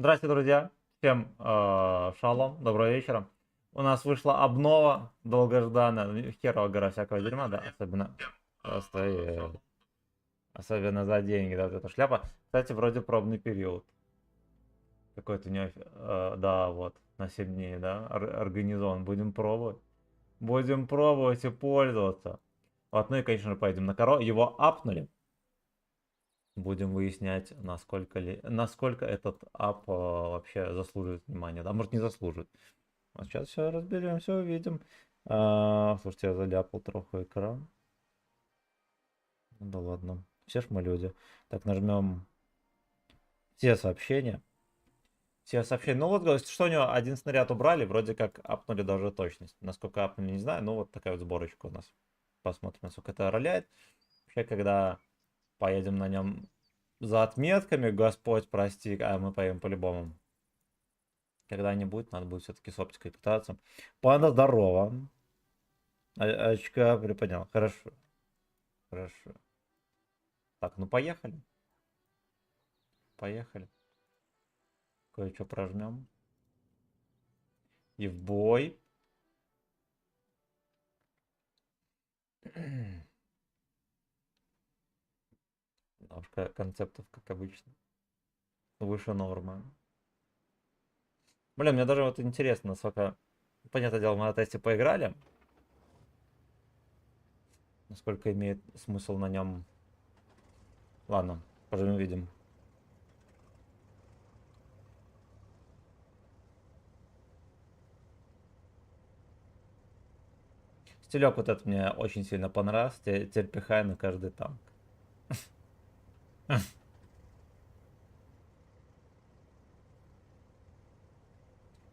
Здравствуйте, друзья! Всем шалом, доброго вечера. У нас вышла обнова долгожданная, херова гора всякого дерьма, да, особенно просто, особенно за деньги, да, вот эта шляпа. Кстати, вроде пробный период. Какой-то у него, да, вот, на 7 дней, да, организован. Будем пробовать. Будем пробовать и пользоваться. Вот, ну и, конечно же, поедем на коро. Его апнули. Будем выяснять, насколько этот ап вообще заслуживает внимания. Да, может не заслуживает. А сейчас все разберем, все увидим. Слушайте, я заляпал троху экран. Ну да ладно. Все ж мы люди. Так, нажмем все сообщения. Все сообщения. Ну вот, говорит, что у него один снаряд убрали, вроде как апнули даже точность. Насколько апнули, не знаю. Ну вот такая вот сборочка у нас. Посмотрим, насколько это роляет. Вообще, когда поедем на нем за отметками, Господь прости, а мы поедем по-любому. Когда-нибудь надо будет все-таки с оптикой пытаться. Панда, здорово. Очка приподнял. Хорошо. Хорошо. Так, ну поехали. Поехали. Кое-что прожмем. И в бой. Немножко концептов, как обычно. Выше нормы. Блин, мне даже вот интересно, насколько... Понятное дело, мы на тесте поиграли. Насколько имеет смысл на нем... Ладно, поживем видим. Стилек вот этот мне очень сильно понравился. Теперь пихаю на каждый танк.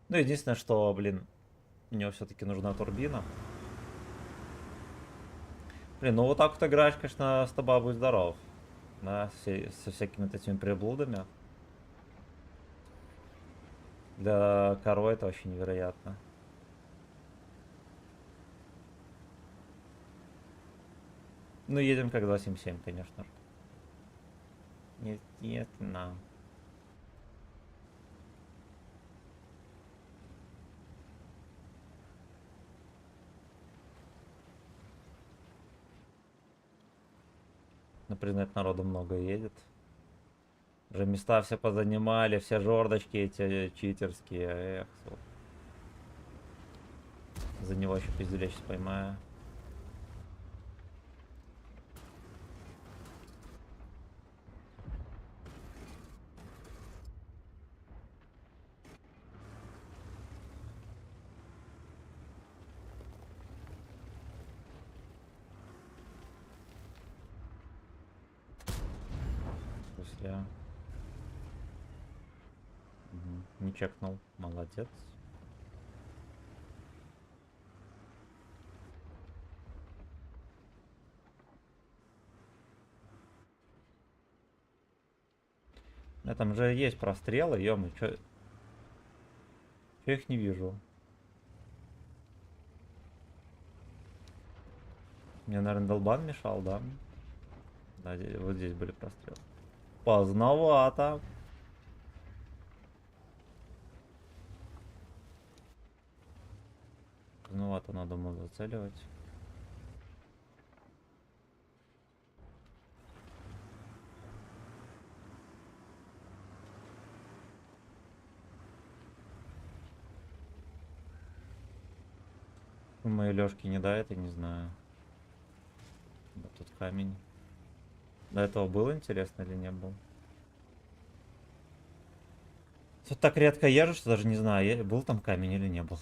Ну, единственное, что, блин, мне все-таки нужна турбина. Блин, ну вот так вот играешь, конечно, с тобой будь здоров. Да, со всякими вот этими приблудами. Для коровы это вообще невероятно. Ну, едем как 277, конечно же. Естественно. Например, народу много едет. Уже места все позанимали, все жердочки эти читерские. Эх, за него еще пизделя сейчас поймаю. Я... Угу. Не чекнул. Молодец. Там же есть прострелы, ё-моё, чё их не вижу? Мне, наверное, долбан мешал, да? Да, вот здесь были прострелы. Поздновато. Поздновато надо было зацеливать. Моей Лёшки не до этой, не знаю. Вот тут камень. До этого было интересно или не был? Тут так редко езжу, что даже не знаю, был там камень или не был.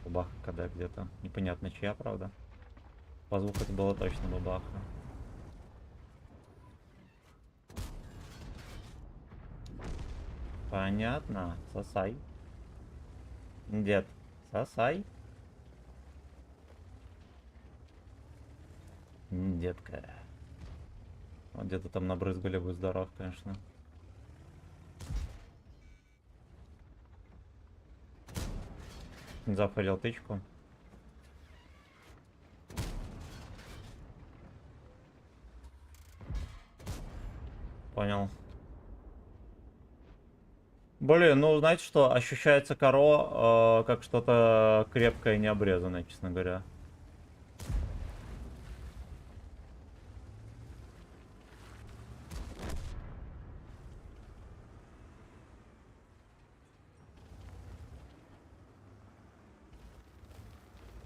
Бабаха когда где-то. Непонятно чья, правда. По звуку это было точно бабаха. Понятно. Сосай. Дед, сосай. Детка. Вот где-то там набрызгали, бы здоров, конечно. Зафарил тычку. Понял. Блин, ну знаете что, ощущается коро как что-то крепкое и необрезанное, честно говоря.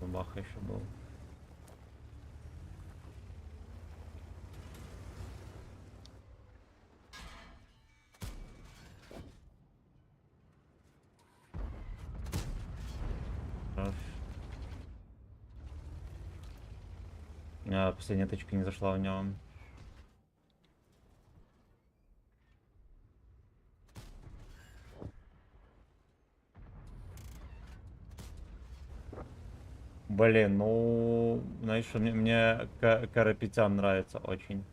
Баха еще был. Хорош. У меня последняя тычка не зашла в нем. Блин, ну, знаешь, мне Карапетян нравится очень.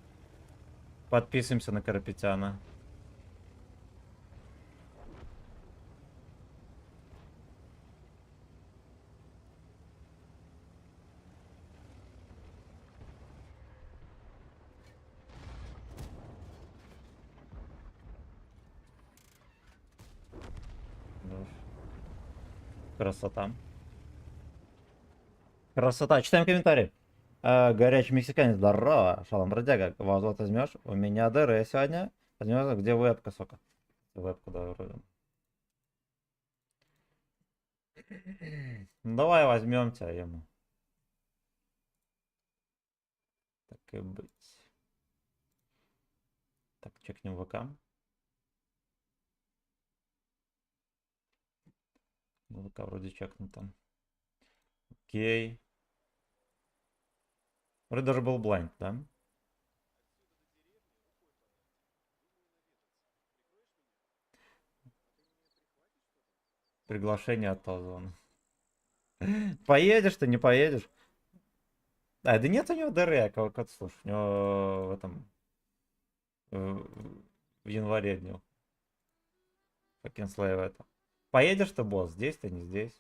Подписываемся на Карапетяна. Красота. Красота. Читаем комментарий. Горячий мексиканец. Здорово. Шалом, бродяга. Возвод возьмешь? У меня ДР сегодня. Возьмешь? Где вебка, сука? Вебку, да, вроде. Ну, давай возьмем тебя, ему. Так и быть. Так, чекнем ВК. ВК вроде чекнуто. Окей. Вроде даже был блайнд, да? Приглашение от Озона. Поедешь ты, не поедешь? А, да нет у него ДР, как слушай, у него в этом в январе дню. Fucking slave это. Поедешь ты, босс, здесь ты, не здесь.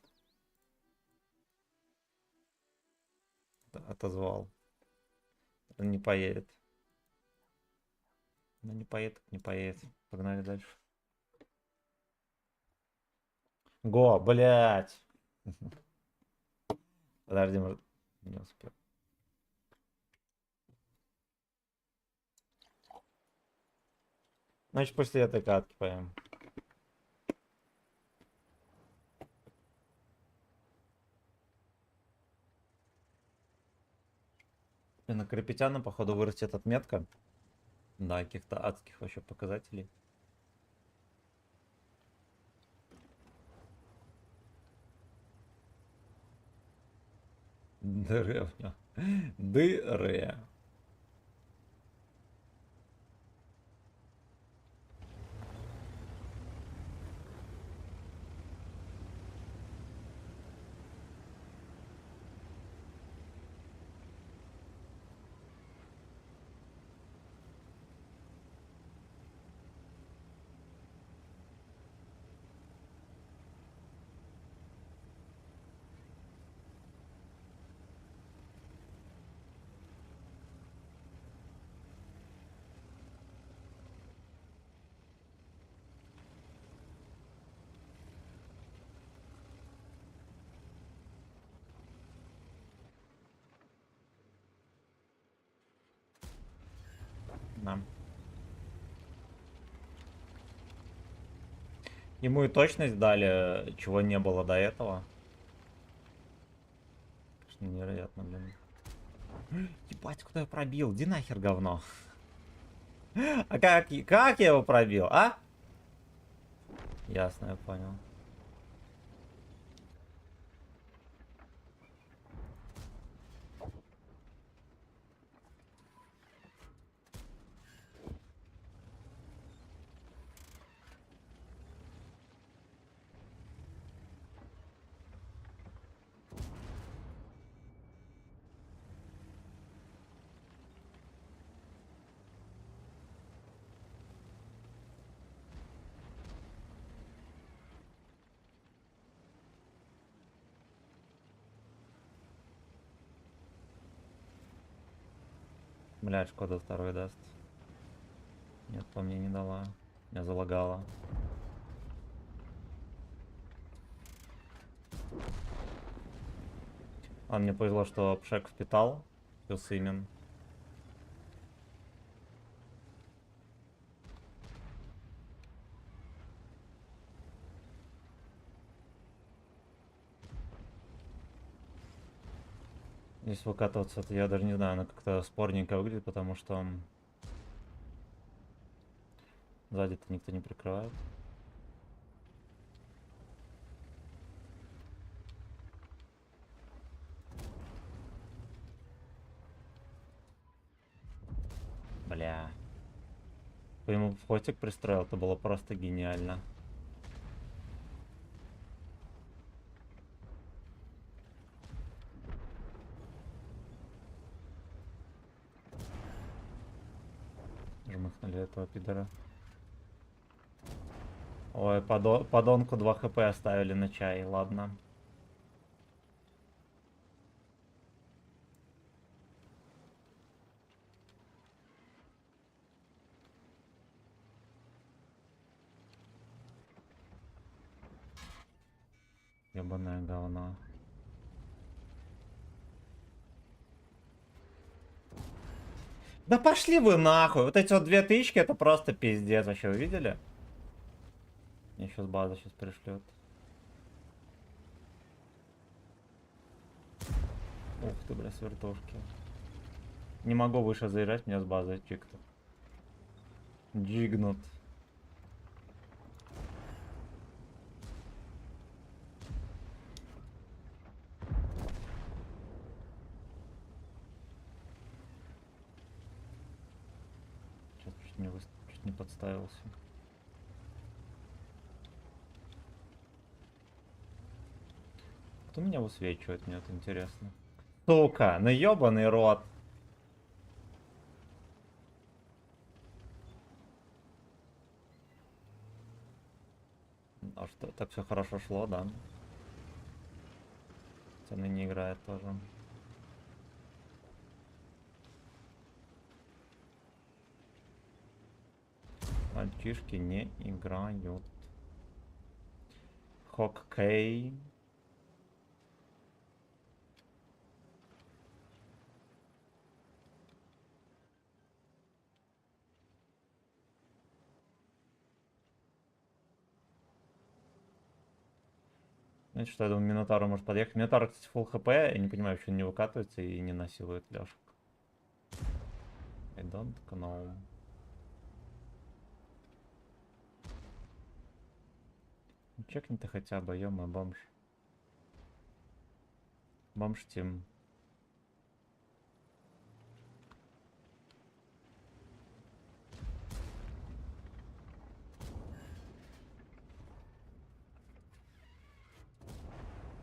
Отозвал. Он не поедет. Ну не поедет, так не поедет. Погнали дальше. Го, блять. Подожди, может, не успел. Значит, после этой катки поем. И на Карапетяна, походу, вырастет отметка. Да, каких-то адских вообще показателей. Дыре в нем. Дыре. Да. Ему и точность дали, чего не было до этого. Конечно, невероятно, блин. Ебать, куда я пробил? Иди нахер, говно. А как я его пробил, а? Ясно, я понял. Блядь, Шкода второй даст. Нет, по мне не дала. Меня залагала. А мне повезло, что Пшек впитал. Плюс имен. Здесь выкатываться, это я даже не знаю, она как-то спорненько выглядит, потому что сзади-то никто не прикрывает. Бля. По ему фотик пристроил, это было просто гениально. Жмыхнули этого пидора. Ой, подонку 2 хп оставили на чай, ладно. Ебаное говно. Да пошли вы нахуй! Вот эти вот 2000 это просто пиздец. Вообще, вы видели? Мне сейчас база сейчас пришлет. Ух ты, бля, свертушки. Не могу выше заезжать, меня с базы чикнут. Джигнут. Сейчас чуть не подставился. Кто меня высвечивает, мне это интересно. Сука, на ебаный рот. А что, так все хорошо шло, да? Цены не играет тоже. Мальчишки не играют. Хоккей. Знаете, что я думаю, Минотавр может подъехать. Минотавр, кстати, фулл хп. Я не понимаю, почему он не выкатывается и не насилует Лешек. I don't know. Чекни ты хотя бы, ё-моё, бомж. Бомж Тим.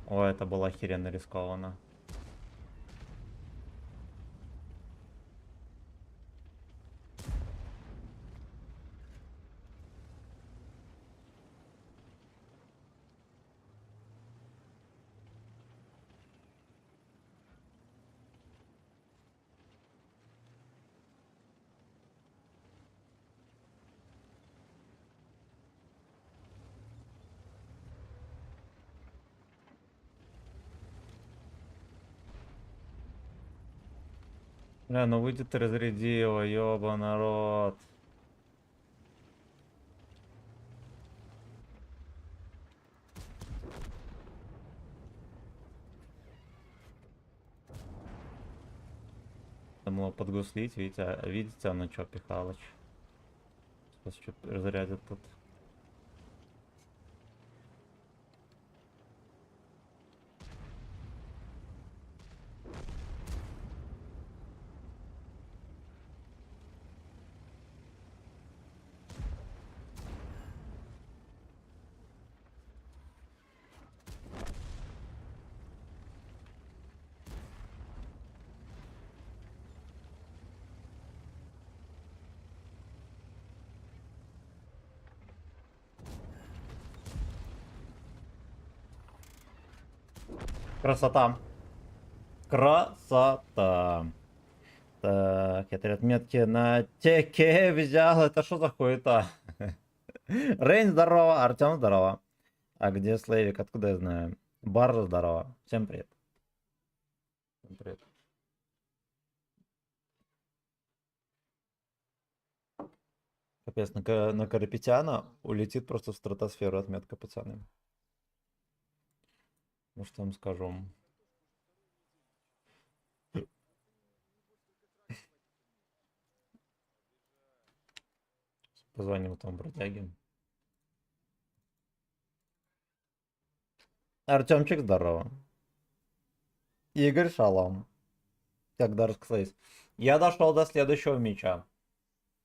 О, это было охеренно рискованно. Бля, ну выйди ты разряди его, ёба народ. Думал подгуслить, видите, оно чё, Пихалыч. Сейчас что разрядят тут. Красота. Красота. Так, я 3 отметки на теке взял. Это что за хуета? Рейн, здорово. Артем, здорово. А где Слейвик? Откуда я знаю? Бар, здорово. Всем привет. Всем привет. Капец, на Карапетяна улетит просто в стратосферу отметка, пацаны. Ну что вам скажу? Позвоним там бродяге. Артемчик, здорово. Игорь, шалом. Как Дарк Слейс. Я дошел до следующего мяча.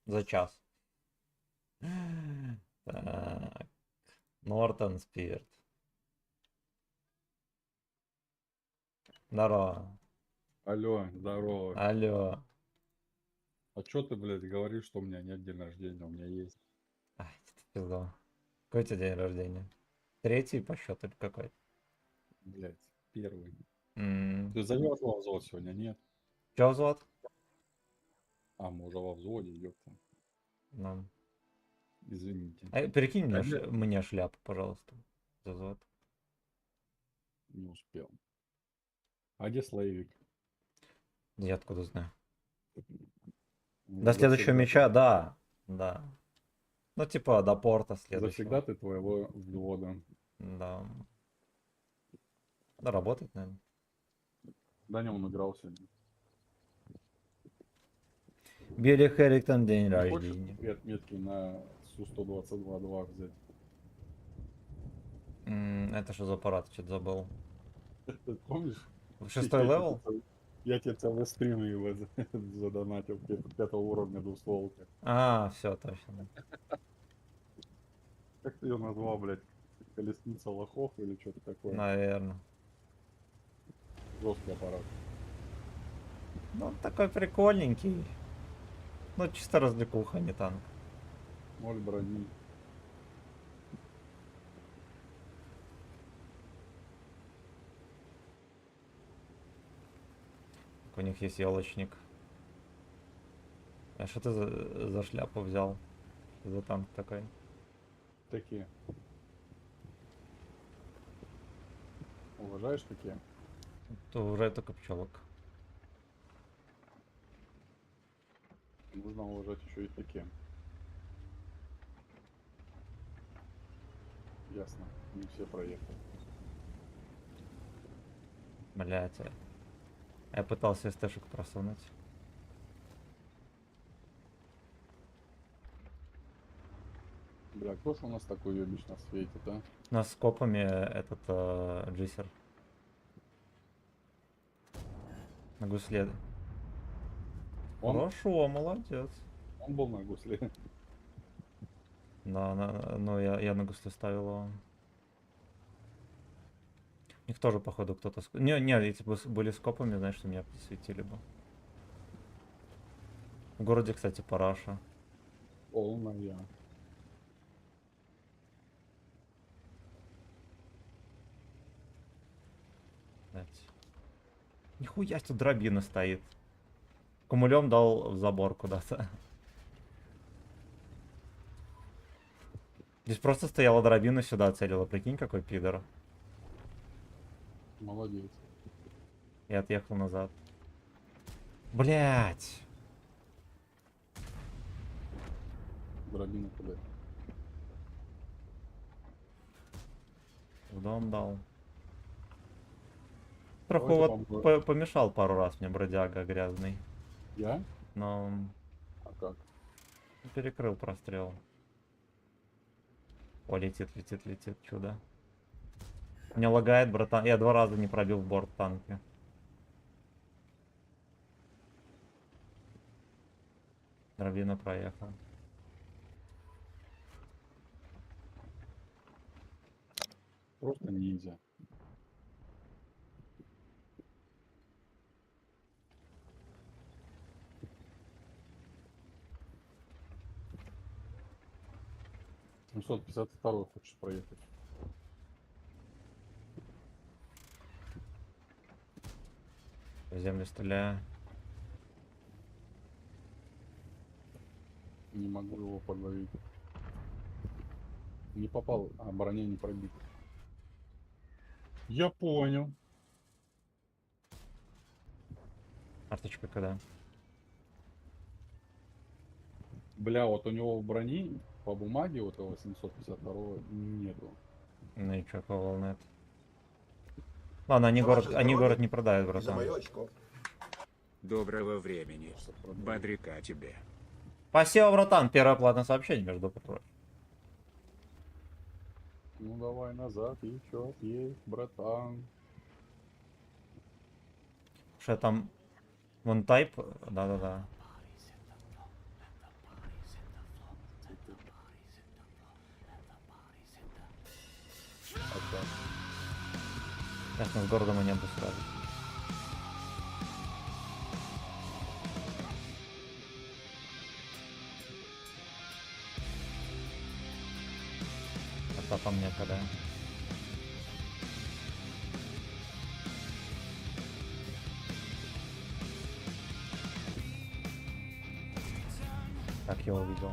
За час. Так. Нортон Спирт. Здорово. Алло, здорово. Алло. А чё ты, блядь, говоришь, что у меня нет день рождения? У меня есть. Ай, ты пизда. Какой у тебя день рождения? Третий по счету или какой? Блядь, первый. М, Ты зовёшь во взвод сегодня, нет? Чё взвод? А, мы уже во взводе, ёпта. Ну. Извините. Перекинь А где? мне шляпу, пожалуйста. За взвод. Не успел. А где Слейвик? Я откуда знаю? Ну, До следующего мяча, да. Да. Ну, типа, до порта Завсегда следующего. ты твоего взвода. Да. Да, работает, наверное. Даня он играл сегодня. Билли Хэрриктон, день Не хочешь рождения. 3 отметки на Су-122-2 взять? Это что за аппарат? Что-то забыл. Ты помнишь? Шестой левел? Я тебе целый стрим его задонатил 5 уровня двустволки. А, все, точно. Как ты ее назвал, блядь? Колесница лохов или что-то такое? Наверное. Жесткий аппарат. Ну, такой прикольненький. Ну, чисто развлекуха, не танк. 0 брони. У них есть елочник. А что ты за шляпу взял? Что за танк такой? Такие. Уважаешь такие? То уже только пчелок. Нужно уважать еще и такие. Ясно. Не все проехали. Блять. Я пытался СТшек просунуть. Бля, кто ж у нас такой ёбич на свете, да? У нас с копами этот джисер. На гусле. Он, Хорошо, молодец. он был на гусле. Да, ну я на гусле ставил его. У них тоже, походу, кто-то... Не, эти бы были с копами, знаешь, что меня подсветили бы. В городе, кстати, параша. Полная. Блять. Нихуя тут дробина стоит. Кумулем дал в забор куда-то. Здесь просто стояла дробина, сюда целила. Прикинь, какой пидор. Молодец. И отъехал назад. Блять. Дробина куда? В дом дал. Троху Давайте вот вам... помешал пару раз мне бродяга грязный. Я? Но А как? перекрыл прострел. О, летит, чудо. Мне лагает, братан. Я 2 раза не пробил в борт танки. Дробина проехал. Просто ниндзя. Ну, 752 хочешь проехать? В землю стреляю. Не могу его подловить. Не попал, а броня не пробита. Я понял. Карточка когда? Бля, вот у него в брони по бумаге вот этого 752 нету. Ну и чё, какого волнует? Ладно, они За город, ваше они здоровье город не продают, и за братан. мое очко. Доброго времени. Просто продаю. Бодряка тебе. Спасибо, братан. Первое платное сообщение, между прочим. Ну давай назад, и чё, есть, братан. Что там? Вон тайп? Да-да-да. Опять. Ясно, с городом они обосрались. Это по мне когда? Как я увидел.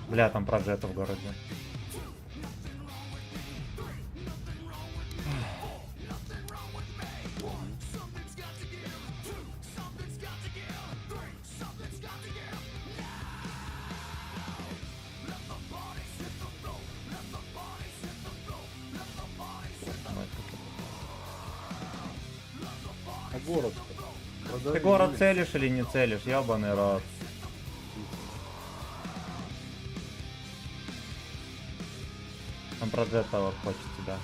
Бля, там проджета в городе. А город? Ты город целишь или не целишь? Ебаный рот. Там проджета вот хочет тебя.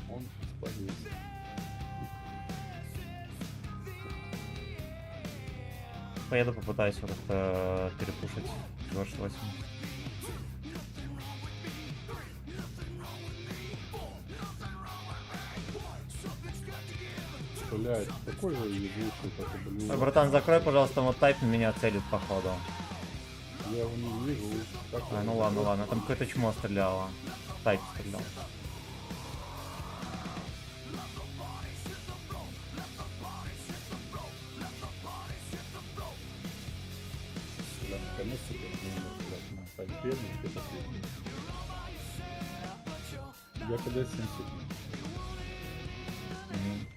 Он спалился. Поеду попытаюсь вот как-то перепушить 28. Блядь, такой же ебучий, как и блин. Ой, братан, закрой, пожалуйста, вот тайп на меня целит походу. Я его не вижу. Как А, он ну ладно, ладно, там какое-то чмо стреляло. Тайп стрелял. Бля, наконец-то блядь, на сайт-бедный, это последний. Я когда 7 секунд. Мгм.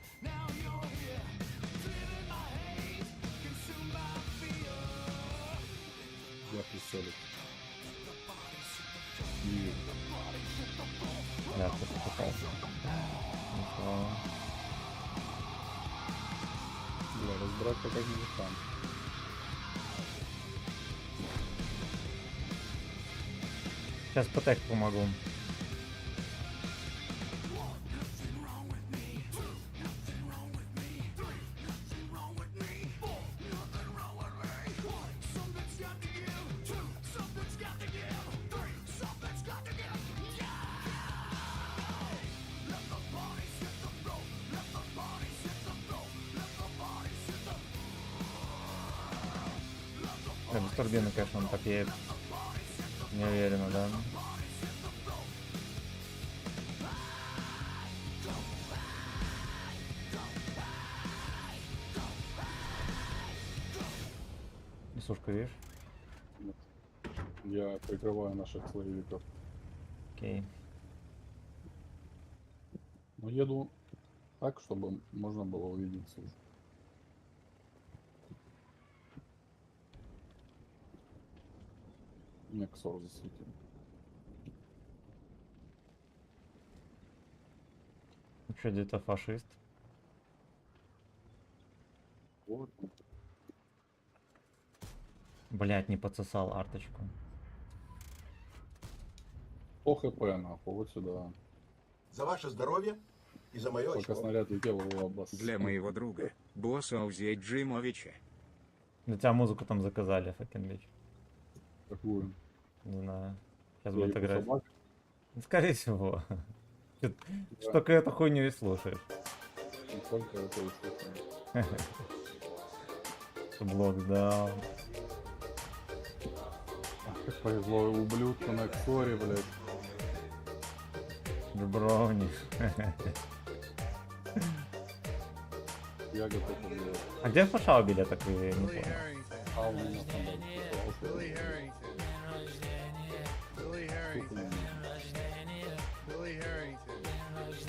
Я прицелюсь. Не вижу. Да, кто-то попал. Ничего. Бля, разбрать пока не там. Сейчас по тег помогу. Да, без турбины, конечно, он попеет. Не уверена, да? Несушка, видишь? Нет. Я прикрываю наших слоевиков. Окей. Но еду так, чтобы можно было увидеться уже. Меня ксор засветил. Ну что, где-то фашист? Вот. Блять, не подсосал арточку. По хп нахуй, вот сюда. За ваше здоровье и за мое Пока очко. снаряд летел, его обос. Для моего друга, босса Аузе Джимовича. Для тебя музыку там заказали, Факенбич. Какую? Не знаю. Сейчас Я будет ебу играть. собак. Скорее всего. Что Да. только эту хуйню и слушаешь. Не только это и слышно. Блок, да. Ах, как повезло ублюдку на Ксоре, блядь. Дубровник. Я готов убивать. А где Фаша убили, я так и не понял. А у меня там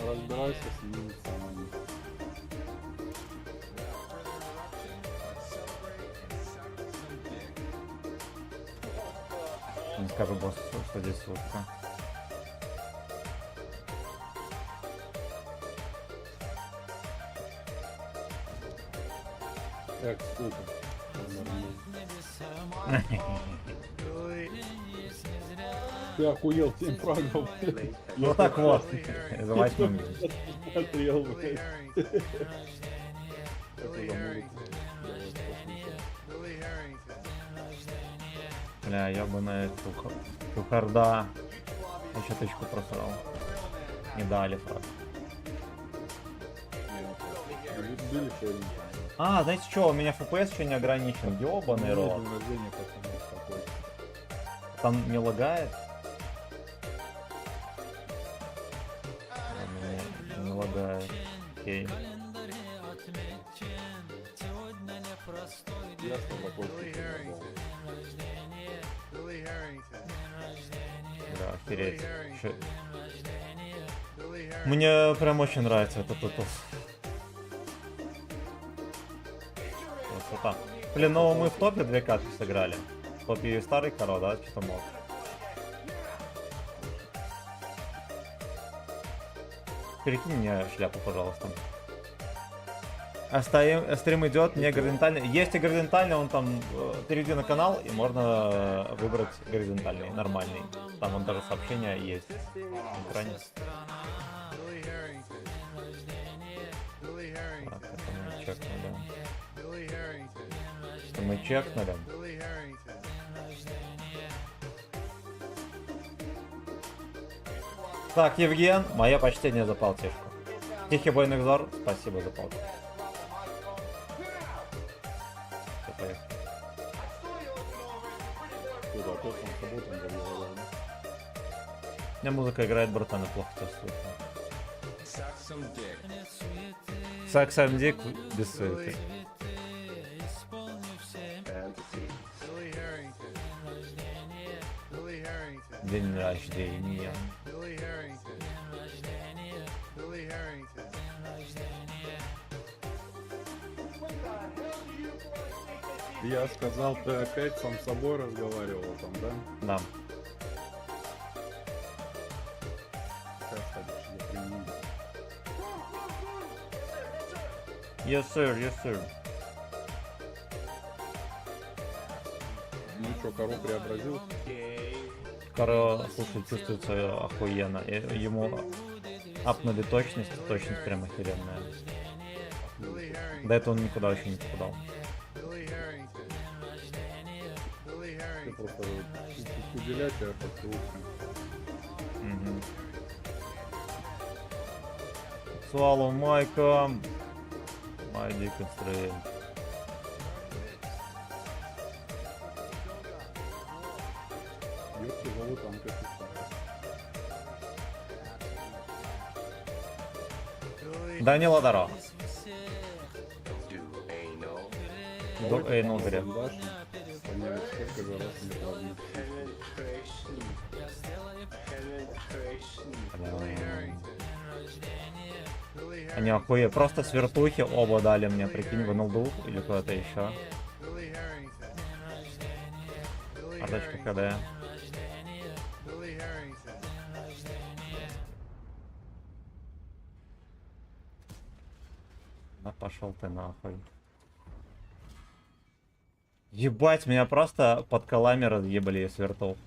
разбирайся с ними самими. Не скажу боссу, что здесь сутка. Как сука. Ты охуел, 7 фрагов. Ну так вот. За 8. Смотрел, блядь. Как уже могут делать Бля, ебаная чухарда. Еще тычку просрал. Не дали фраг. космоса. Били черненько. А, знаете что, у меня FPS еще не ограничен. Ёбаный рот. День рождения, пацаны, такой. Там не лагает? Не лагает. Окей. Я с тобой закончил. Да, охереть. Мне прям очень нравится этот тутус. Красота. Блин, ну мы в топе 2 катки сыграли. В топе старый король, да, что-то мог. Перекинь мне шляпу, пожалуйста. А стрим идет не горизонтально. Есть и горизонтальный, он там перейди на канал и можно выбрать горизонтальный, нормальный. Там он даже сообщения есть на экране. Так, это мы чекнули. Это мы чекнули. Так, Евген, мое почтение за полтишку. Тихий бойный взор, спасибо за полтишку. Куда? Кто там с собой там говорил? У меня музыка играет, братан, и плохо тебя слышно. Саксам Дик без суеты. День рождения. Я сказал, ты опять сам с собой разговаривал там, да? Да. Как следующий, я применил. Yes, sir, yes, sir. Ну что, кору преобразил? Коро, слушай, чувствуется охуенно. Ему апнули точность, точность прям охеренная. До этого он никуда вообще не попадал. Ты просто уделять тебя как лучше. Угу. Swallow Майка. My deconstraint. Ёпки зовут там как Данила здорово. Эй, ну, зря. Понять, сколько же раз не правильно. Они охуе, просто с вертухи оба дали мне, прикинь, в ноутбук или куда-то еще. Ардочка КД. Да пошел ты нахуй. Ебать, меня просто под колами разъебали с вертов.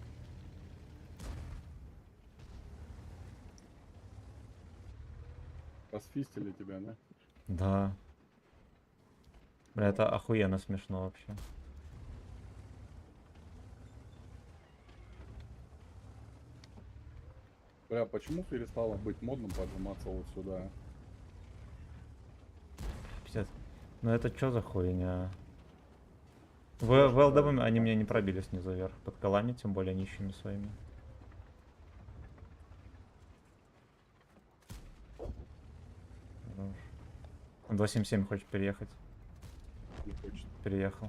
Расфистили тебя, да? Да. Бля, это охуенно смешно вообще. Бля, почему перестало быть модным поджиматься вот сюда? Пиздец. Ну это что за хуйня? В ЛДБ они меня не пробили снизу вверх. Под колами, тем более нищими своими. Хорош. 277 хочет переехать. Не хочет. Переехал.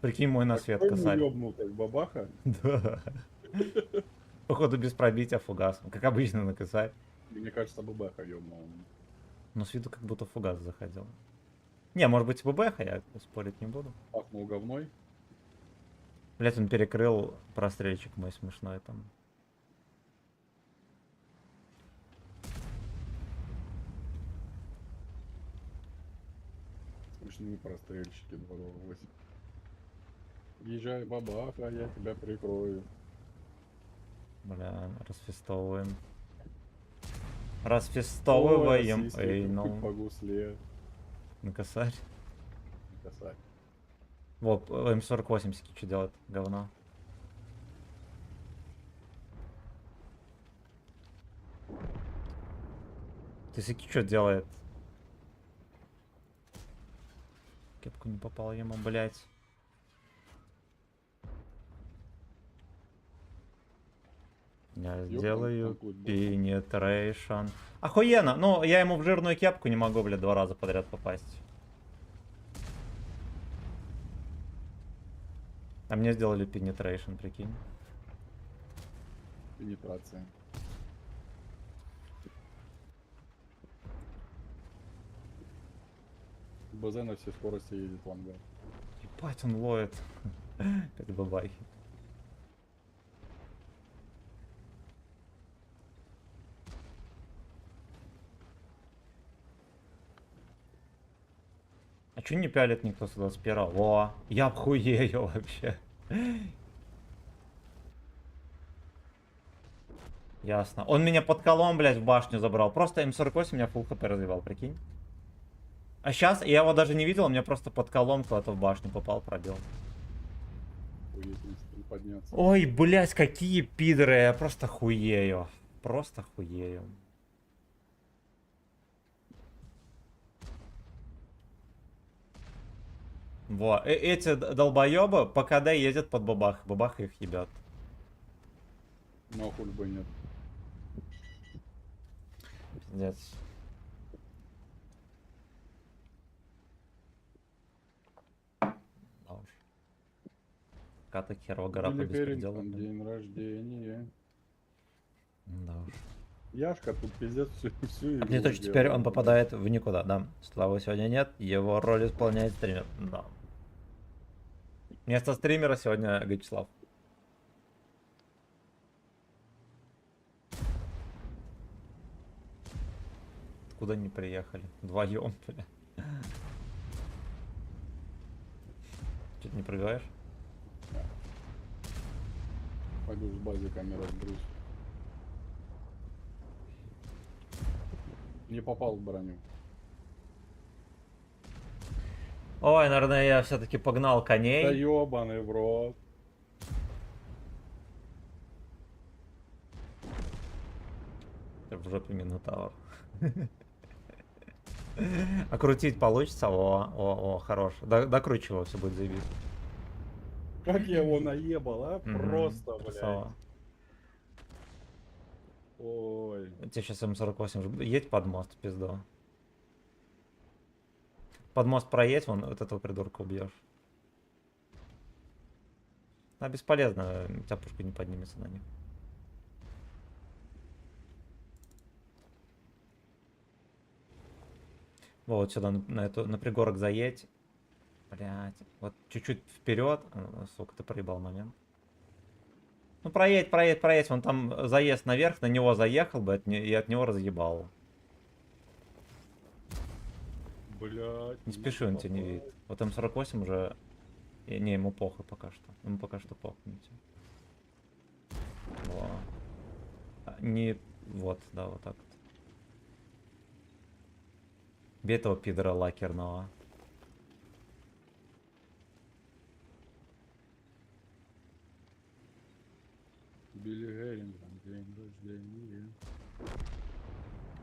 Прикинь, мой на свет косарь. Ёбнул, как бабаха. Да. Походу без пробития фугас. Как обычно на косарь. Мне кажется, бабаха ёбнул. Но с виду как будто фугас заходил. Не, может быть ББХ, я спорить не буду. Пахнул говной. Блять, он перекрыл прострельчик мой смешной там. Смешные прострельщики 2.8. Езжай, бабаха, я тебя прикрою. Бля, расфестовываем. Расфестовываем. Ой, Эй, по ну. гусле. На косарь. Косарь. Во, М48 что делает? Говно. Ты сики что делает? Кепку не попал ему, блять. Я сделаю penetration. Охуенно! Ну, я ему в жирную кепку не могу, блядь, 2 раза подряд попасть. А мне сделали penetration, прикинь. Пенетрация. БЗ на всей скорости едет в ангар. Ебать, он ловит. Как бабахи. А чё не пялит никто с 21-го? Во, я обхуею вообще. Ясно. Он меня под колом, блядь, в башню забрал. Просто М48 меня фулл хп развивал, прикинь. А сейчас я его даже не видел, он меня просто под колом куда-то в башню попал, пробил. Подняться. Ой, блядь, какие пидоры, я просто хуею. Просто хуею. Во, эти долбоебы по КД ездят под бабах. Бабах их ебет. Но хуй бы нет. Пиздец. Да уж. Ката херова гора по Билли беспределу. Перрингтон, блин. день рождения. Да уж. Яшка тут пиздец всю Мне точно теперь он попадает в никуда, да. Славы сегодня нет, его роль исполняет стример. Да. Вместо стримера сегодня Вячеслав. Откуда они приехали? Вдвоем, бля. Че ты не пробиваешь? Пойду с базиками разберусь. Не попал в броню. Ой, наверное, я все-таки погнал Да коней. ёбаный в рот. В жопе Минотавр. А крутить получится? О, хорош. Докручивай, все будет заебись. Как я его наебал, а? Мгм, Просто, блядь. красава. Ой. Тебе сейчас М48 едь под мост, пизду. Под мост проедь, вон вот этого придурка убьешь. А бесполезно, у тебя пушка не поднимется на них. Вот сюда на пригорок заедь. Блять, вот чуть-чуть вперед. Сука, ты проебал момент. Ну проедь, вон там заезд наверх, на него заехал бы и от него разъебал. Блядь. Не спеши, он тебя не видит. Вот М48 уже... Не, ему похуй пока что. Ему пока что похуй на тебя. Во. Не... Вот, да, вот так вот. Бей этого пидора лакерного. Билли Геррингтон, день рождения.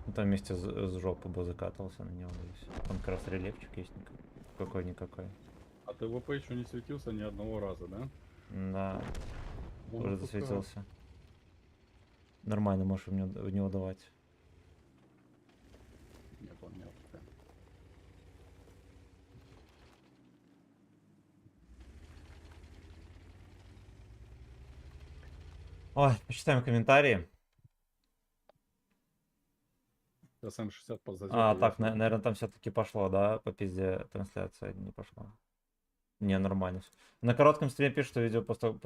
Ну, там вместе с жопы бы закатывался на него. И всё. Там как раз рельефчик есть какой-никакой. А А ТВП еще не светился ни одного раза, да? Да, Ну, уже ну, засветился. Нормально, можешь в него давать. Нет, он не АФК. Ой, почитаем комментарии. СМ-60 позади. А, так, наверное, там все-таки пошло, да? По пизде трансляция не пошла. Не, нормально всё. На коротком стриме пишут, что видео поток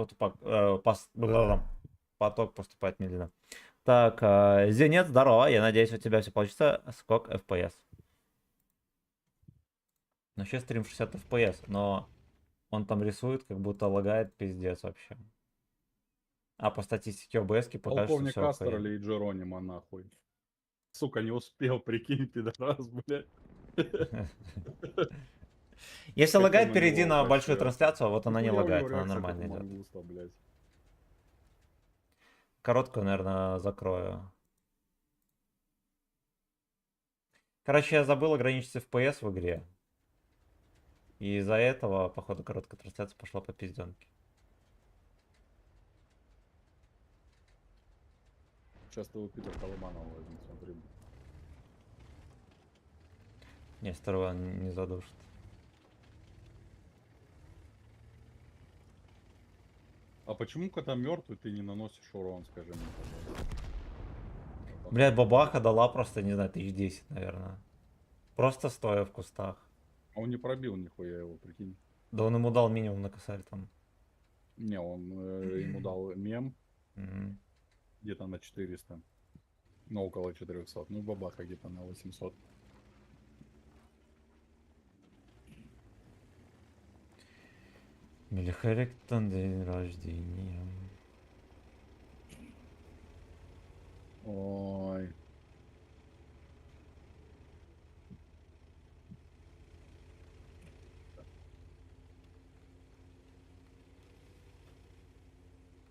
поступает медленно. Так, Зенит, здорово. Я надеюсь, у тебя все получится. Скок FPS. Ну, сейчас стрим 60 FPS, но он там рисует, как будто лагает пиздец вообще. А по статистике ОБС покажет, что Полковник все охуенно. Астерли и Джеронима нахуй. Сука, не успел, прикинь, пидорас, блядь. Если Хотел лагает, на перейди него на большую пообщаться. трансляцию, а вот она не Нихуя у него лагает, она реакция, как у нормально идет. мангуста, блядь. Короткую, наверное, закрою. Короче, я забыл ограничить FPS в игре. И из-за этого, походу, короткая трансляция пошла по пизденке. Сейчас твой пидор Коломанова возьмет, смотри. Не, второго не задушит. А почему, когда мертвый, ты не наносишь урон, скажи мне, пожалуйста? Блядь, бабаха дала просто, не знаю, 1010, наверное. Просто стоя в кустах. А он не пробил нихуя его, прикинь. Да он ему дал минимум на косарь там. Не, он ему дал мем Мгм. где-то на 400. Ну, около 400. Ну, бабаха где-то на 800. Мелихаректон, день рождения. Ой.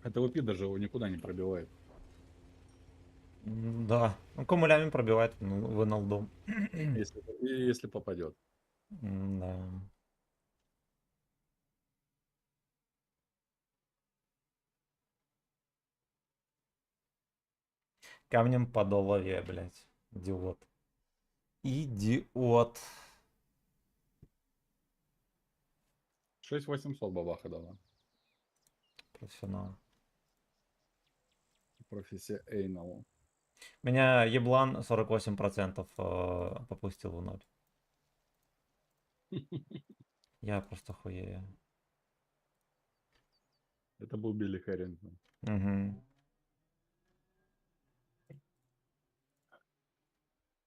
Этого пида же его никуда не пробивает. Да. Ну, Комулями пробивает в НЛДом. Если попадет. Да. Камнем по голове, блядь. Идиот. Идиот. 6800 бабаха дала. Профессионал. Профессионал. Меня еблан 48% попустил в ноль. Я просто хуею. Это был Билли Хэррингтон. Угу.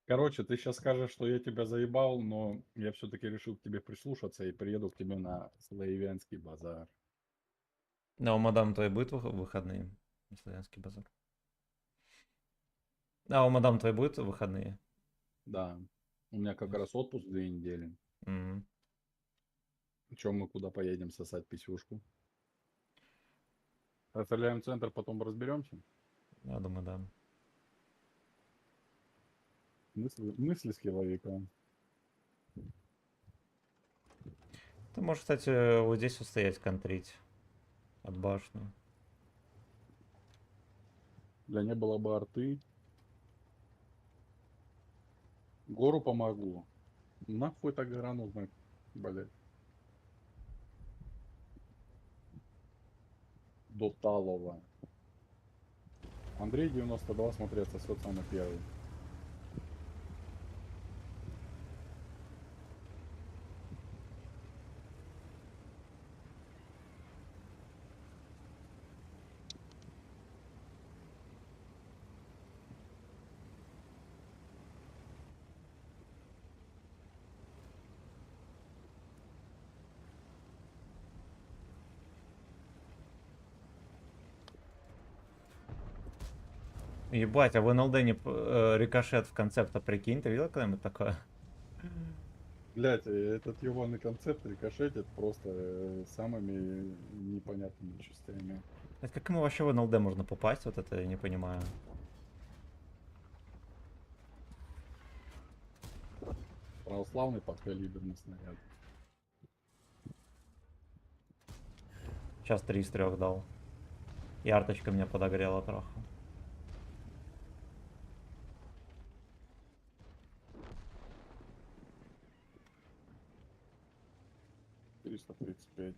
Короче, ты сейчас скажешь, что я тебя заебал, но я все-таки решил к тебе прислушаться и приеду к тебе на славянский базар. Да, у мадам твоей будет выходные? Славянский базар. А у мадам твоей будет выходные? Да. У меня как раз отпуск 2 недели. Мгм. Чем мы куда поедем сосать писюшку? Оставляем центр, потом разберемся. Я думаю, да. Мысли с киловека. Ты можешь, кстати, вот здесь вот стоять, контрить. От башни. Для не было бы арты. Гору помогу. Нахуй так гора нужна, блядь. До Талова. Андрей 92 смотрится, самый первый. Ебать, а в НЛД не рикошет в концепта, прикинь, ты видел когда-нибудь такое? Блять, этот ебаный концепт рикошетит просто самыми непонятными частями. Блядь, как ему вообще в НЛД можно попасть, вот это я не понимаю. Православный подкалиберный снаряд. Сейчас 3 из 3 дал. И арточка меня подогрела трохи. — 335.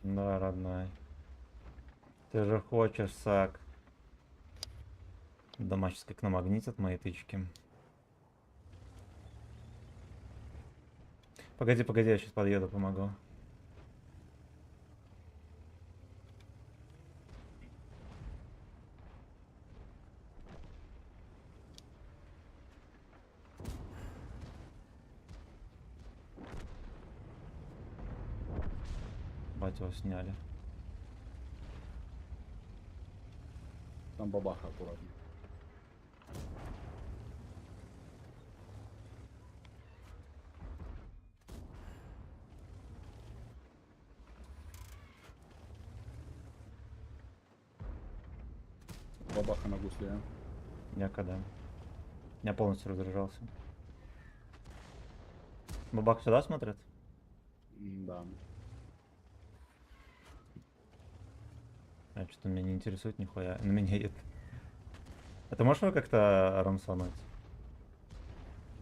Да, родной. Ты же хочешь, Сак. Дома сейчас как намагнитят мои тычки. Погоди, погоди, я сейчас подъеду, помогу. Бать, его сняли. Там бабаха аккуратно. Бабаха на гусле. Некогда. Я полностью разряжался. Бабак сюда смотрит? Да. А что-то меня не интересует нихуя. На меня едет. А ты можешь его как-то рамсануть?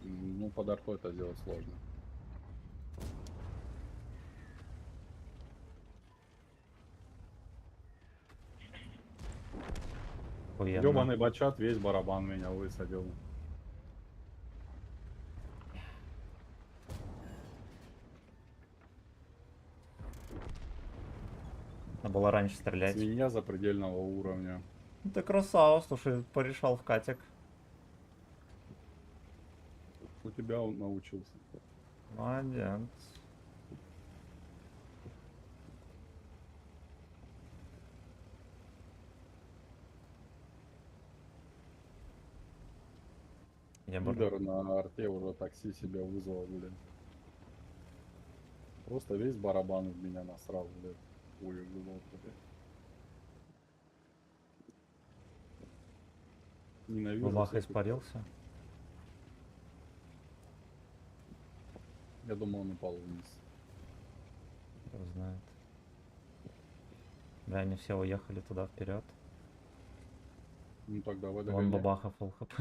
Ну, под артой это сделать сложно. Охуенно. Ёбаный бачат, весь барабан меня высадил. Надо было раньше стрелять. Свинья запредельного уровня. Ну ты красава, слушай, порешал в катик. У тебя он научился. Молодец. Я бы... Лидер на арте уже такси себе вызвал, блин. Просто весь барабан в меня насрал, блин. Ой, блин. Ненавижу. Бабаха всех этих. испарился. Я думал, он упал вниз. Кто знает. Да, они все уехали туда вперед. Ну тогда в это Вон время- бабаха фул хп.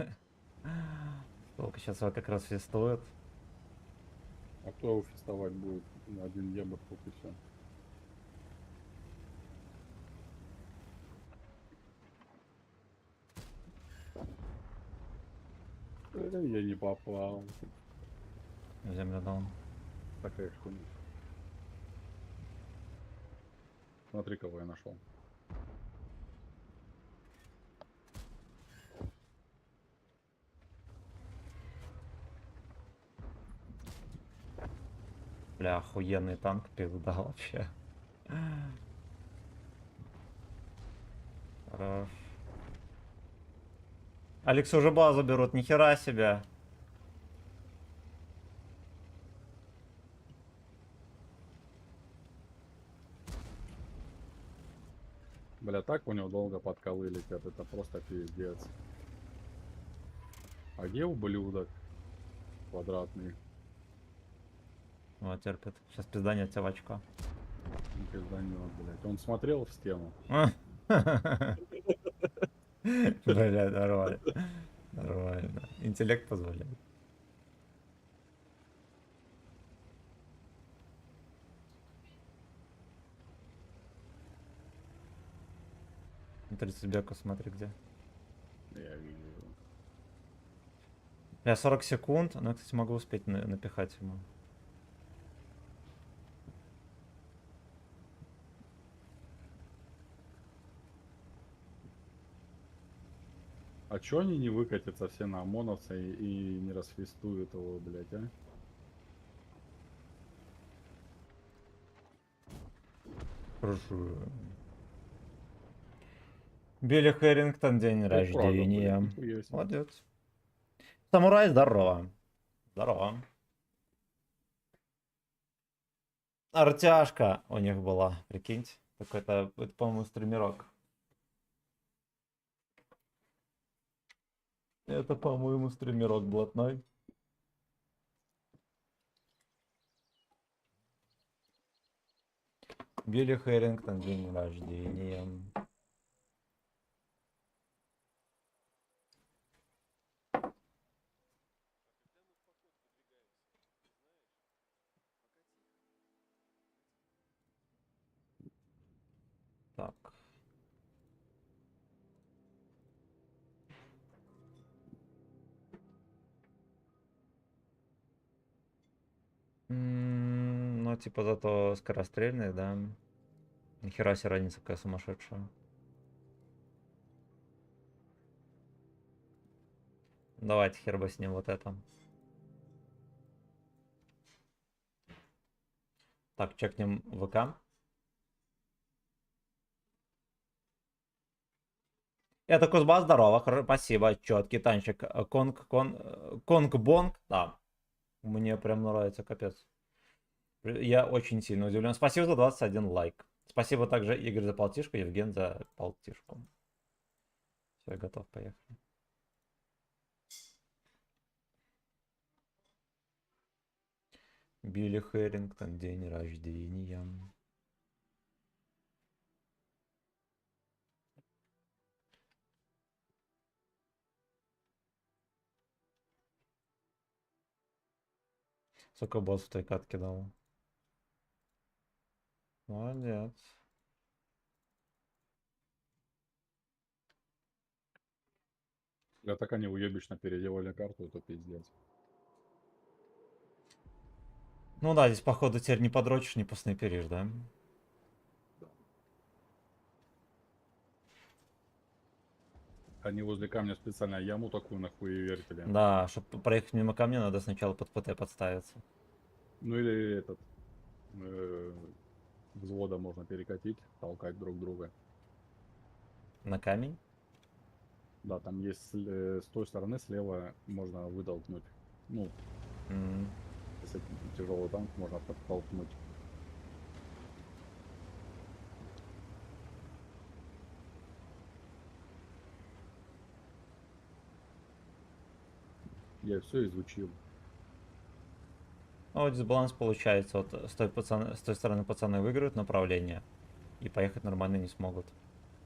Только сейчас как раз фестует. А кто его фестовать будет? Один ебр тут и все. Я не попал. В землю даун. Такая хуйня. Смотри, кого я нашел. Бля, охуенный танк, пизда вообще. Хорош. Алекс уже базу берут, нихера себе. Бля, так у него долго подколы летят, это просто пиздец. А где ублюдок? Квадратный. Вот, терпит. Сейчас пизданет тебя в очко. Ну, пизданет, блядь. Он смотрел в стену. Бля, нормально. Нормально. Интеллект позволяет. На 30 беку смотри где. Я вижу. Я 40 секунд, но я, кстати, могу успеть напихать ему. А чё они не выкатятся все на ОМОНовца и не расфестуют его, блядь, а? Хорошо. Билли Хэрингтон, день Опять Прага, блядь, рождения. нихуя себе. Молодец. Самурай, здорово. Здорово. Артяшка у них была, прикиньте. Это, по-моему, стримерок. Это, по-моему, стримерок блатной. Билли Хэрингтон, день рождения. Так. Ну, типа, зато скорострельный, да. Нихера себе разница какая сумасшедшая. Давайте хер бы с ним вот это. Так, чекнем ВК. Это Кузбасс, здорово, спасибо, четкий танчик. Конг-бонг, да. Мне прям нравится, капец. Я очень сильно удивлен. Спасибо за 21 лайк. Спасибо также, Игорь, за полтишку, Евген за полтишку. Все, я готов, поехали. Билли Хэрингтон, день рождения. Сколько босс в той катке дал? Молодец. Я так они уебично переделали карту, это пиздец. Ну да, здесь походу теперь не подрочишь, не поснайперишь, да? Они возле камня специально яму такую нахуй вертели. Да, чтобы проехать мимо камня, надо сначала под ПТ подставиться. Ну или этот взвода можно перекатить, толкать друг друга. На камень? Да, там есть с той стороны слева можно вытолкнуть. Ну, М. если тяжелый танк, можно подтолкнуть. Я все изучил. Ну, вот дисбаланс получается. Вот с той стороны пацаны выиграют направление. И поехать нормально не смогут.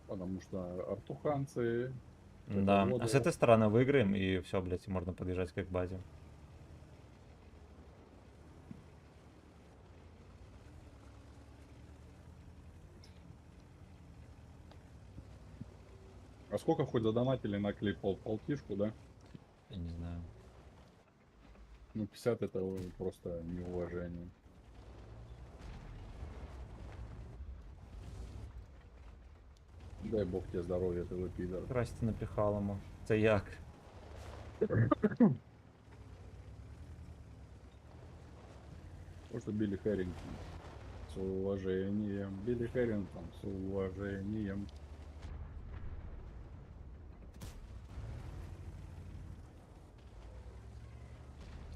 Потому что артуханцы... Да. вот А с вот. этой стороны выиграем, и все, блядь, и можно подъезжать как к базе. А сколько хоть задонатили на клип полтишку, да? Я не знаю. Ну, 50 это просто неуважение. Дай бог тебе здоровья, ты пидор. Здрасте, напихал ему. Це як? Просто Билли Хэрингтон. С уважением. Билли Хэрингтон с уважением.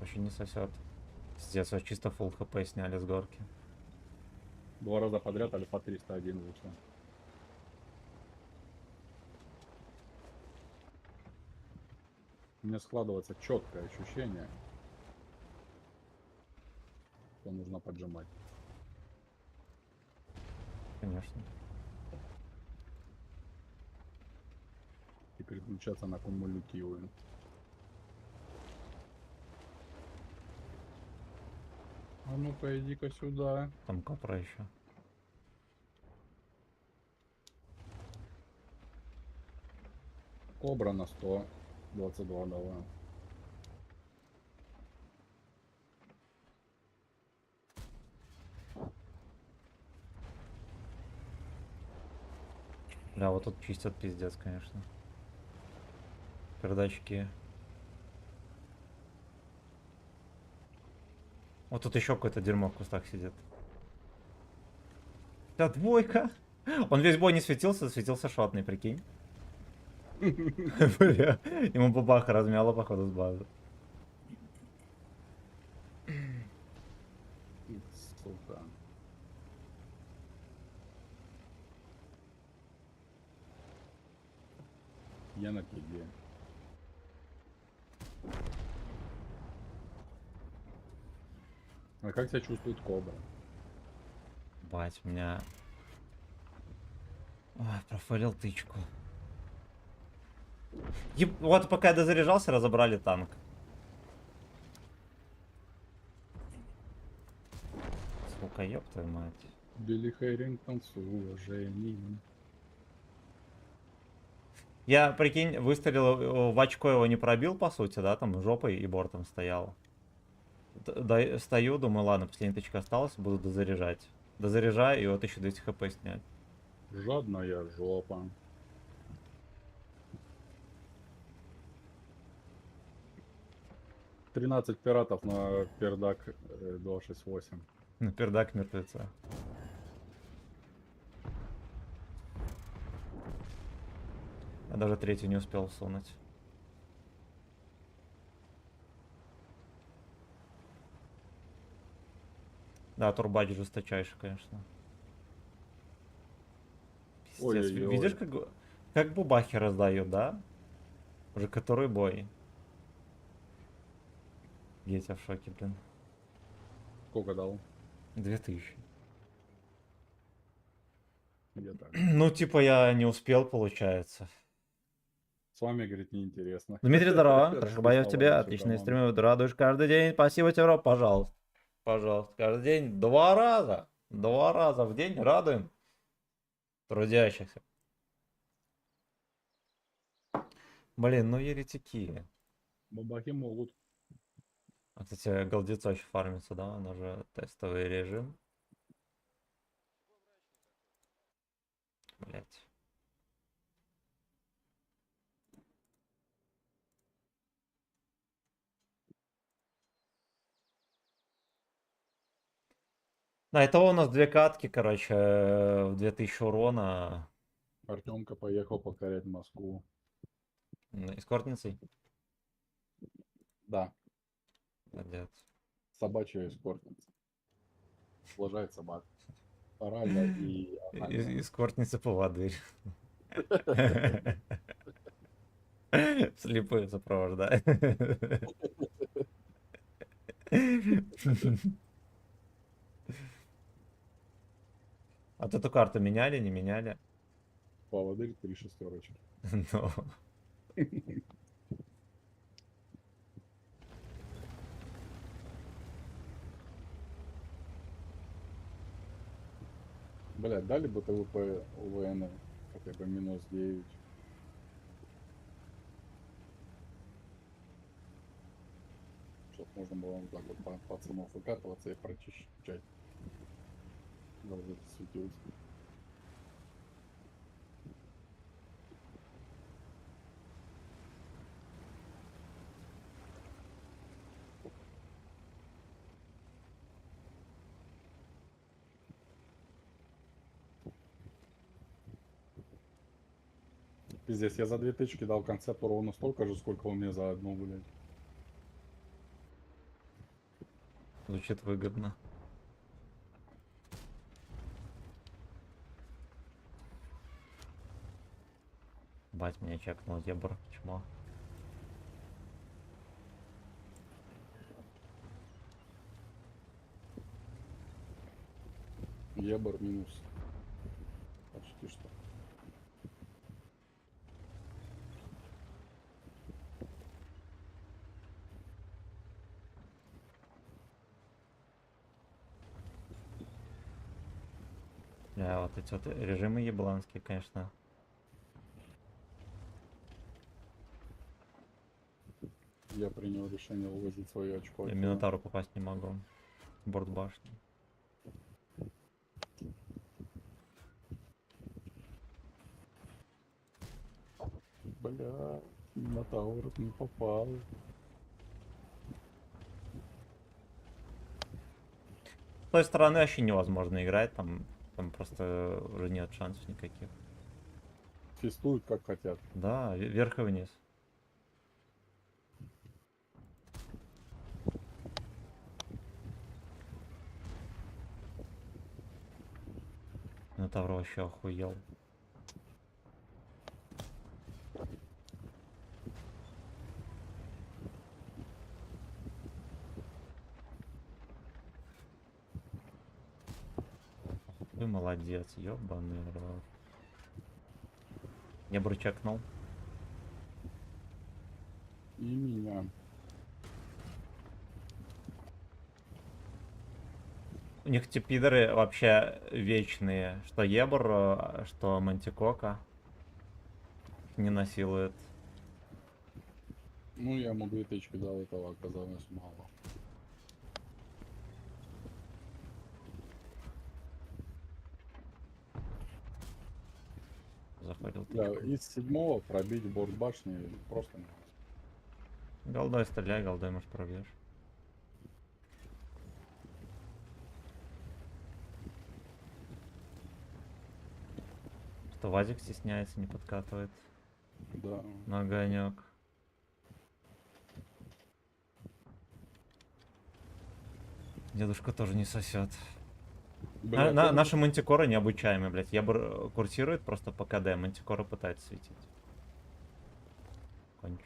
Очень не сосет. Пиздец, вот чисто full хп сняли с горки. 2 раза подряд альфа 301 вышла. У меня складывается четкое ощущение, что нужно поджимать. Конечно. И переключаться на кумулятивы. А ну-ка, иди-ка сюда. Там копра еще. Кобра на 122 дала. Бля, вот тут чистят пиздец, конечно. Передатчики. Вот тут еще какое-то дерьмо в кустах сидит. Да, двойка. Он весь бой не светился, светился шотный, прикинь. Бля, ему бабаха размяла, походу, с базы. Сука. Я на пиге. А как себя чувствует Кобра? Бать, у меня... Ой, профайлил тычку. Вот пока я дозаряжался, разобрали танк. Сука, ёб твою мать. Билли Хэрингтон с уважением. Я, прикинь, выстрелил в очко, его не пробил, по сути, да, там жопой и бортом стоял. Стою, думаю, ладно, последняя тычка осталась, буду дозаряжать. Дозаряжаю, и вот еще 200 хп снять. Жадная жопа. «13 пиратов на пердак 268. На пердак мертвеца. Я даже третью не успел сунуть. Да, турбач жесточайший, конечно. Пиздец. Ой-ой-ой. Видишь, как бубахи раздают, да? Уже который бой. Я в шоке, блин. Сколько дал? 2000. Я так. Ну, типа, я не успел, получается. С вами, говорит, неинтересно. Дмитрий, здорово. Это Хорошо, боюсь слава тебе. на всю Отличные команду. стримы. Радуешь каждый день. Спасибо тебе, Роб. Пожалуйста. Пожалуйста. Каждый день 2 раза. 2 раза в день радуем трудящихся. Блин, ну еретики. Бабахи могут. А, кстати, голдецо еще фармится, да? Он уже тестовый режим. Блять. Да, итого у нас 2 катки, короче, в 2000 урона. Артемка поехал покорять Москву. Эскортницей. Да, Молодец. собачья эскортница. Ублажает собак. Орально и анально. Эскортница поводырь. Слепую сопровождает. А вот эту карту меняли, не меняли? Поводырь 3 шестерочки. Ну. Блядь, дали бы ТВП УВН хотя бы -9. Чтоб можно было вот так вот по пацанов выкатываться и прочищать. Должен светился. Пиздец, я за 2 тычки дал концепту ровно столько же, сколько он мне за одну, блядь. Звучит выгодно. Бать, меня чекнул ебр. Чмо. Ебар минус. Почти что. Вот эти вот режимы ебланские, конечно. Я принял решение уложить свое очко. Я Минотавру попасть не могу. Борт башни. Бля, Минотавр не попал. С той стороны вообще невозможно играть, там Там просто уже нет шансов никаких. Фистуют как хотят. Да, вверх и вниз. Минотавр вообще охуел. Ты молодец, ёбаный рот. Я бы чекнул. И меня. У них эти пидоры вообще вечные. Что Ебр, что Мантикока. Не насилует. Ну, я ему 2 тычки дал, этого оказалось мало. Заходил Да, тычку. из 7-го пробить борт башни просто не возможно. Голдой стреляй, голдой, может, пробьешь. Что Вазик стесняется, не подкатывает Да. на огонек. Дедушка тоже не сосет. Бля, Наши мантикоры необучаемые, блядь. Ебр курсирует просто по КД, мантикора пытается светить. Кончу.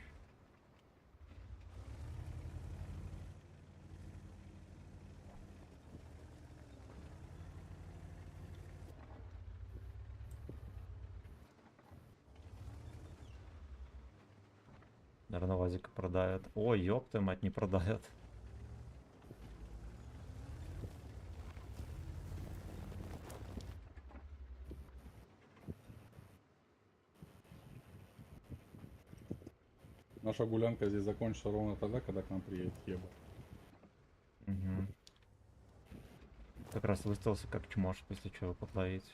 Наверное, Вазика продают. Ой, ёб твою мать, не продают. наша гулянка здесь закончится ровно тогда, когда к нам приедет Еба. Угу. Как раз выставился как чмош, если чего подловить.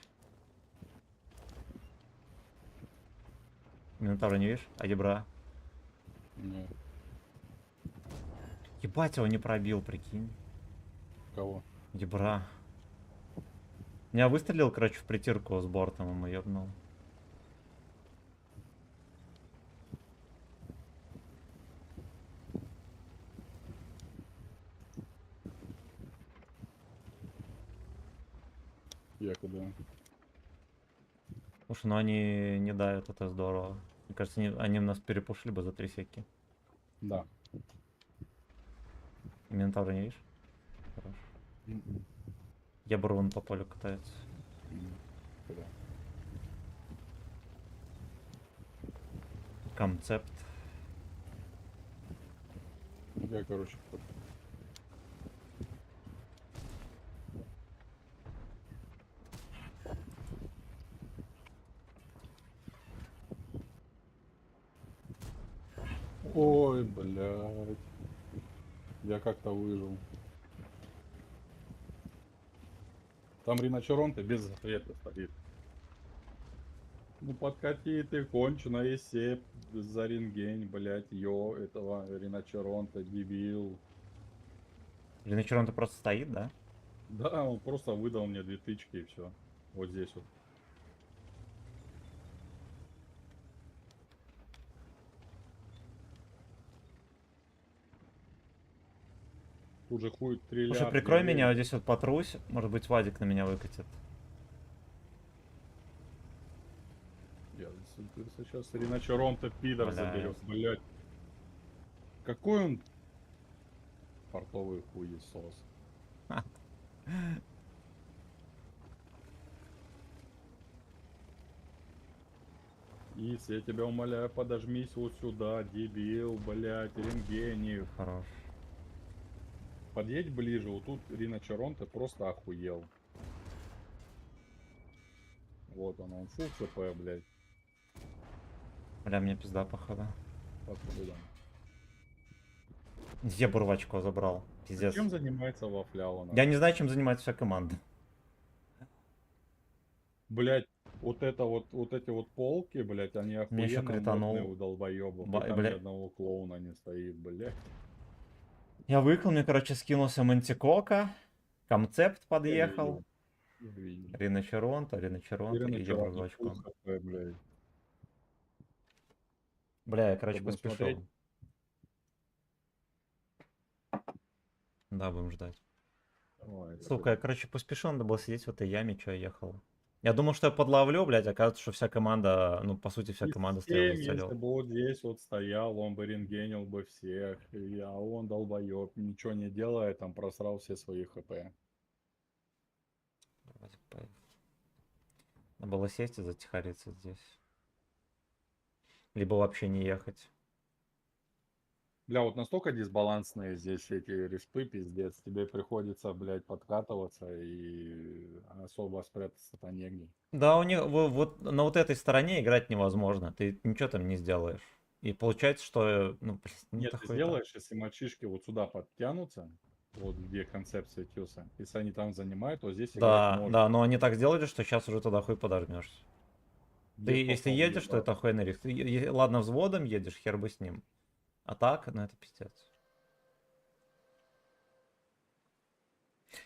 Минотавра не видишь? А Ебра? Нет. Ебать, его не пробил, прикинь. Кого? Ебра. Меня выстрелил, короче, в притирку с бортом, ему ебнул. Я куда? Слушай, ну они не дают, это здорово. Мне кажется, они нас перепушили бы за 3 секи. Да. Минотавра не видишь? Хорош. М-м. Ебр вон по полю катается. Куда? Концепт. Я, короче, ой, блядь. Я как-то выжил. Там Риночеронте без ответа стоит. Ну подкати ты конченая сеп за рентгень, блядь, этого Риночеронте, дебил. Риночерон-то просто стоит, да? Да, он просто выдал мне 2 тычки и все. Вот здесь вот. Тут же хуй триллиард. Слушай, прикрой людей. меня, вот здесь вот потрусь. Может быть, Вадик на меня выкатит. Я сейчас Риночеронте пидор Блядь. заберет, блядь. Какой он портовый хуесос. Ис, я тебя умоляю, подожмись вот сюда, дебил, блядь, рентгенев. Хорош. Подъедь ближе, вот тут Риночеронте просто охуел. Вот он фул ЦП, блядь. Бля, мне пизда, походу. Откуда? Ебр в очко забрал. Пиздец. Чем занимается Вафляла? Я не знаю, чем занимается вся команда. Блядь, вот это вот эти вот полки, блядь, они Меня ещё охуенно кританул. модные у долбоёбов. Ба- И там бля- ни одного клоуна не стоит, блядь. Я выехал, мне, короче, скинулся Мантикока. Концепт Я подъехал. видел. Видел. Риночеронта и Ирина Евро Чарова, очком. хп, блядь. Бля, я, короче, Что, будем поспешил. смотреть? Да, будем ждать. Ой, это Сука, я, блядь. короче, поспешил, надо было сидеть в этой яме, что я ехал. Я думал, что я подловлю, блядь, оказывается, что вся команда, ну, по сути, вся И команда стрел 7, если зацелила. бы вот здесь вот стоял, он бы рентгенил бы всех, а он долбоеб, ничего не делая, там просрал все свои хп. Надо было сесть и затихариться здесь. Либо вообще не ехать. Бля, вот настолько дисбалансные здесь эти респы, пиздец. Тебе приходится, блядь, подкатываться и особо спрятаться-то негде. Да, у них вот на вот этой стороне играть невозможно. Ты ничего там не сделаешь. И получается, что, ну, блин, ну Нет, это ты хуета. сделаешь, если мальчишки вот сюда подтянутся, вот где концепция Тюса, если они там занимают, то здесь играть Да, можно. да, но они так сделали, что сейчас уже туда хуй подожмешься. Ты Где если попал, едешь, то ебать. это охуенный риск. Ты ладно, взводом едешь, хер бы с ним. А так, ну это пиздец.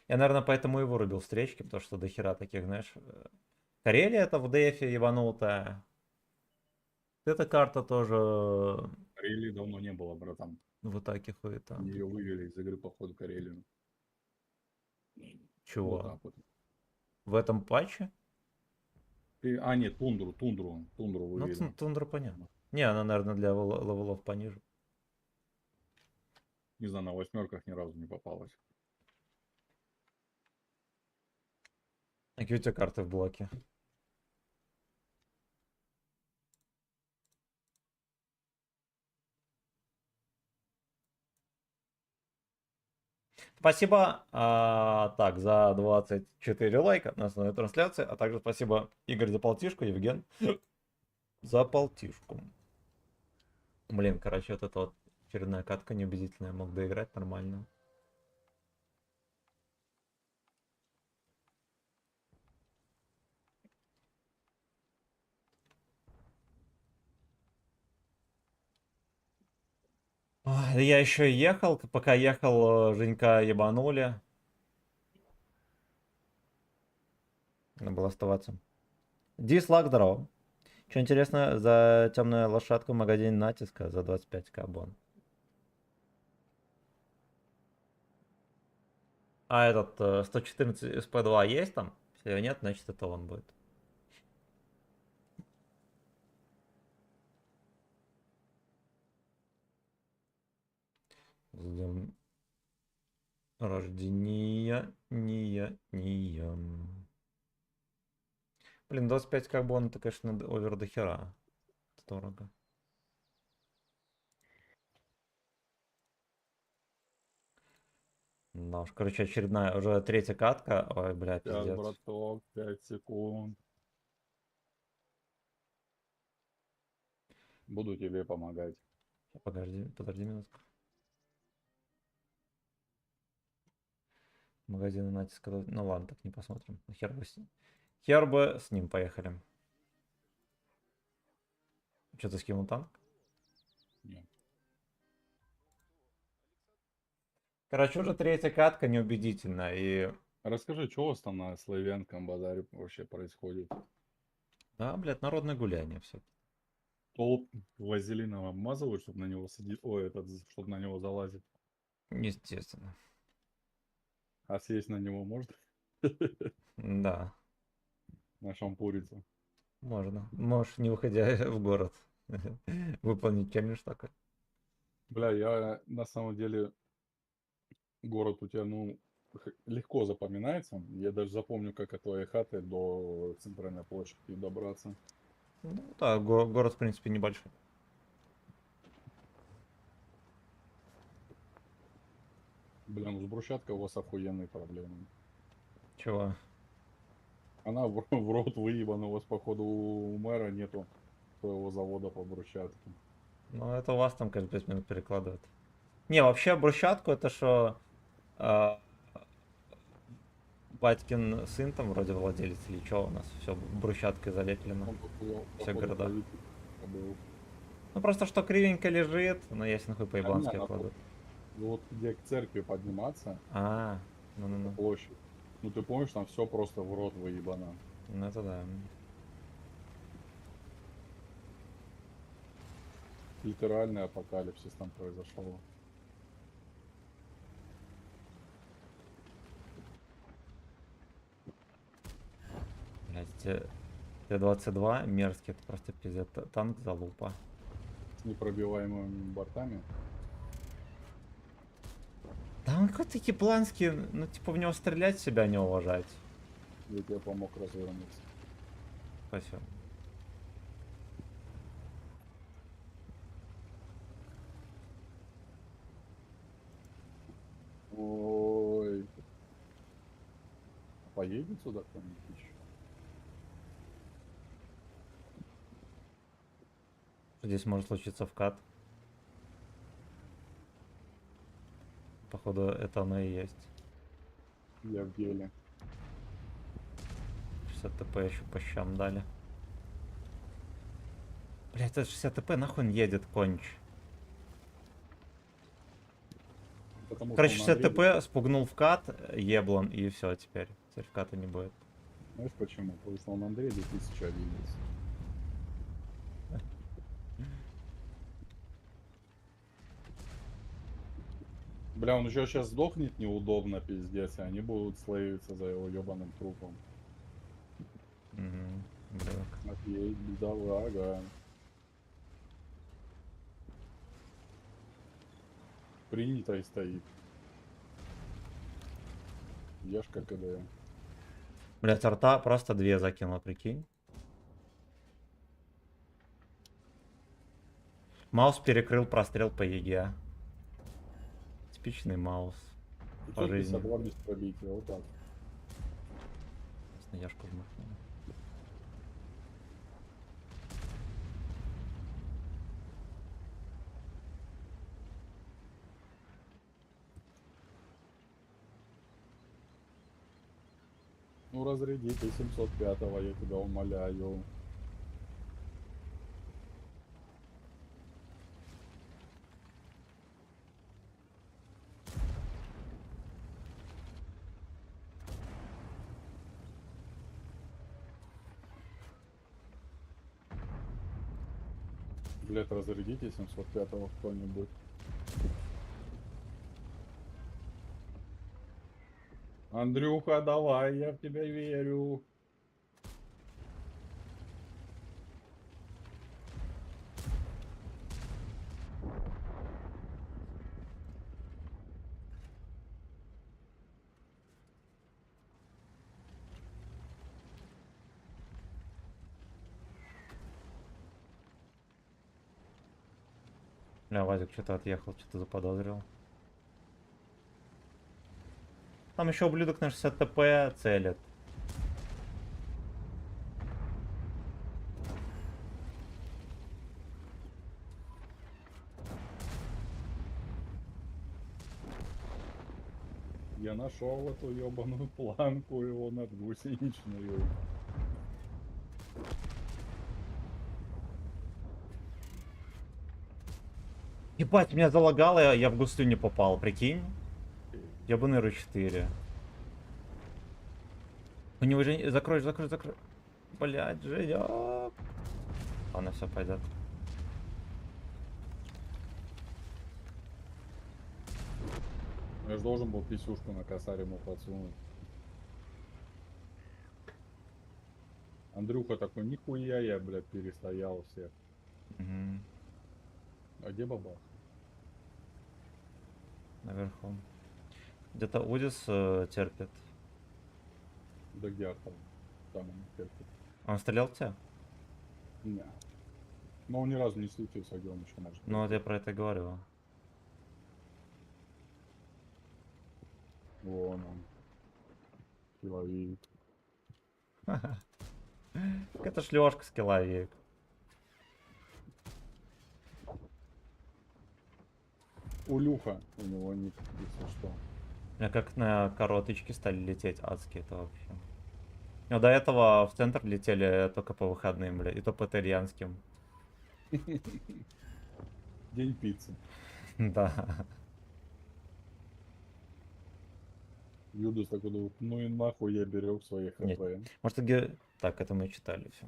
Я, наверное, поэтому и вырубил встречки, потому что до хера таких, знаешь. Карелия это в дефе ебанутая. Эта карта тоже Карелии давно не было, братан. в атаке хуета. Ее вывели из игры, походу, Карелию. Вот Чего? так вот. В этом патче? Нет, тундру Ну, вывели. тундра понятно. Не, она, наверное, для левелов пониже. Не знаю, на восьмерках ни разу не попалась. Какие у тебя карты в блоке? Спасибо так за 24 лайка на основной трансляции, а также спасибо Игорь за полтишку, Евген за полтишку. Блин, короче, вот эта вот очередная катка неубедительная, мог доиграть нормально. Ой, я еще ехал, пока ехал, Женька ебанули. Надо было оставаться. Дислаг, здорово. Что интересно, за темную лошадку в магазине натиска за 25к бон. А этот 114 SP2 есть там? Если нет, значит это он будет. С днем рождения, ния. Блин, 25 карбон это, конечно, овер до хера. Дорого. Да уж, короче, очередная, уже третья катка. Ой, бля, Сейчас, пиздец. браток, 5 секунд. Буду тебе помогать. Подожди минутку. Магазины натиска. Ну ладно, так не посмотрим. Хер бы с ним. Хер бы с ним поехали. Что ты скинул танк? Нет. Короче, уже третья катка неубедительна. И Расскажи, что у вас там на славянском базаре вообще происходит? да, блядь, народное гуляние все. Толп вазелином обмазывают, чтобы на него сидит, чтобы на него залазить. Естественно. А съесть на него можно? Да, На шампурицу. можно. Можешь, не выходя в город, выполнить челлендж такой. Бля, я на самом деле город у тебя, ну, легко запоминается. Я даже запомню, как от твоей хаты до центральной площади добраться. Ну да, город, в принципе, небольшой. Бля, ну с брусчаткой у вас охуенные проблемы. Чего? Она в рот выебана, у вас, походу, у мэра нету своего завода по брусчатке. Ну, это у вас там каждые 5 минут перекладывают. Не, вообще брусчатку это что батькин сын там вроде владелец или что у нас все брусчаткой залеплено. Он, Все походу, города. правитель был. Ну просто что кривенько лежит, но если нахуй А не, по-яблански она кладут. вот где к церкви подниматься, А, ну-ну-ну. площадь, Ну ты помнишь, там все просто в рот выебано. Ну это да. Литеральный апокалипсис там произошел. Блядь, Т-22 мерзкий, это просто пиздец. Танк залупа. С непробиваемыми бортами. Да он какой-то ебланский, ну типа в него стрелять, себя не уважать. Я тебе помог развернуться. Спасибо. Ой. Поедет сюда кто-нибудь еще? Здесь может случиться вкат. Походу это оно и есть. Я в деле. 60 ТП еще по щам дали. Блять, это 60 ТП, нахуй он едет, конч. Потому Короче, что он 60 Андрей, ТП, спугнул вкат, еблан, и все теперь. Теперь вката не будет. знаешь почему? Потому что он Андрей 2011. Бля, он еще сейчас сдохнет неудобно, пиздец, и они будут славиться за его ебаным трупом. Мгм. Блин. Офигеть, бедолага. Принято и стоит. Ешь ККД. Блять, арта просто 2 закинул, прикинь. Маус перекрыл прострел по ЕГЭ. Типичный маус. По жизни. 552 без пробития, вот так. На яшку вмахнул. Ну разрядите 705-го, я тебя умоляю. Блять, разрядите 705-го кто-нибудь. Андрюха, давай, я в тебя верю. Бля, Вазик что-то отъехал, что-то заподозрил. Там еще ублюдок на 60 ТП целит. Я нашел эту ебаную планку его над гусеничную. Ебать, меня залагало, я в густую не попал, прикинь. Ебаный R4. У него же... Закрой, закрой, закрой. Блять, Женя. Ладно, все пойдет. Я же должен был писюшку на косарь ему подсунуть. Андрюха такой, нихуя я, блядь, перестоял всех. Мгм. А где бабах? Наверху. Где-то Удис терпит. Да где Артем? Там он терпит. Он стрелял в тебя? Не. Но он ни разу не светился, где он еще может. Ну вот я про это говорю. Вон он. Человек. Это шлёшка скилловик. Улюха у него ник, если что. У меня как на короточке стали лететь адские, это вообще. Но до этого в центр летели только по выходным, бля, и то по итальянским. День пиццы. Да. Юдас такой думает, ну и нахуй я берег свои Нет. хп. Может, где... Так, это мы читали все.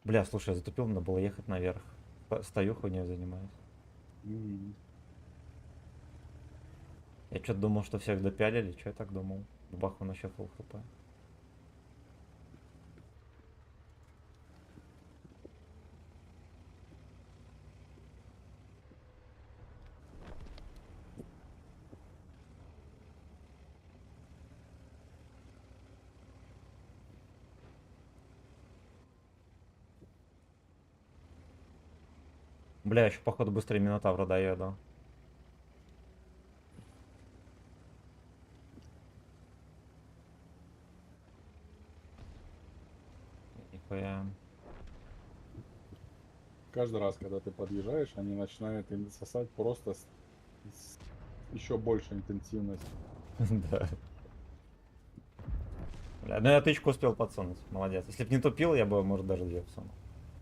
Бля, слушай, я затупил, надо было ехать наверх. Стою, хуйней занимаюсь. М. Я что-то думал, что всех допялили, что я так думал? Бах, он еще фул хп. Бля, еще походу быстрее Минотавра доеду. Нихуя. Каждый раз, когда ты подъезжаешь, они начинают сосать просто с еще большей интенсивностью. Да. Бля, ну я тычку успел подсунуть, молодец. Если бы не тупил, я бы, может, даже две всунул.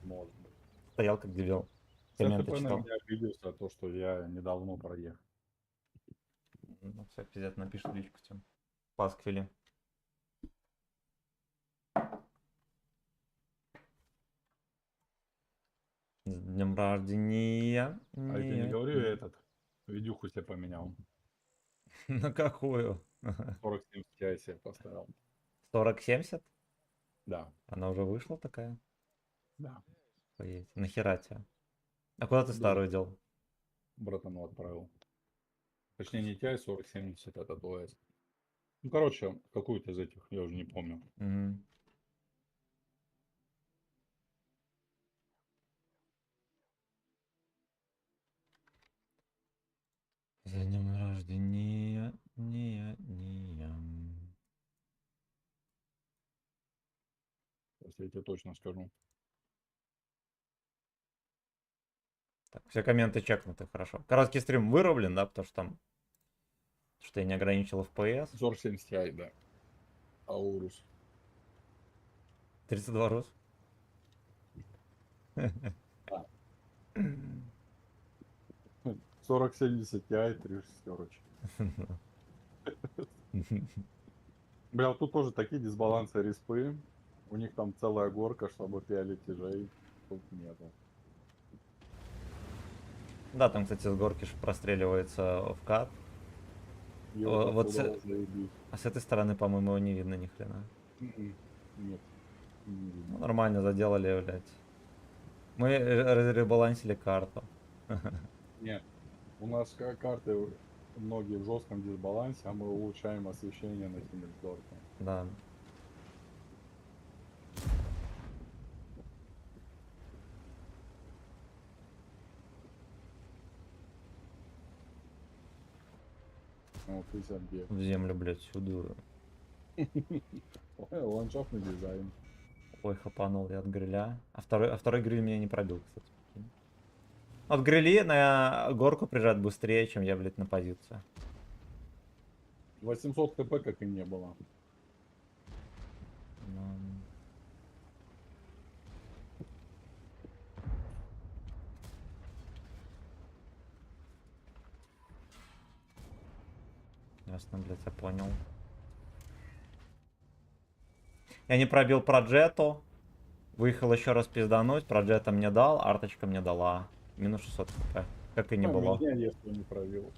Может быть. Стоял как дебил. Кстати, Комменты на читал. меня обиделся то, что я недавно проехал. Ну все, пиздец, напишет в личку тем. Пасквили. С днем рождения. А я тебе не Нет. говорю, я этот видюху себе поменял. На какую? 47 Ti себе поставил. 4070? Да, Она уже вышла такая? да. Охуеть. Нахера тебе? А куда ты старую дел? Братану отправил. Точнее, не Ti 4070, это OS. Ну, короче, какую-то из этих, я уже не помню. Мгм. За днем рождения. Сейчас я тебе точно скажу. Так, все комменты чекнуты, хорошо. Короткий стрим вырублен, да, потому что там что я не ограничил FPS. 4070 Ti, да. Аурус. 32 рус. Да. 4070 Ti, 3 шестерочки. Бля, вот тут тоже такие дисбалансы респы. У них там целая горка, чтобы пиалить тяжей. Тут нету. Да, там, кстати, с горки ж простреливается в кат. И вот Вот оттуда вот заебись. а с этой стороны, по-моему, его не видно ни хрена. Нет. Не Ну, видно. нормально заделали, блядь. Мы ребалансили карту. Нет. У нас карты многие в жестком дисбалансе, а мы улучшаем освещение на Химмельсдорфе. Да. Вот 52. В землю, блядь, сюда. Ландшафтный дизайн. Ой, хапанул я от гриля. А второй гриль меня не пробил, кстати. Вот грили на горку прижат быстрее, чем я, блядь, на позицию. 800 хп как и не было. Ну, ясно, блядь, я понял. Я не пробил проджету. Выехал еще раз пиздануть. Проджета мне дал, арточка мне дала. Минус 600 хп. Как и не А было. меня если не провел.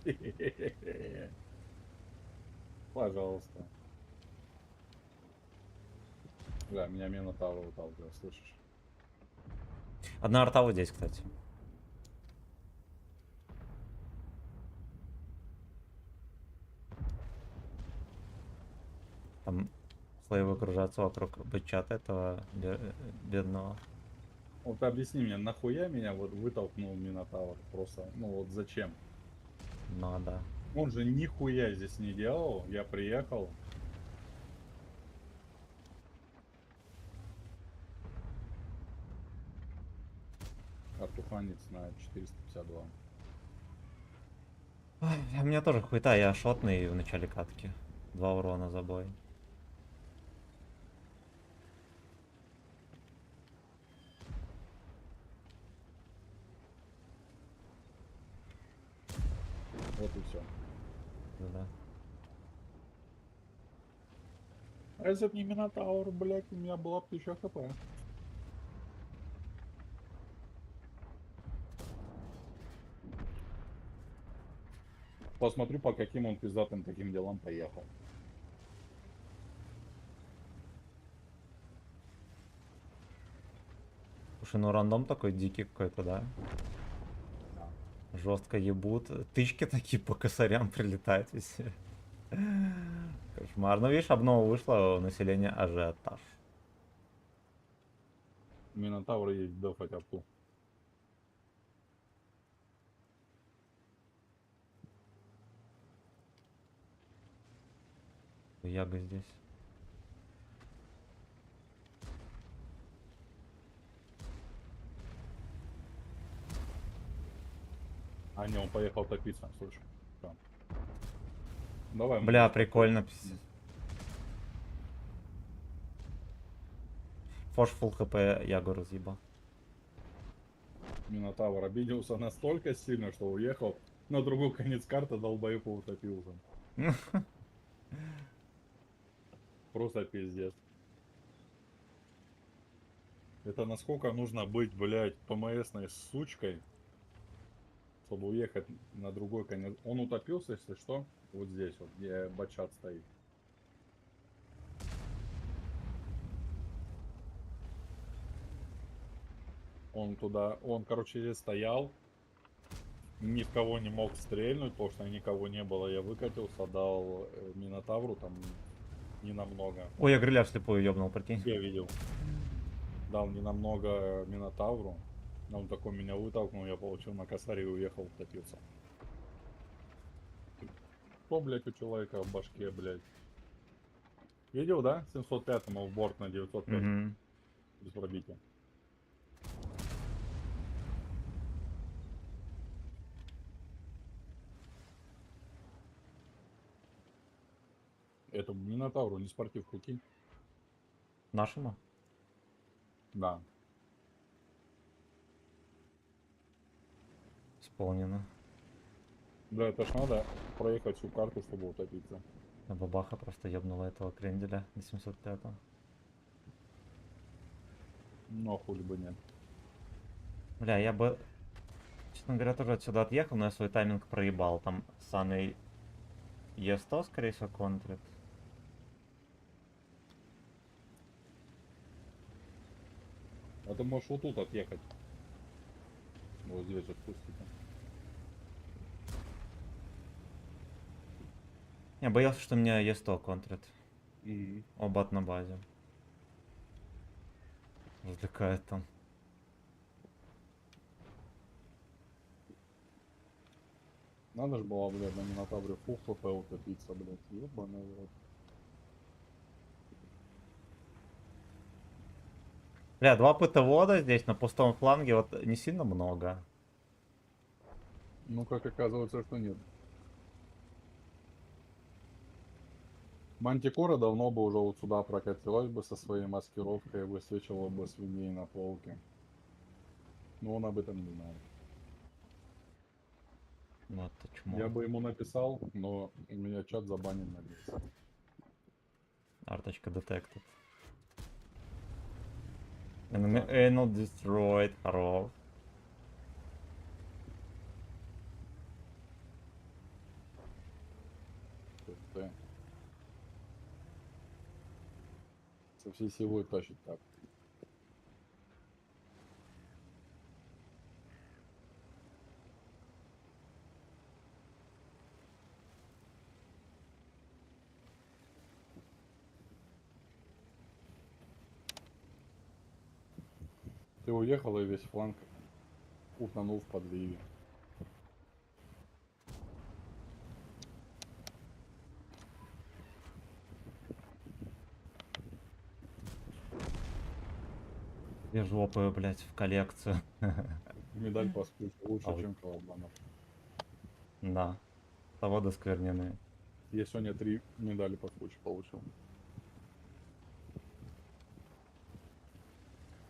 Пожалуйста. Бля, меня Минотавр выталкивает, слышишь? Одна арта вот здесь, кстати. Там слоевые кружатся вокруг бычата этого бедного. Вот объясни мне, нахуя меня вот вытолкнул Минотавр? Просто, ну вот зачем? Надо. Он же нихуя здесь не делал, я приехал. Артуханец на 452. Ой, у меня тоже хуйта, я шотный в начале катки. 2 урона за бой. Вот и все. Да. А если б не Минотавр, блядь, у меня была бы 1000 хп. Посмотрю, по каким он пиздатым таким делам поехал. Слушай, ну рандом такой дикий какой-то, да? Да. Жестко ебут. Тычки такие по косарям прилетают везде. Кошмар. Ну, видишь, обнова вышла, у населения ажиотаж. Минотавр есть дефать апту. Яга здесь. А не, он поехал топиться, слушай. Да. Давай. мы Бля, здесь прикольно. попробуем. Фош фул хп Ягу разъебал. Минотавр обиделся настолько сильно, что уехал на другой конец карты, долбоёб утопился. Просто пиздец. Это насколько нужно быть, блядь, ПМСной сучкой, чтобы уехать на другой конец. Он утопился, если что, вот здесь вот, где бачат стоит. Он туда, он, короче, здесь стоял, ни в кого не мог стрельнуть, потому что никого не было. Я выкатился, дал Минотавру там ненамного. Ой, я гриля вслепую ёбнул, прикинь. Я видел. Дал ненамного Минотавру. Он такой меня вытолкнул, я получил на косаре и уехал топиться. Что, блядь, у человека в башке, блядь? Видел, да? 705-му в борт на 905 Мгм. без пробития. Этому Минотавру не спортивку кинь. Нашему? Да. Исполнено. Да, это ж надо проехать всю карту, чтобы утопиться. А бабаха просто ёбнула этого кренделя на 705-м. Но хули бы нет. Бля, я бы, честно говоря, тоже отсюда отъехал, но я свой тайминг проебал. Там Саный Е100, скорее всего, контрит. А ты можешь вот тут отъехать. Вот здесь вот спуститься. Я боялся, что меня Е100 контрит. Оба на базе. Развлекает там. Надо же было, блядь, на Минотавре фух ПП утопиться, блядь. Ёбаный в рот. Бля, 2 ПТ-вода здесь на пустом фланге, вот не сильно много. Ну, как оказывается, что нет. Мантикора давно бы уже вот сюда прокатилась бы со своей маскировкой и высвечивала бы свиней на полке. Но он об этом не знает. Вот чмо. Я бы ему написал, но у меня чат забанен на весь. Арточка detected. Так. Anal destroyed. Хорош. Да. Со всей силой тащит так. Ты уехал и весь фланг утонул в подливе. Две жопы, блять, в коллекцию. Медаль по скучу лучше, Ау. чем Колобанов. Да. Заводы сквернены. Я сегодня 3 медали по скучу получил.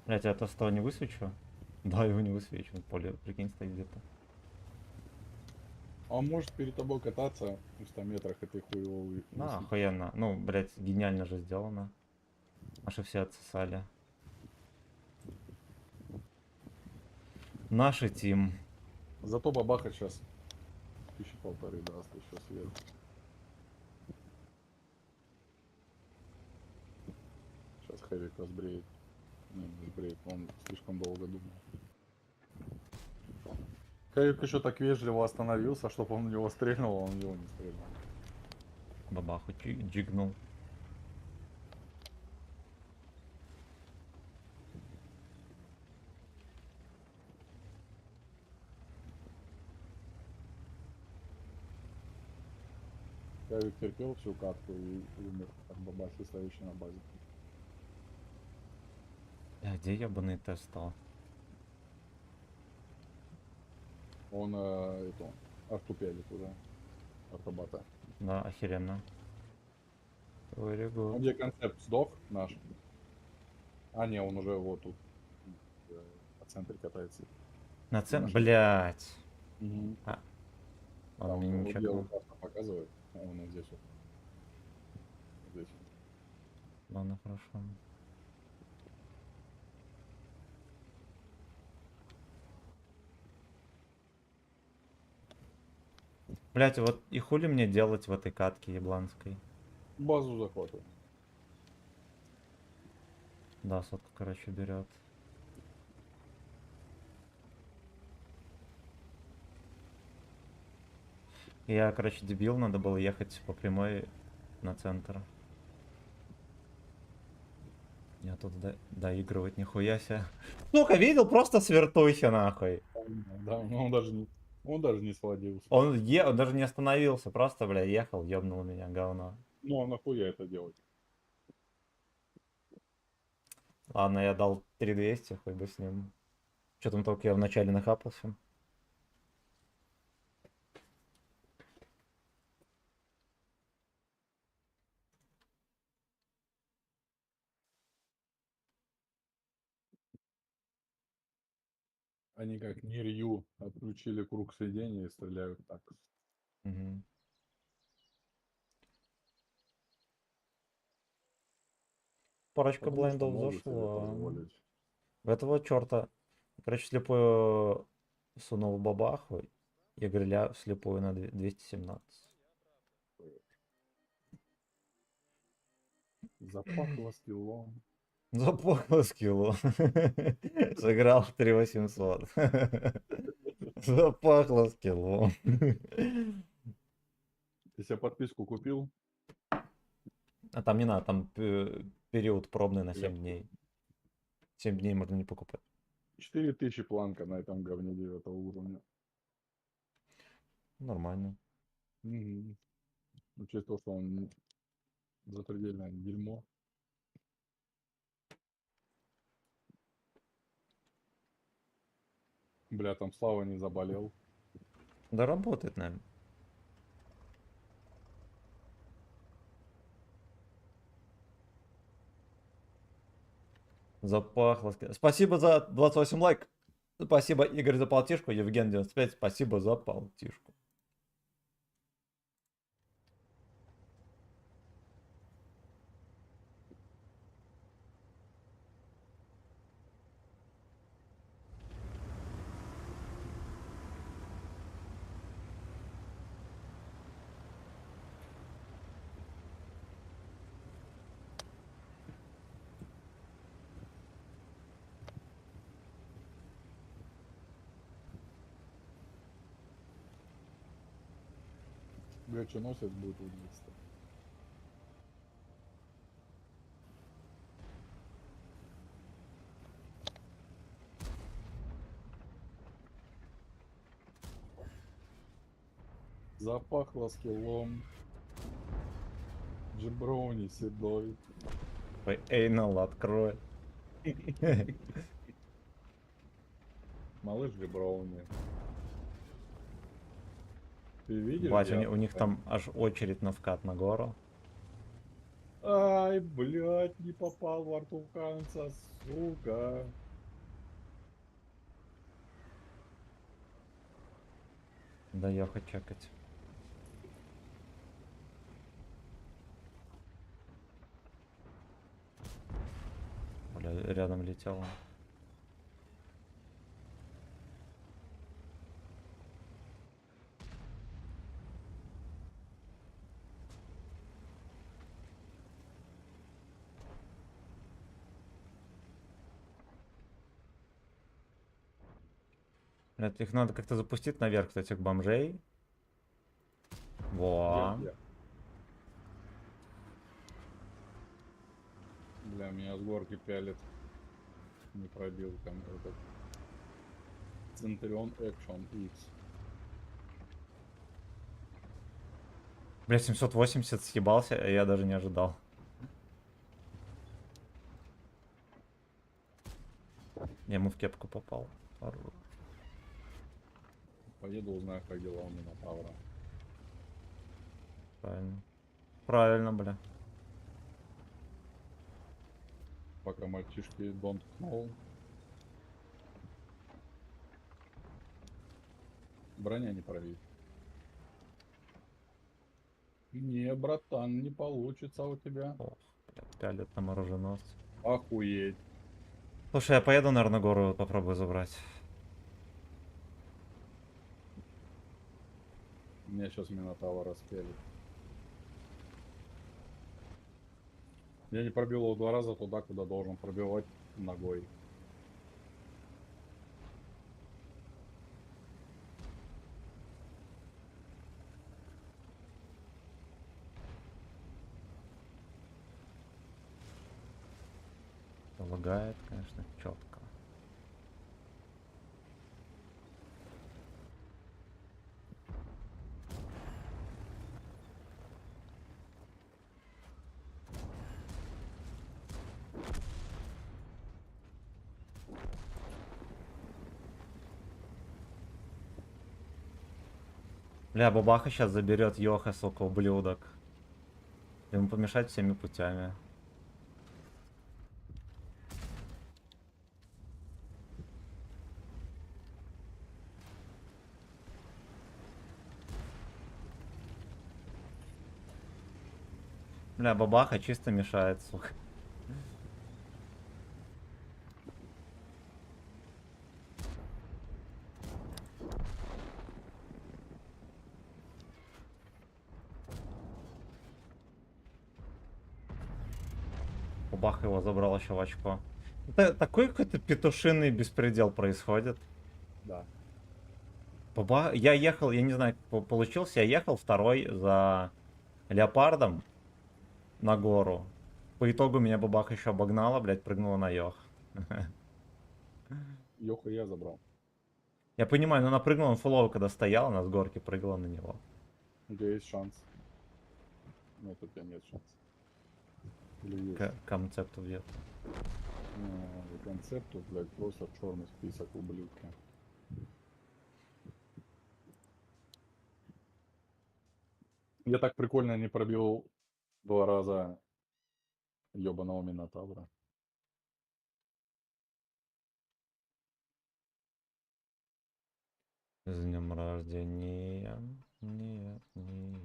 Блять, я это 100 не высвечу? Да, его не высвечу. Поле, прикинь, стоит где-то. А он может перед тобой кататься в 100 метрах, и ты хуй его Да, высветишь. охуенно. Ну, блядь, гениально же сделано. Наши все отсосали. Наши тим. Зато бабаха сейчас 1500 даст еще сверху. Сейчас Хэвик разбреет. Не, не разбреет, он слишком долго думал. Хэвик еще так вежливо остановился, чтобы он в него стрельнул, а он в него не стрельнул. Бабаху джигнул. Хэвик терпел всю катку и умер от бабахи, стоящей на базе. Где ебаный тест стал? Он арту пялит уже. Артобата. Да, охеренно. Very Он good. где концепт сдох наш. А, не, он уже вот тут по центре катается. На цен... Наши. Блять. Угу. Он Там меня не вот чекнул. белую карту показывает, а он вот здесь вот. Здесь вот. Ладно, хорошо. Блять, вот и хули мне делать в этой катке ебланской? Базу захватываем. Да, сотка, короче, берет. Я, короче, дебил, надо было ехать по прямой на центр. Я тут доигрывать нихуя себе. Сука, видел? Просто с вертухи, нахуй. Да, но он даже не сладился. Он даже не остановился, просто, бля, ехал, ёбнул меня, говно. Ну а нахуя это делать? Ладно, я дал 3200, хоть бы с ним. Что там только я вначале нахапался. Они как Нирью отключили круг сведения и стреляют так. Мгм. Парочка Потому что блайндов могут себе зашла. позволить. В этого черта, короче, слепую сунул бабаху и гриля слепую на 217. Запахло скиллом. Запахло скиллу. Сыграл 3800. Запахло скиллу. Ты себе подписку купил? А там не надо, там период пробный на Я 7 дней. 7 дней можно не покупать. 4000 планка на этом говне 9 уровня. Нормально. Угу. Учесть то, что он запредельное дерьмо. Бля, там Слава не заболел. Да работает, наверное. Запахло. Спасибо за 28 лайк. Спасибо, Игорь, за полтишку. Евген 95, спасибо за полтишку. Бля, что носит будет удивиться. Запахло скиллом. Джеброуни седой. Ой, Эйнал, открой. Малыш Джеброуни. Ты видишь? Бать, где у них там аж очередь на вкат на гору. Ай, блядь, не попал в артуканца, сука. Доехать чекать. Бля, рядом летел он. Блядь, их надо как-то запустить наверх, этих бомжей. Во. Я. Бля, меня с горки пялит. Не пробил там этот. Centurion Action X. Бля, 780 съебался, а я даже не ожидал. Я ему в кепку попал. Поеду, узнаю, как дела у Минотавра. Правильно. Правильно, бля. Пока мальчишки don't know. Броня не пробить. Не, братан, не получится у тебя. Ох, бля, пялит на мороженосце. Охуеть. Слушай, я поеду, наверное, гору попробую забрать. Меня сейчас Минотавр распелит. Я не пробил его 2 раза туда, куда должен пробивать ногой. Лагает, конечно, четко. Бля, бабаха сейчас заберет Йоха, сука, ублюдок. Ему помешать всеми путями. Бля, бабаха чисто мешает, сука. Бабаха его забрал еще в очко. Это такой какой-то петушиный беспредел происходит. Да. Я ехал, я не знаю, как получился, я ехал второй за леопардом на гору. По итогу меня бабаха еще обогнала, блядь, прыгнула на Йох. Йоху я забрал. Я понимаю, но она прыгнула, он фулово, когда стоял, она с горки прыгала на него. У тебя есть шанс. Нет, у тебя нет шанса. Или есть? К концепту где-то. Концепту, блядь, просто черный список ублюдки. Я так прикольно не пробил 2 раза ебаного Минотавра. С днем рождения. Нет, нет.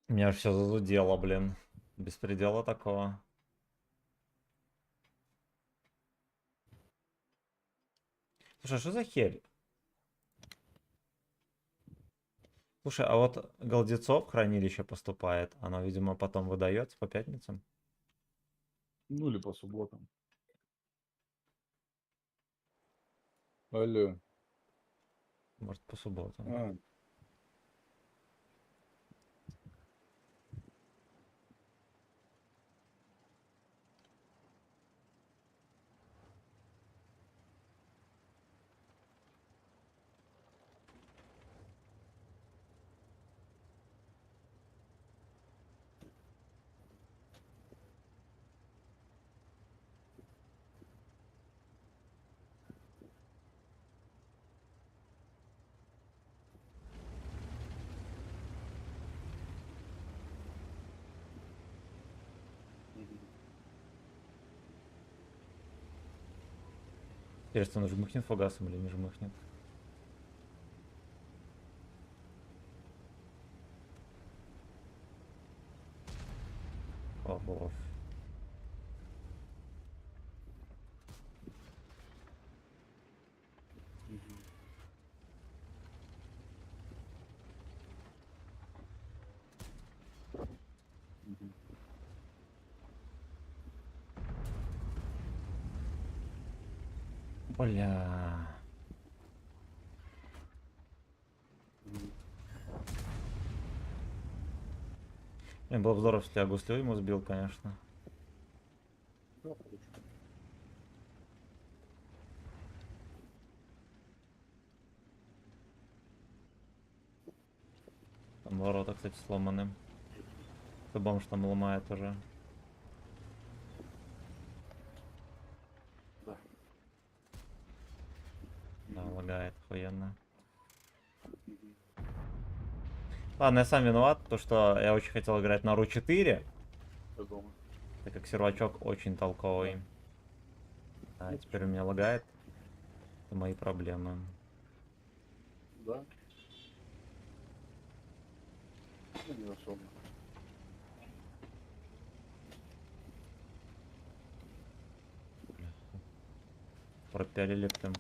Меня аж все зазудело, блин. Беспредела такого. Слушай, а что за херь? Слушай, а вот Голдецов в хранилище поступает. Оно, видимо, потом выдается по пятницам. Ну или по субботам. Алло. Может, по субботам. А, Интересно, он жмыхнет фугасом или не жмыхнет? Ого. Мгм. Бля. Мгм. Было бы здорово, если я гуслю ему сбил, конечно. Да, хорошо. Там ворота, кстати, сломаны. Это бомж там ломает уже. Да. Да, Мгм. лагает охуенно. Мгм. Ладно, я сам виноват, то что я очень хотел играть на РУ-4, Я дома. так как сервачок очень толковый. Да. А Ну, теперь у почему? меня лагает. Это мои проблемы. Да. Ну, не особо. Пропялили прям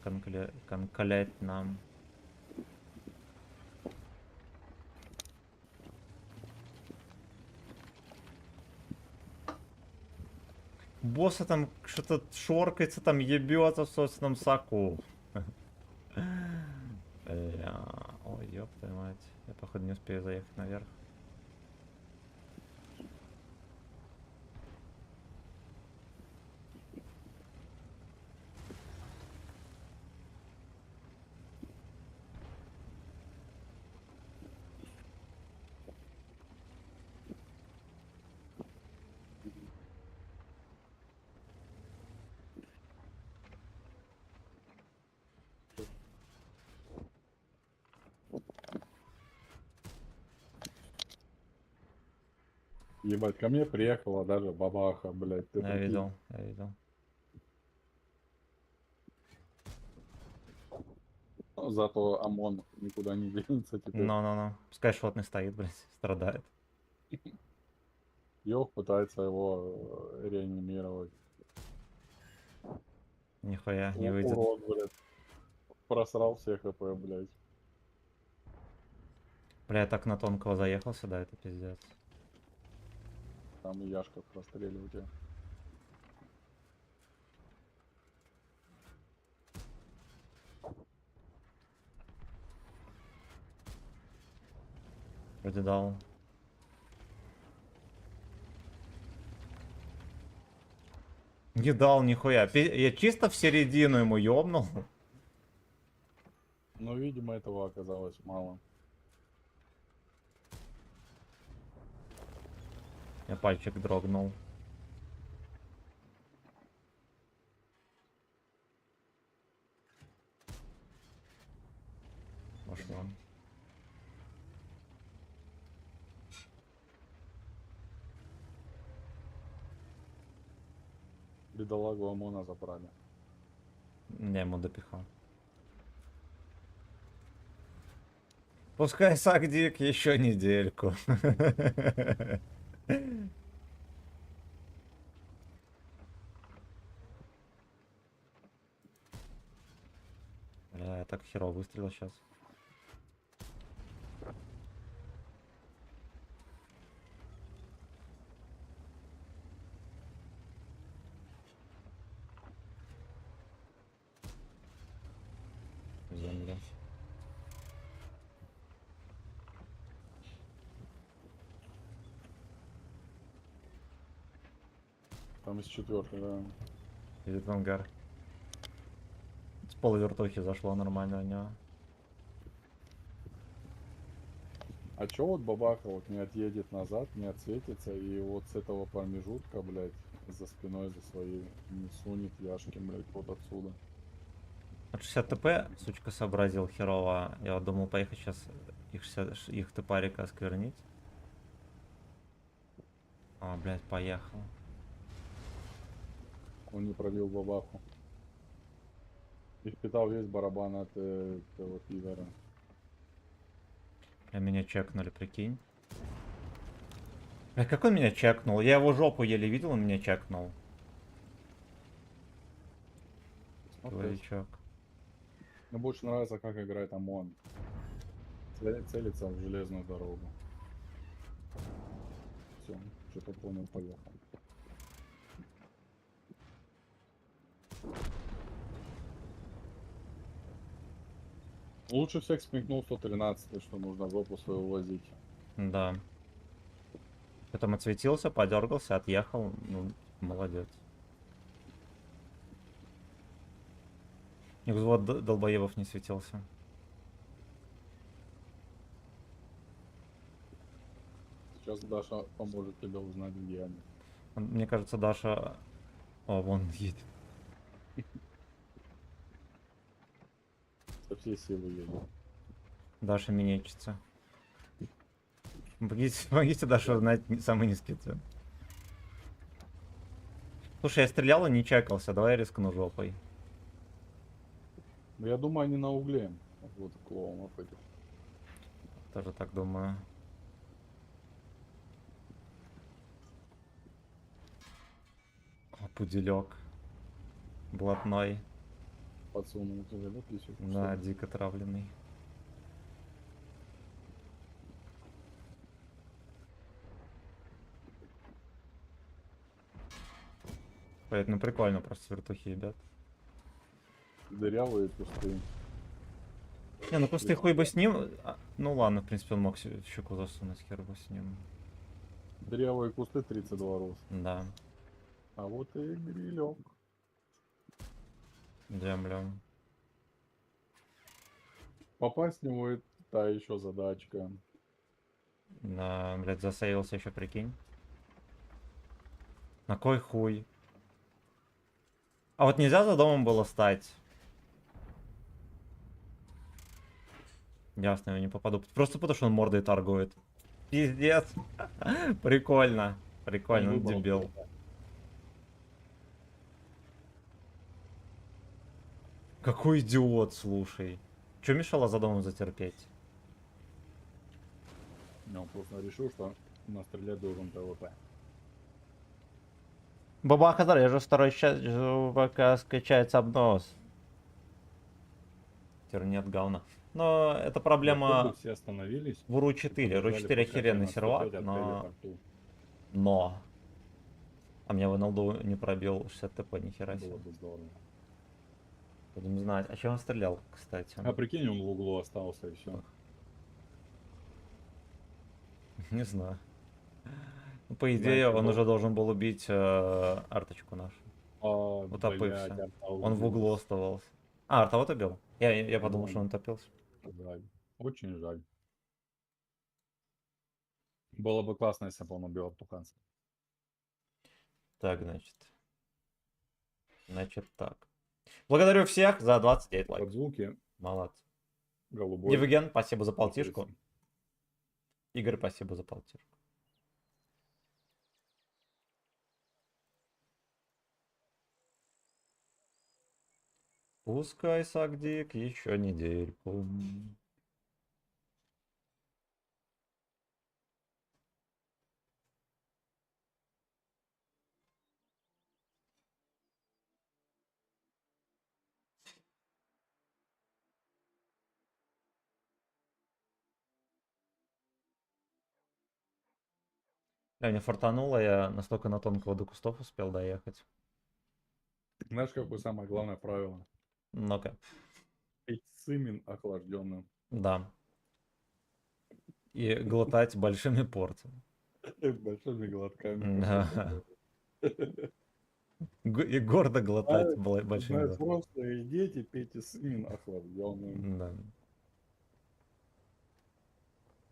конкалять нам. Босса там что-то шоркается, там ебется в собственном соку. Бля. Ой, ёб твою мать. Я, походу, не успею заехать наверх. Ебать, ко мне приехала даже бабаха, блядь, ты Я прикинь. видел, я видел. Зато ОМОН никуда не денется теперь. Ну. Пускай шотный стоит, блядь, страдает. Ёх пытается его реанимировать. Нихуя не выйдет. Урод, блядь. Просрал все ХП, блядь. Бля, я так на тонкого заехал сюда, это пиздец. Там и Яшка прострелил тебя. Вроде дал. Не дал нихуя. Я чисто в середину ему ёбнул. Но, видимо, этого оказалось мало. Я пальчик дрогнул. Пошло. Бедолагу ОМОНа забрали. Я ему допихал. Пускай Сагдик еще недельку. Бля, я так херово выстрелил сейчас. Земля. Там из четвертой, да. Идет в ангар. С полувертухи зашло нормально у него. А чё вот бабаха вот не отъедет назад, не отсветится, и вот с этого промежутка, блядь, за спиной за своей не сунет Яшки, блядь, вот отсюда. От 60 ТП, сучка, сообразил херово. Я вот думал поехать сейчас их, 60, их топарика осквернить. А, блядь, поехал. Он не пробил бабаху. И впитал весь барабан от этого пидора. А меня чекнули, прикинь. А как он меня чекнул? Я его жопу еле видел, он меня чекнул. Смотреть. Человечок. Мне больше нравится, как играет ОМОН. Целится в железную дорогу. Все, что-то понял, поехал. Лучше всех смекнул 113, что нужно жопу свою возить. Да. Потом отсветился, подергался, отъехал. Ну, молодец. И взвод долбоебов не светился. Сейчас Даша поможет тебе узнать, где они. Мне кажется, Даша... О, вон едет. Со всей силы едет. Даша минечится. Помогите Даша узнать самый низкий цен. Слушай, я стрелял и не чекался. Давай я рискну жопой. Ну, я думаю, они на угле. Вот клоунов этих. Тоже так думаю. О, пуделек. Блатной. Подсунул тебе, да, писю? Да, дико травленный. Поэтому прикольно просто вертухи, ребят. Дырявые кусты. Не, ну кусты хуй бы с ним. Ну ладно, в принципе, он мог в щеку засунуть, хер бы с ним. Дырявые кусты 32 рост. Да, А вот и грилек. джемлем. Попасть в него это та еще задачка. Да, блядь, засейвился еще, прикинь. На кой хуй? А вот нельзя за домом было стать. Ясно, я не попаду. Просто потому что он мордой торгует. Пиздец. Прикольно. Прикольно, он выбрал дебил. это. Какой идиот, слушай. Че мешало за домом затерпеть? Он просто решил, что настрелять должен ПВП. Бабаха, я же второй час, пока скачается обнос. Теперь нет говна. Но это проблема Все остановились. в РУ-4. РУ-4 охеренный сервак, но... А меня в НЛД не пробил 60 ТП, нихера себе. Было бы здорово. Будем знать. А чем он стрелял, кстати? А прикинь, он в углу остался и все. Не знаю. Ну, по идее, он уже должен был убить арточку нашу. Утопывся. Он в углу оставался. А, арта вот убил? Я подумал, что он утопился. Жаль. Очень жаль. Было бы классно, если бы он убил Артуханца. Так, значит. Значит так. Благодарю всех за 29 Под лайков. звуки Молодцы. голубой. Евген, спасибо за полтишку. Игорь, спасибо за полтишку. Пускай Сагдик еще недельку. Мне фартануло, я настолько на тонкого до кустов успел доехать. Знаешь, какое самое главное правило? Ну-ка. Пить сымин охлажденным. Да. И глотать большими порциями. Большими глотками. Да. И гордо глотать большими глотками. Просто идите, пейте сымин охлажденным. Да.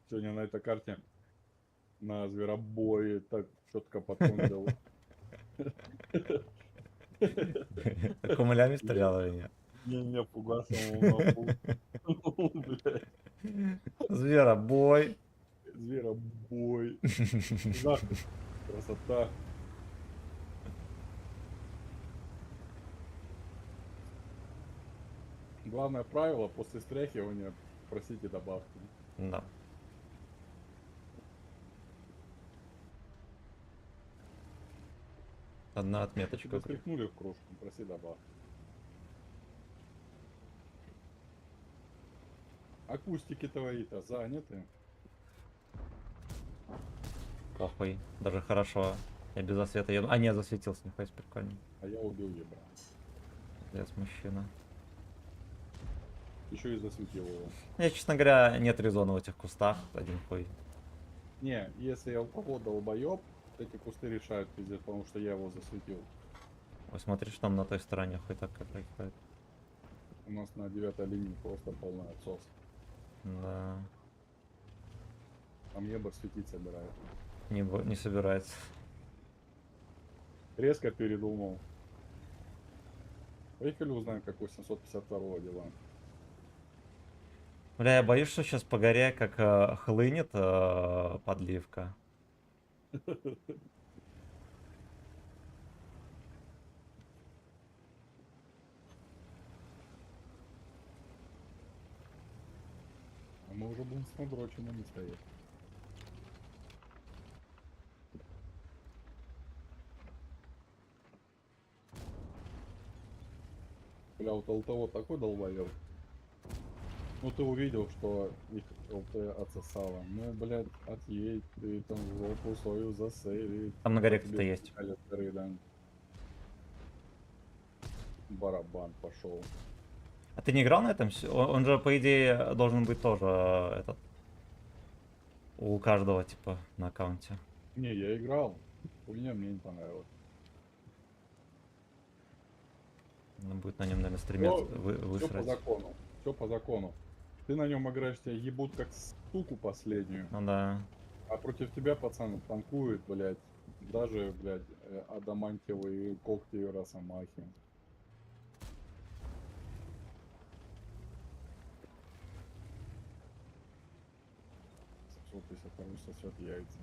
Сегодня на этой карте на зверобое так четко подтонил. Кумулями стрелял или нет? Не пугался ему. Зверобой. Зверобой. Красота. Главное правило, после стряхивания просите добавки. Да. Одна отметочка. Тебя стряхнули в кружку, проси добавки. Акустики твои-то заняты. Похуй. Даже хорошо. Я без засвета еду. А, нет, засветился, нихуя себе прикольно. А я убил ебра. Здесь мужчина. Еще и засветил его. Я, честно говоря, нет резона в этих кустах. Один хуй. Не, если я у кого долбоеб, эти кусты решают пиздец, потому что я его засветил. Ой, смотришь, там на той стороне хуй так как происходит. У нас на 9-й линии просто полный отсос. Да. Там ебр светить собирает. Не собирается. Резко передумал. Поехали узнаем, как 852 дела. Бля, я боюсь, что сейчас по горе как хлынет подливка. А мы уже будем с надроченными стоять. Бля, вот ЛТО такой долбоёб. Ну ты увидел, что их ЛТ отсосало. Ну, блядь, отъедь, ты там жопу свою засейви. Там на горе Тебе кто-то есть. коллекторы, да. Барабан пошел. А ты не играл на этом? Он же, по идее, должен быть тоже этот. У каждого, типа, на аккаунте. Не, я играл. Хуйня мне не понравилась. Надо будет на нем, наверное, стримец Все по высрать. закону. Все по закону. Ты на нем играешь, тебя ебут как суку последнюю. Ну да. А против тебя, пацан, танкует, блядь. Даже, блядь, адамантиевые когти и росомахи. Сосет яйца.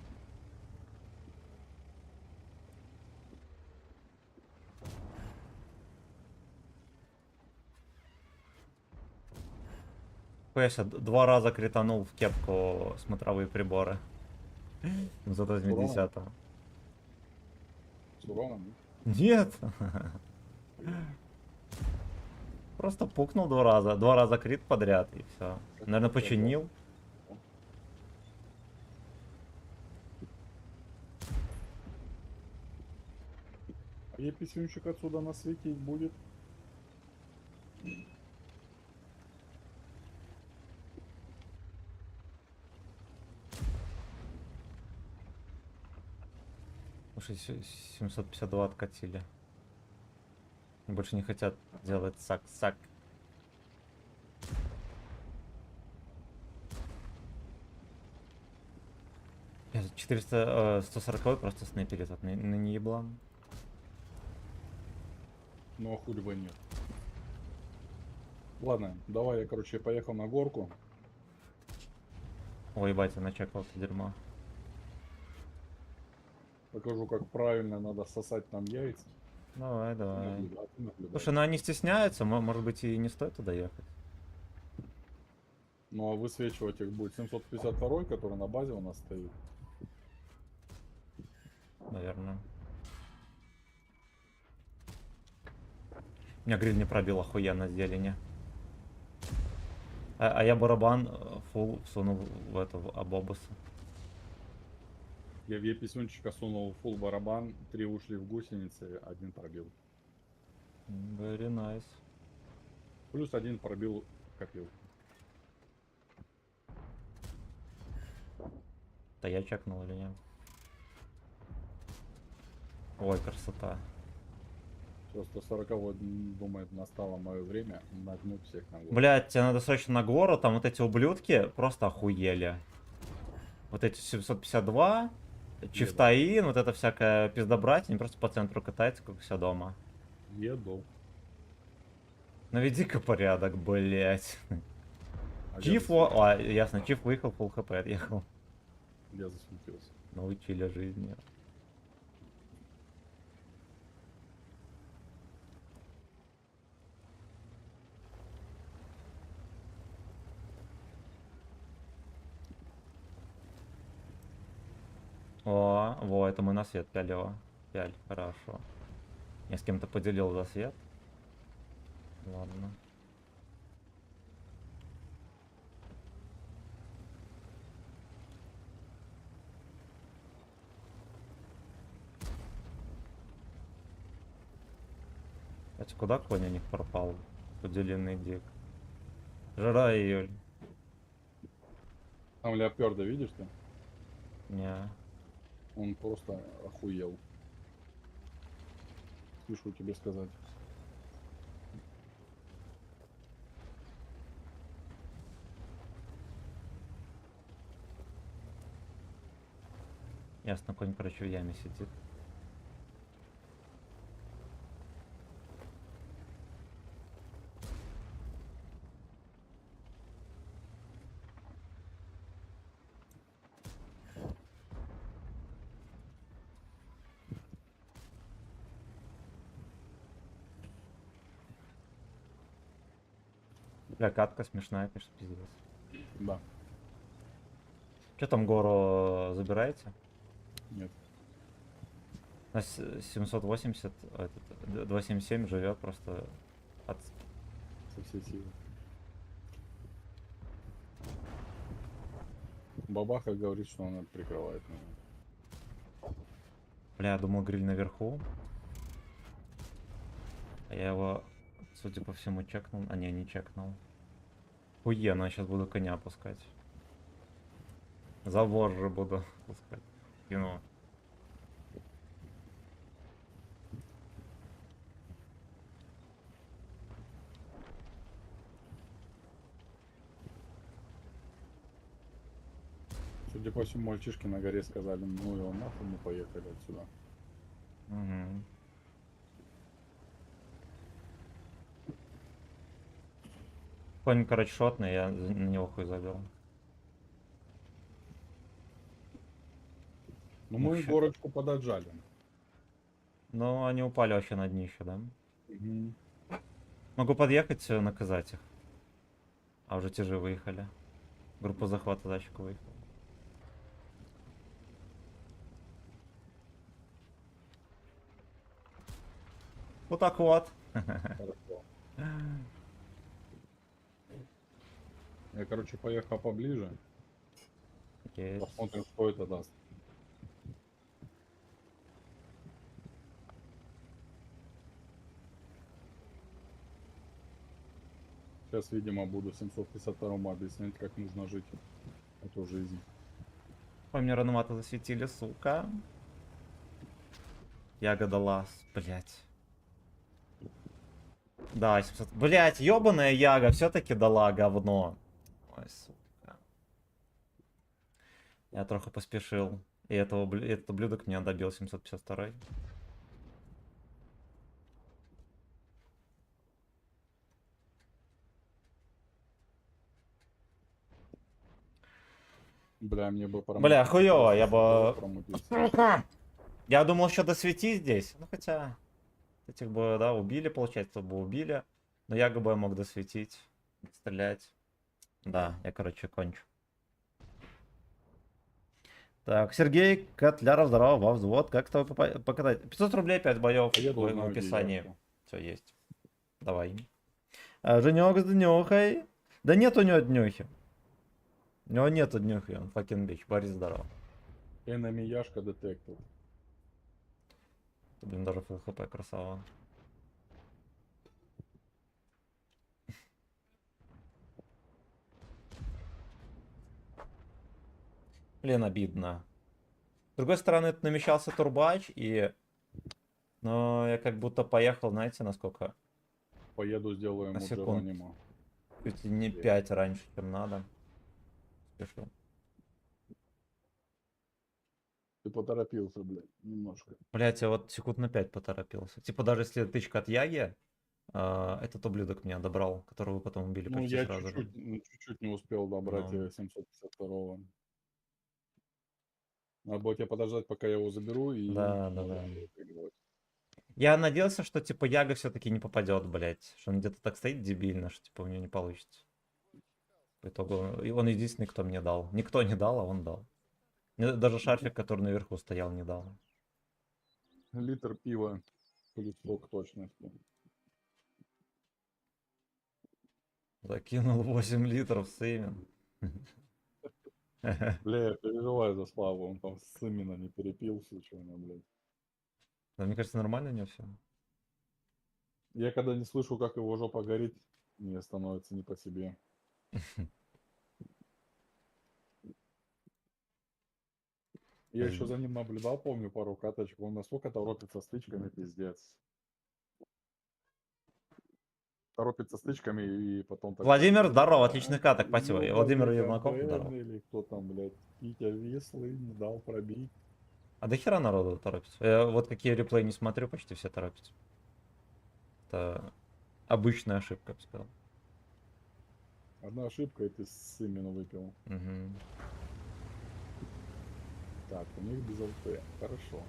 Я сейчас 2 раза кританул в кепку смотровые приборы. Зато 70-го. С уроном? Нет! Просто пукнул 2 раза. 2 раза крит подряд и все. Наверное, починил. А ей писюнчик отсюда насветить будет? Слушай, 752 откатили. Больше не хотят делать сак-сак. Нет, 140 просто снайпер этот на не еблан. Ну а хули бы нет. Ладно, давай я, короче, поехал на горку. Ой, ебать, я начекал это дерьмо. Покажу, как правильно надо сосать там яйца. Давай, давай. Наблюдай. Слушай, ну они стесняются, может быть и не стоит туда ехать. Ну а высвечивать их будет 752, который на базе у нас стоит. Наверное. Меня гриль не пробил охуенно зелени. А я барабан фул всунул в эту в абобусу. Я в еписюнчика сунул фул барабан, 3 ушли в гусеницы, 1 пробил. Very nice. Плюс 1 пробил копил. Да я чекнул или нет? Ой, красота. Все, 140 думает, настало мое время нагнуть всех на голову. Блять, тебе надо срочно на гору, там вот эти ублюдки просто охуели. Вот эти 752, Чифтаин, вот это всякая пиздобрать, они просто по центру катаются, как все дома. Еду. Наведи-ка порядок, блять. А Чиф, ясно, Чиф выехал, фул хп отъехал. Я засветился. Научили жизни. Во, это мы на свет пялево. Пяль, хорошо. Я с кем-то поделил за свет. Ладно. Кстати, куда конь у них пропал? Поделенный дик. Жара июль. Там леоперда, видишь ты? Не. Он просто охуел. Спешу тебе сказать. Ясно, конь, короче, в яме сидит. Бля, катка смешная, конечно, пиздец. Да, Что там гору забираете? нет. На 780, этот, 277 живет просто от... Со всей силы. Бабаха говорит, что она прикрывает меня. Бля, я думал, гриль наверху. А я его, судя по всему, чекнул. А не чекнул. Хуено, я сейчас буду коня пускать. Забор же буду пускать. Кино. Судя по всему, мальчишки на горе сказали, ну его нахуй, мы поехали отсюда. Угу. Конь, короче, шотный, я на него хуй забил. Ну мы Вообще. горочку подожали. Но они упали вообще на днище, да? Мгм. Могу подъехать, наказать их. А уже те же выехали. Группа захвата защитка выехала. Вот так вот. Хорошо. Я, короче, поехал поближе. Есть. Посмотрим, что это даст. Сейчас, видимо, буду 752-му объяснять, как нужно жить эту жизнь. Ой, мне рановато засветили, сука. Ягода лас, блять. Да, 700. Блять, ебаная яга все-таки дала говно. Ой, сука. Я трохи поспешил. И этот ублюдок меня добил 752. Бля, мне бы Бля, хуёво, я бы... промутиться. Я думал, что досвети здесь. Ну, хотя... Этих бы, да, убили, получается, бы убили. Но я бы мог досветить, стрелять. Да, я, короче, кончу. Так, Сергей Котляров, здорово, во взвод. Как то покатать? 500 рублей, 5 боев Поеду, в узнаю, где описании. Яшка. Все есть. Давай. Женек с днюхой. Да нет у него днюхи. У него нету днюхи, он fucking бич. Борис, здорово. Enemy Яшка Detected. Блин, даже full хп, красава. Блин, обидно. С другой стороны, это намечался турбач, и... Но я как будто поехал, знаете, насколько? Поеду, сделаю На ему секунду. Джеронимо. Чуть ли не 5 раньше, чем надо. Спешу. Ты поторопился, блядь, немножко. Блять, я вот секунд на 5 поторопился. Типа даже если тычка от Яги, этот ублюдок меня добрал, которого вы потом убили Ну, почти я сразу же. чуть-чуть не успел добрать Ну. 752-го. Надо было тебе подождать, пока я его заберу, и... Да. выигрывать. Я надеялся, что типа Яга все-таки не попадет, блять. Что он где-то так стоит дебильно, что типа у него не получится. По итогу и он единственный, кто мне дал. Никто не дал, а он дал. Мне даже шарфик, который наверху стоял, не дал. Литр пива плюс срок точности. Закинул 8 литров Сеймин. Бля, я переживаю за Славу, он там с именно не перепил случайно, блядь. Да, мне кажется, нормально у него все. Я когда не слышу, как его жопа горит, мне становится не по себе. Я еще за ним наблюдал, помню, пару каточек. Он настолько торопится стычками, пиздец. Торопится стычками и потом такой... Владимир, здорово, «Бля, отличных каток, спасибо. И Владимир ёбаный Ермаков, КДН здорово. или кто там, блядь, Витя Вислый не дал пробить. А до хера народу торопится. Я вот какие реплеи не смотрю, почти все торопятся. Это обычная ошибка, я бы сказал. Одна ошибка, и ты с именно выпил. Мгм. Так, у них без ЛТ. Хорошо.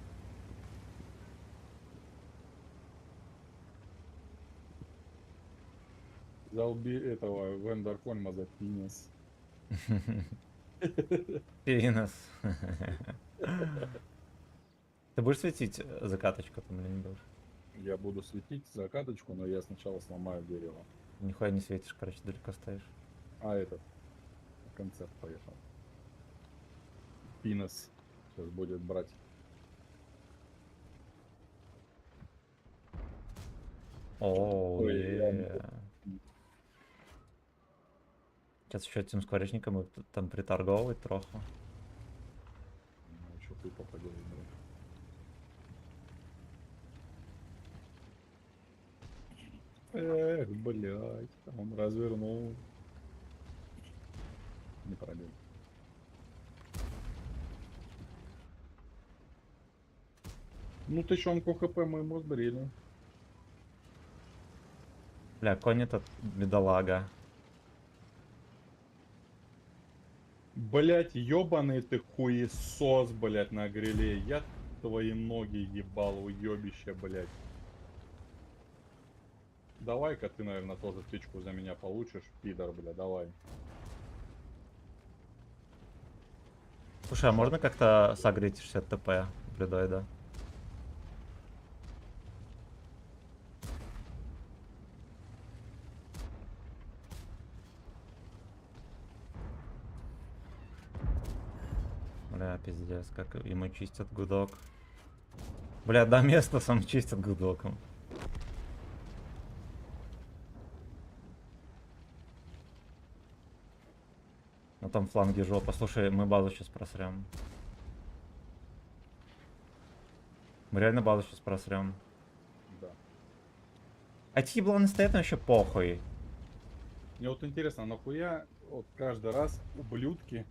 Залби этого Вендерхольма за пинес. Пенис. Ты будешь светить закаточку там или не будешь? Я буду светить закаточку, но я сначала сломаю дерево. Нихуя не светишь, короче, далеко стоишь. А этот концерт поехал. Пинес сейчас будет брать. О, Ой, я- Сейчас еще этим скворечником там приторговывать троху. Ну, что ты попадешь, блядь. Эх, блядь, он развернул. Не пробил. Ну, тыщенку хп моему сбрили. Бля, конь этот бедолага. Блять, ебаный ты хуесос, блять, на гриле. Я твои ноги ебал, уебище, блять. Давай-ка ты, наверное, тоже тычку за меня получишь, пидор, бля, давай. Слушай, а можно как-то согреть 60 ТП блюдой, да? Бля, пиздец, как ему чистят гудок. Бля, до места сам чистят гудоком. На том фланге жопа. Слушай, мы базу сейчас просрем. Мы реально базу сейчас просрем. Да. А эти ебланы стоят, там вообще похуй. Мне вот интересно, нахуя вот каждый раз ублюдки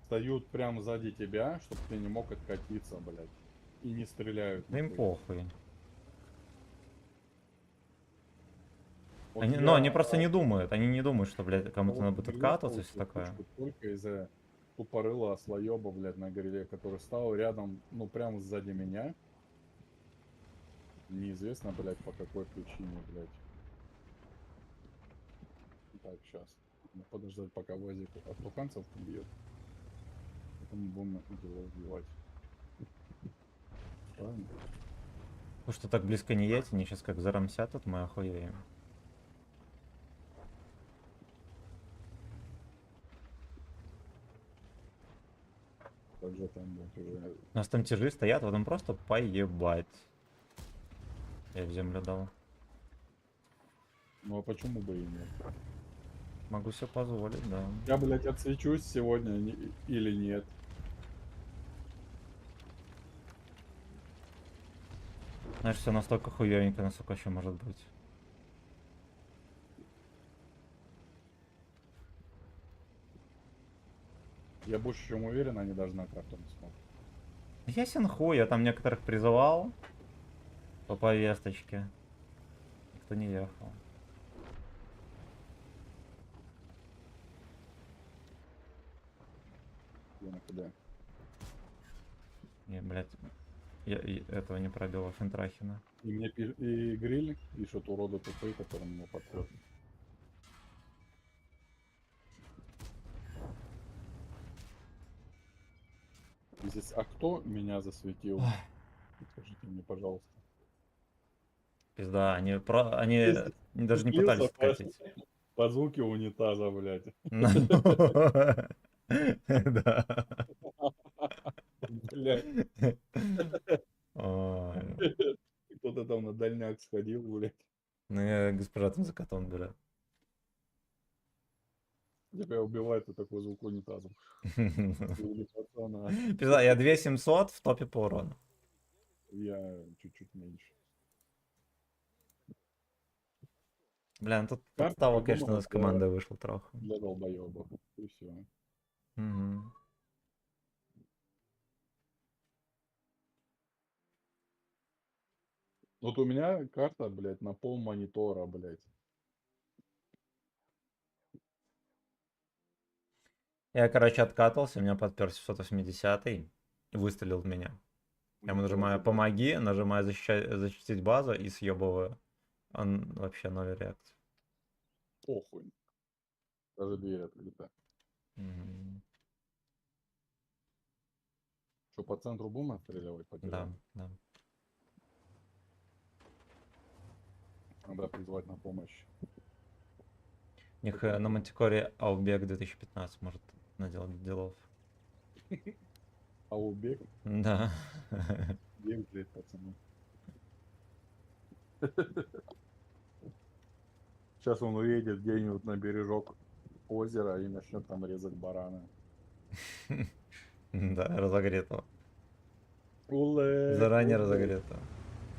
встают прямо сзади тебя, чтобы ты не мог откатиться, блядь. И не стреляют. Да им нихуя. похуй. Вот Но они я, просто не думают. Они не думают, что, блядь, а кому-то вот надо будет грилю откатываться и все получил такое. пушку только из-за тупорылого слоеба, блядь, на гриле, который стал рядом, ну, прямо сзади меня. Неизвестно, блядь, по какой причине, блядь. Так, сейчас. Подождать, пока Вазик от туханцев бьет. Потом будем его убивать. Правильно? Потому что так близко не едь, они сейчас как зарамсят, тут мы охуеем. Также там, блядь, уже... У нас там тяжи стоят, вот им просто поебать. Я в землю дал. Ну а почему бы и нет? Могу себе позволить, да. Я, блядь, отсвечусь сегодня или нет. Знаешь, все настолько хуёвенько, насколько еще может быть. Я больше чем уверен, они даже на карту не смотрят. Ясен хуй, я там некоторых призывал по повесточке. Никто не ехал. Я на КД. Не, блядь, я этого не пробил, Фентрахина. И мне и гриль пишут уроды тупые, которым ему подходит. Здесь, а кто меня засветил? Ой, Скажите мне, пожалуйста. пизда, они Если даже не пытались слился откатить. по звуке унитаза, блядь. Да. Блядь, Ой. кто-то там на дальняк сходил, блядь. Ну, я госпожа там за котом бежит. Тебя убивает и такой звук унитаза. Или пацана. Пизда, я 2700 в топе по урону. Я чуть-чуть меньше. Бля, ну тут Карта подстава, по-любому конечно, у нас с командой вышла трохи. для долбоебов. И все. Мгм. Вот у меня карта, блядь, на пол монитора, блядь. Я, короче, откатывался, меня подпер 780 и выстрелил в меня. Я ему нажимаю «Помоги», нажимаю «Защитить базу» и съебываю. Он вообще ноль реакции. Похуй. Даже дверь открыта. Мгм. Что, по центру будем отстреливать? Да, Потерял. да. Надо призвать на помощь. У них на Мантикоре Аубек 2015 может наделать делов. А убег? Да. Бег, блядь, пацаны. Сейчас он уедет где-нибудь на бережок озера и начнет там резать барана. Да, разогретого. Уле, Заранее Убер, разогретого.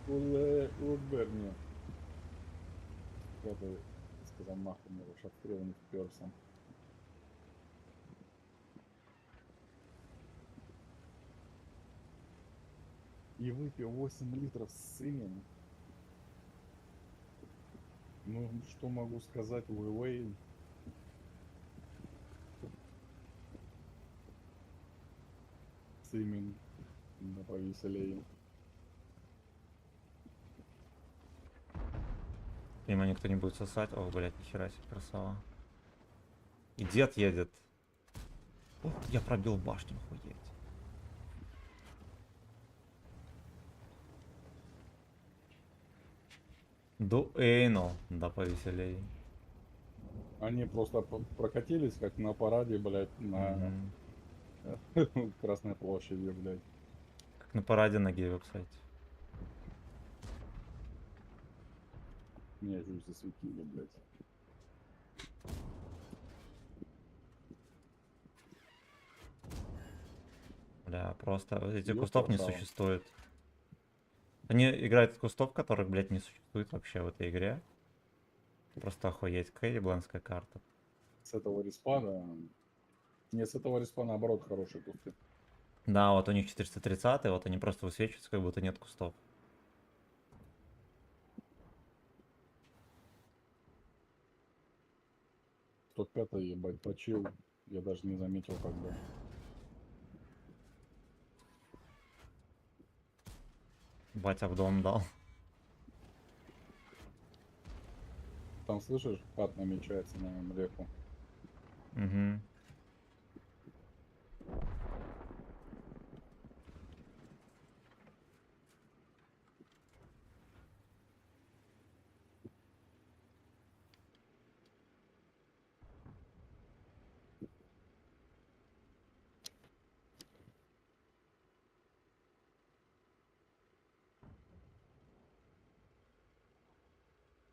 уле, Убер, нет. Я бы сказал, нахуй мне ваш обстрел не вперся. И выпил 8 литров сыном. Ну, что могу сказать, Уэйвей? Сымен. Да повеселее. Мимо никто не будет сосать. О, блядь, нихера себе, красава. И дед едет. О, я пробил башню, охуеть. Дуэйнул, да повеселей. Они просто прокатились, как на параде, блядь, на Мгм. Красной площади, блядь. Как на параде на гей веб-сайте. Меня чуть засветили, блядь. Бля, просто этих Ёб кустов не красава. существует. Они играют в кустов, которых, блядь, не существует вообще в этой игре. Просто охуеть, какая ебланская карта. С этого респана... Не, с этого респа наоборот хорошие кусты. Да, вот у них 430, вот они просто высвечиваются, как будто нет кустов. Тот пятый, ебать, почил. Я даже не заметил, когда. Батя в дом дал. Там, слышишь, хат намечается на МРЕФу. Угу.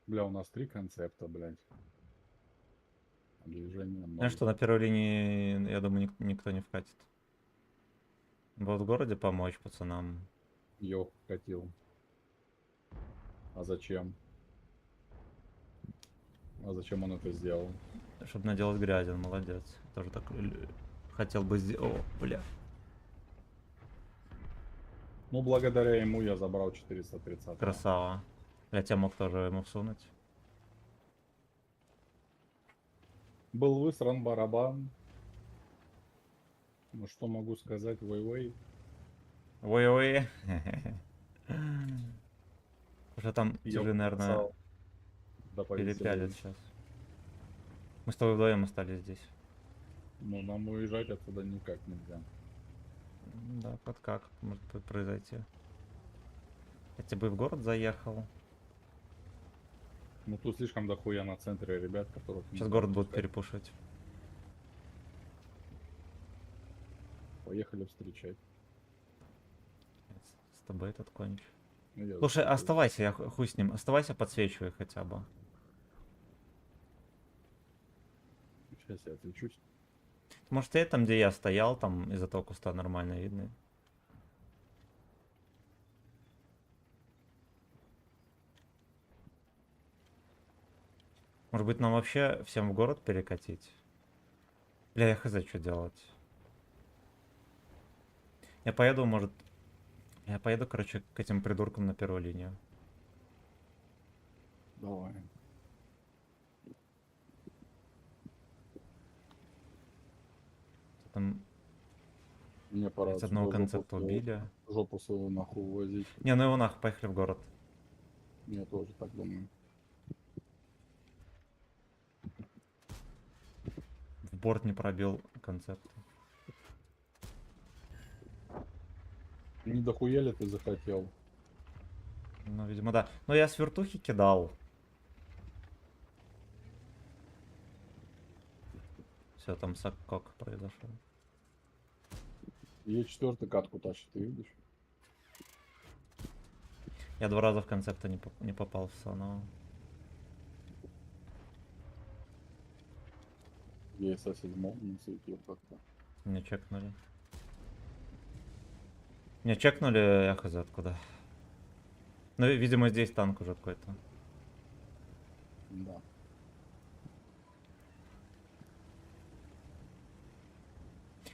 Бля, у нас 3 концепта, блядь. А движение 0. Знаешь, что на первой линии, я думаю, никто не вкатит. Вот в городе помочь пацанам. Ёх, катил. А зачем? А зачем он это сделал? Чтобы наделать грязи, он молодец. Тоже так хотел бы сделать. О, бля. Ну, благодаря ему я забрал 430. Красава. Я тебя мог тоже ему всунуть. Был высран барабан. Ну, что могу сказать, Вэй-Вэй? Ой-ой. Уже там Ёб тяжи, наверное, красава. Да перепялят повеселее. сейчас. Мы с тобой вдвоем остались здесь. Ну, нам уезжать отсюда никак нельзя. Да, вот как может произойти. Хотя бы в город заехал. Ну тут слишком дохуя на центре ребят, которых Сейчас нужно город будут выпускать. перепушить. Поехали встречать. С тобой этот конч. Ну, я Слушай, за тобой. оставайся, я хуй с ним. Оставайся, подсвечивай хотя бы. Сейчас я отвлечусь. Может, ты там, где я стоял, там из этого куста нормально видно. Может быть, нам вообще всем в город перекатить? Бля, я хз, что делать. Я поеду, может... Я поеду, короче, к этим придуркам на первую линию. Давай. Там Мне пора с одного отсюда концепта убили. жопу свою нахуй увозить. Не, ну его нахуй, поехали в город. Я тоже так думаю. В борт не пробил концепт. Не дохуя ли ты захотел? Ну, видимо, да. Но я с вертухи кидал. Все, там саккок произошел. Е четвертый катку тащит, ты видишь? Я 2 раза в концепта не попал в Сану. Я со седьмого не светил как-то. Меня чекнули. Меня чекнули, я хз откуда. Ну, видимо, здесь танк уже какой-то. Да.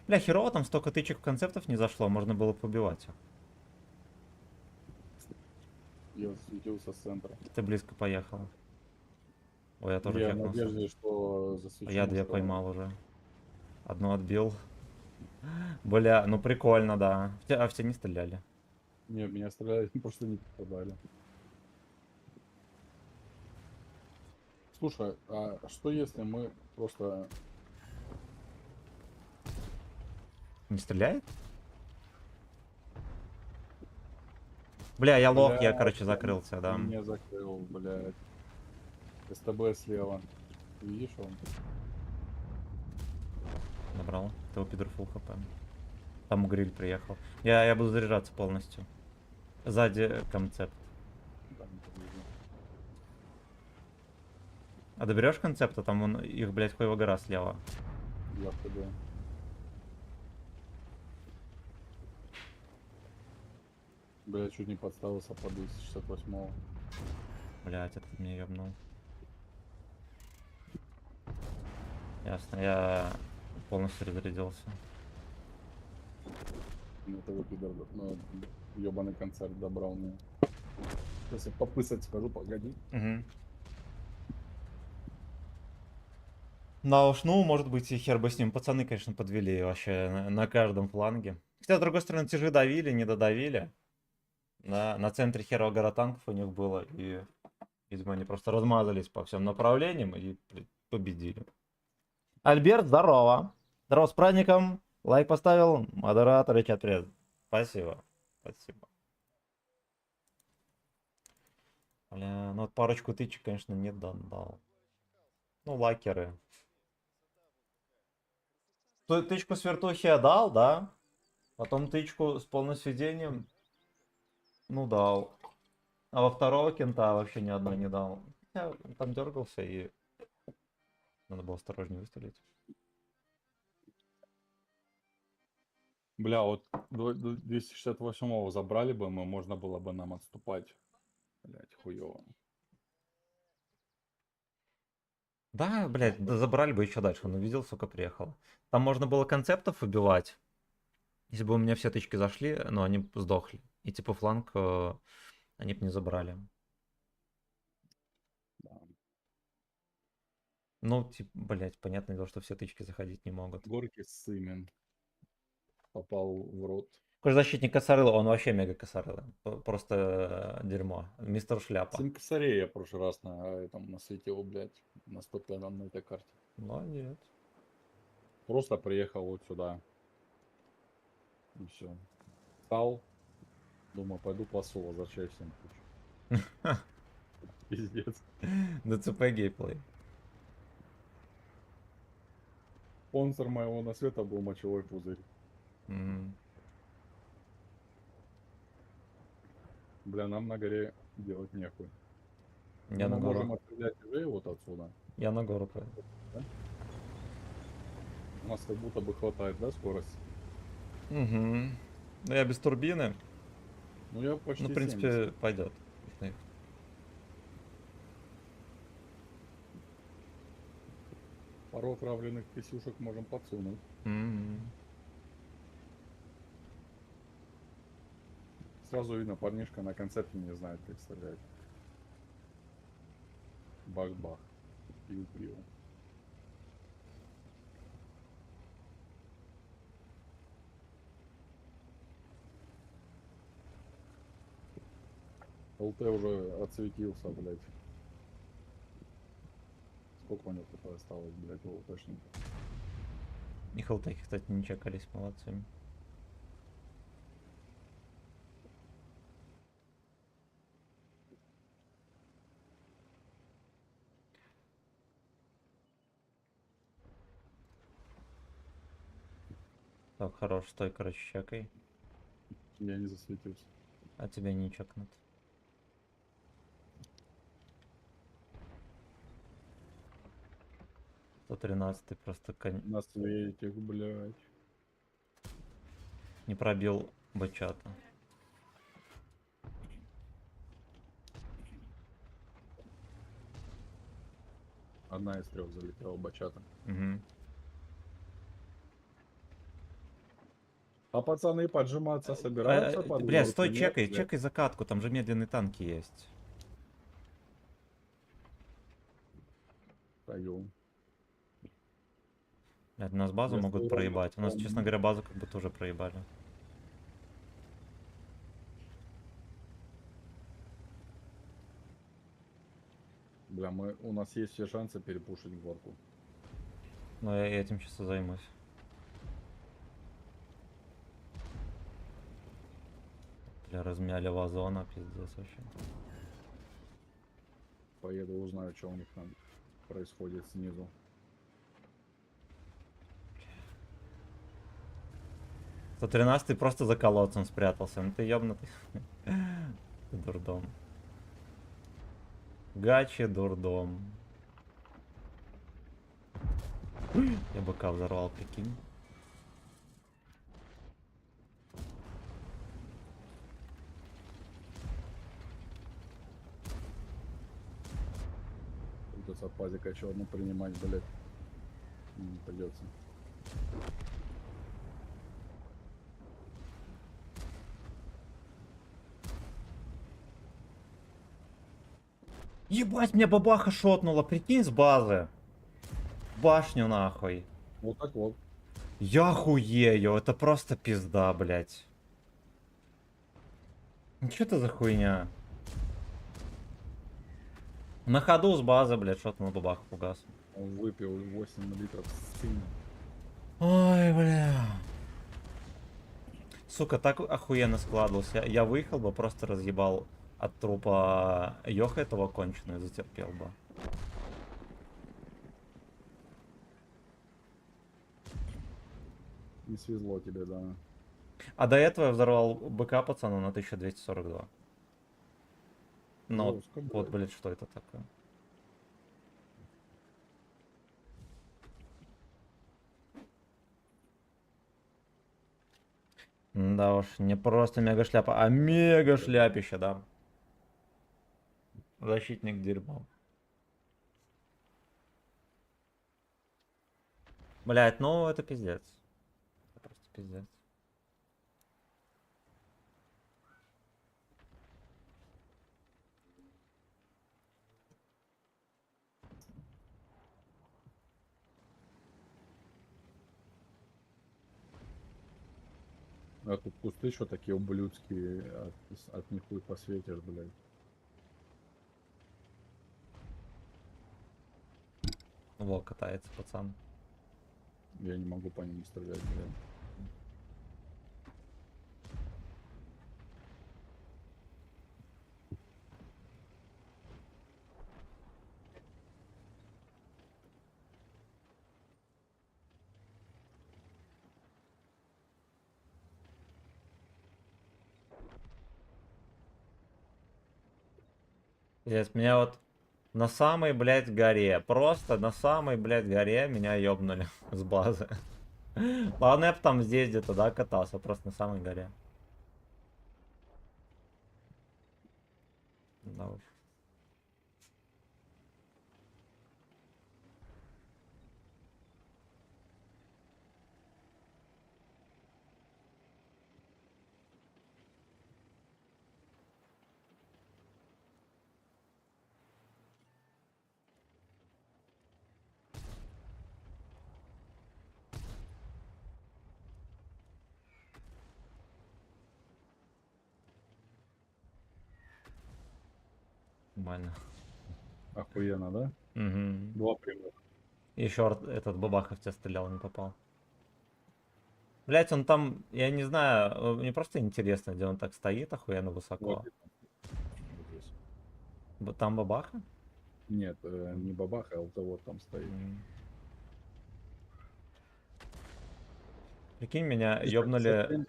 Бля, херово там столько тычек в концептов не зашло, можно было побивать их. Я засветился с центра. Ты близко поехал. Ой, я тоже Я в чекнулся. надежде, что А засвечу. я 2 поймал уже. Одну отбил. Бля, ну прикольно, да. А в тебя не стреляли. Не, меня стреляли, просто не попадали. Слушай, а что если мы просто... Не стреляет? Бля, я лох, я, Блядь, короче, закрылся, да. Меня закрыл, блядь. СТБ слева. Видишь он? Набрал. Ты его пидор фул хп. Там гриль приехал. Я буду заряжаться полностью. Сзади концепт. Да, не подвезу. А доберешь концепта? Там он, их, блядь, хуево гора слева. Я в ТБ. Блядь, чуть не подставился под 268-го. Блядь, этот меня ёбнул. Ясно, я полностью разрядился. Ну, это вы, пидор, ну, ёбаный концерт добрал мне. Сейчас я попысать скажу, погоди. Угу. Да уж, ну, может быть, и хер бы с ним. Пацаны, конечно, подвели вообще на каждом фланге. Хотя, с другой стороны, те же давили, не додавили. Да, на центре херово гора танков у них было. И, видимо, они просто размазались по всем направлениям и блядь, победили. Альберт, здорово. Здорово, с праздником. Лайк поставил. Модератор и чат привет. Спасибо. Спасибо. Бля, ну вот парочку тычек, конечно, не дал. Ну, лакеры. Тычку с вертухи я дал, да? Потом тычку с полным сведением. Ну, дал. А во второго кента вообще ни одной не дал. Я там дергался и надо было осторожнее выстрелить. Бля, вот 268-го забрали бы мы, можно было бы нам отступать. Блять, хуёво. Да, блядь, да забрали бы еще дальше. Он увидел, сука, приехал. Там можно было концептов убивать. Если бы у меня все тычки зашли, но они б сдохли. И типа фланг они бы не забрали. Да. Ну, типа, блядь, понятное дело, что все тычки заходить не могут. Горький сымен. Попал в рот. Какой защитник косорыла, он вообще мега косорылый. Просто дерьмо. Мистер Шляпа. 7 косарей я в прошлый раз на этом насветил, блядь, на 105-м на этой карте. Молодец. Просто приехал вот сюда. И все. Встал. Думаю, пойду посол, возвращаюсь всем кучу. Пиздец. ДЦП геймплей. Спонсор моего насвета был мочевой пузырь. М. Бля, нам на горе делать нехуй. Я Но на мы гору. можем отстрелять уже вот отсюда. Я на гору пойду. Да? У нас как будто бы хватает, да, скорости? Угу. Ну я без турбины. Ну я Ну, почти в 70. принципе, пойдет. Пару отравленных писюшек можем подсунуть. Сразу видно, парнишка на концерте не знает, как стрелять. Бах-бах. Пиу-пиу. ЛТ уже отсветился, блядь. Сколько у него тут осталось, блядь, у ЛТшника? И халтеки, кстати, не чекались, молодцы. Так, хорош, стой, короче, чекай. Я не засветился. А тебя не чекнут. Сто 13 просто На свете, блядь. не пробил бачата. Одна из 3 залетела бачата. Угу. А пацаны поджиматься собираются под Бля, горку? стой, Нет, чекай, блядь? чекай закатку, там же медленные танки есть. Стою. Блядь, у нас базу Я могут стою проебать. У нас, ровно. честно говоря, базу как будто уже проебали. Бля, у нас есть все шансы перепушить горку. Но я этим сейчас и займусь. Бля, размяли вазона, пиздец вообще. Поеду узнаю, что у них там происходит снизу. Сто 13 просто за колодцем спрятался. Ну ты ёбнутый. Ты дурдом. Гачи дурдом. Я БК взорвал, прикинь. Придется пазика черно принимать, блядь. Не придется. Ебать, меня бабаха шотнула, прикинь, с базы. Башню нахуй. Вот так вот. Я хуею, это просто пизда, блядь. Ну что это за хуйня? На ходу с базы, блядь, шотнул бабаха фугас. Он выпил 8 литров сына. Ой, бля. Сука, так охуенно складывался. Я выехал бы, просто разъебал от трупа Йоха этого конченую, затерпел бы. Не свезло тебе, да. А до этого я взорвал БК пацану на 1242. Но Жестко, вот, блядь. блядь, что это такое? Да уж, не просто мега шляпа, а мега шляпище, да. Защитник дерьма. Блять, ну это пиздец. Это просто пиздец. А тут кусты что такие ублюдские, от них хуй посветишь, блядь. Во, катается пацан. Я не могу по ним стрелять, блядь. Здесь меня вот на самой, блядь, горе. Просто на самой, блядь, горе меня ёбнули с базы. Ладно, я бы там здесь где-то, да, катался. Просто на самой горе. Да уж. Нормально. Охуенно, да? Угу. Два примера. Еще этот бабахов тебя стрелял, не попал. Блять, он там, я не знаю, мне просто интересно, где он так стоит охуенно Вот высоко. вот здесь. Там бабаха? Нет, не бабаха, а вот вот там стоит. Прикинь, меня 357,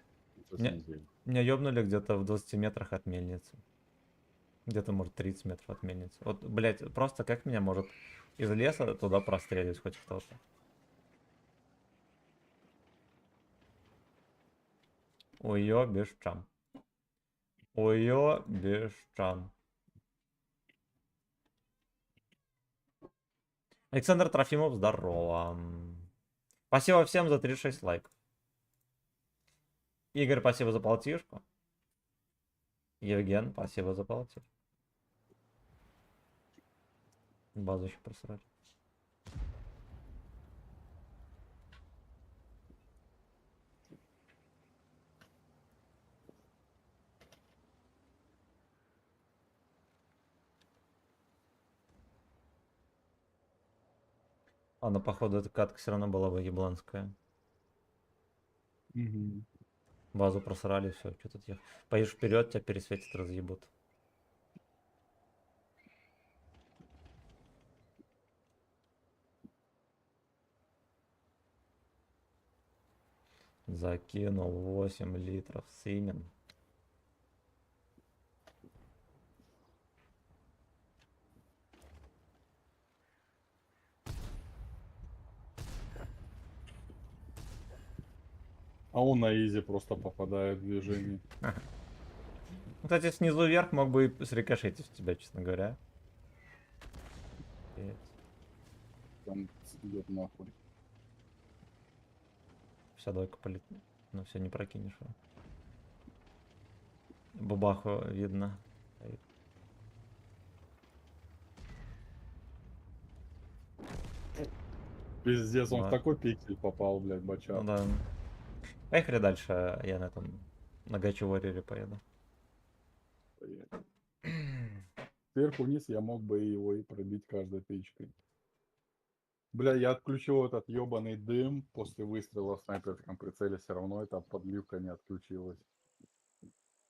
Меня, 379. меня ёбнули где-то в 20 метрах от мельницы. Где-то, может, 30 метров от мельницы. Вот, блять, просто как меня может из леса туда прострелить хоть кто-то? Уёбишчан. Уёбишчан. Александр Трофимов, здорово. Спасибо всем за 36 лайков. Игорь, спасибо за полтишку. Евген, спасибо за полтишку. Базу еще просрали. Ладно, походу, эта катка все равно была бы ебланская. Мгм. Базу просрали, все, что тут ехать. Поедешь вперед, тебя пересветит, разъебут. Закинул 8 литров симен. А он на изи просто попадает в движение. Кстати, снизу вверх мог бы и срикошетить в тебя, честно говоря. Там идет нахуй. Вся двойка полет. Ну все, не прокинешь его. Бабаху видно. Стоит. Пиздец, он в Да. такой пиксель попал, блядь, Ну бачат. да. Поехали дальше. Я на этом на Гачу Warrior поеду. Сверху вниз я мог бы его и пробить каждой тычкой. Бля, я отключил этот ебаный дым после выстрела в снайперском прицеле, все равно эта подливка не отключилась.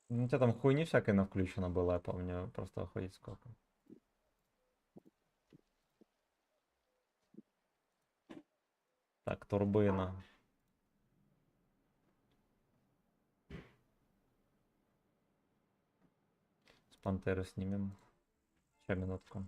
Ну, у тебя там хуйни всякой навключено было, я помню. Просто охуеть сколько. Так, турбина. С пантеры снимем. Сейчас, минутку.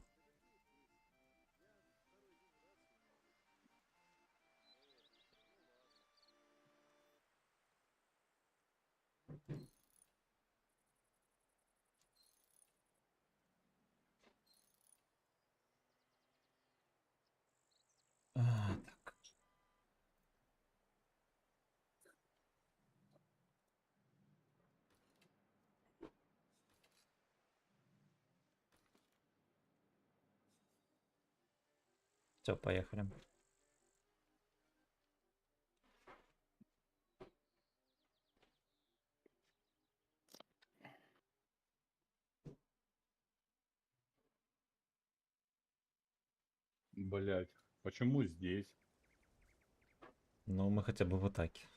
Так. Все, поехали. Блять, почему здесь? Ну, мы хотя бы в атаке.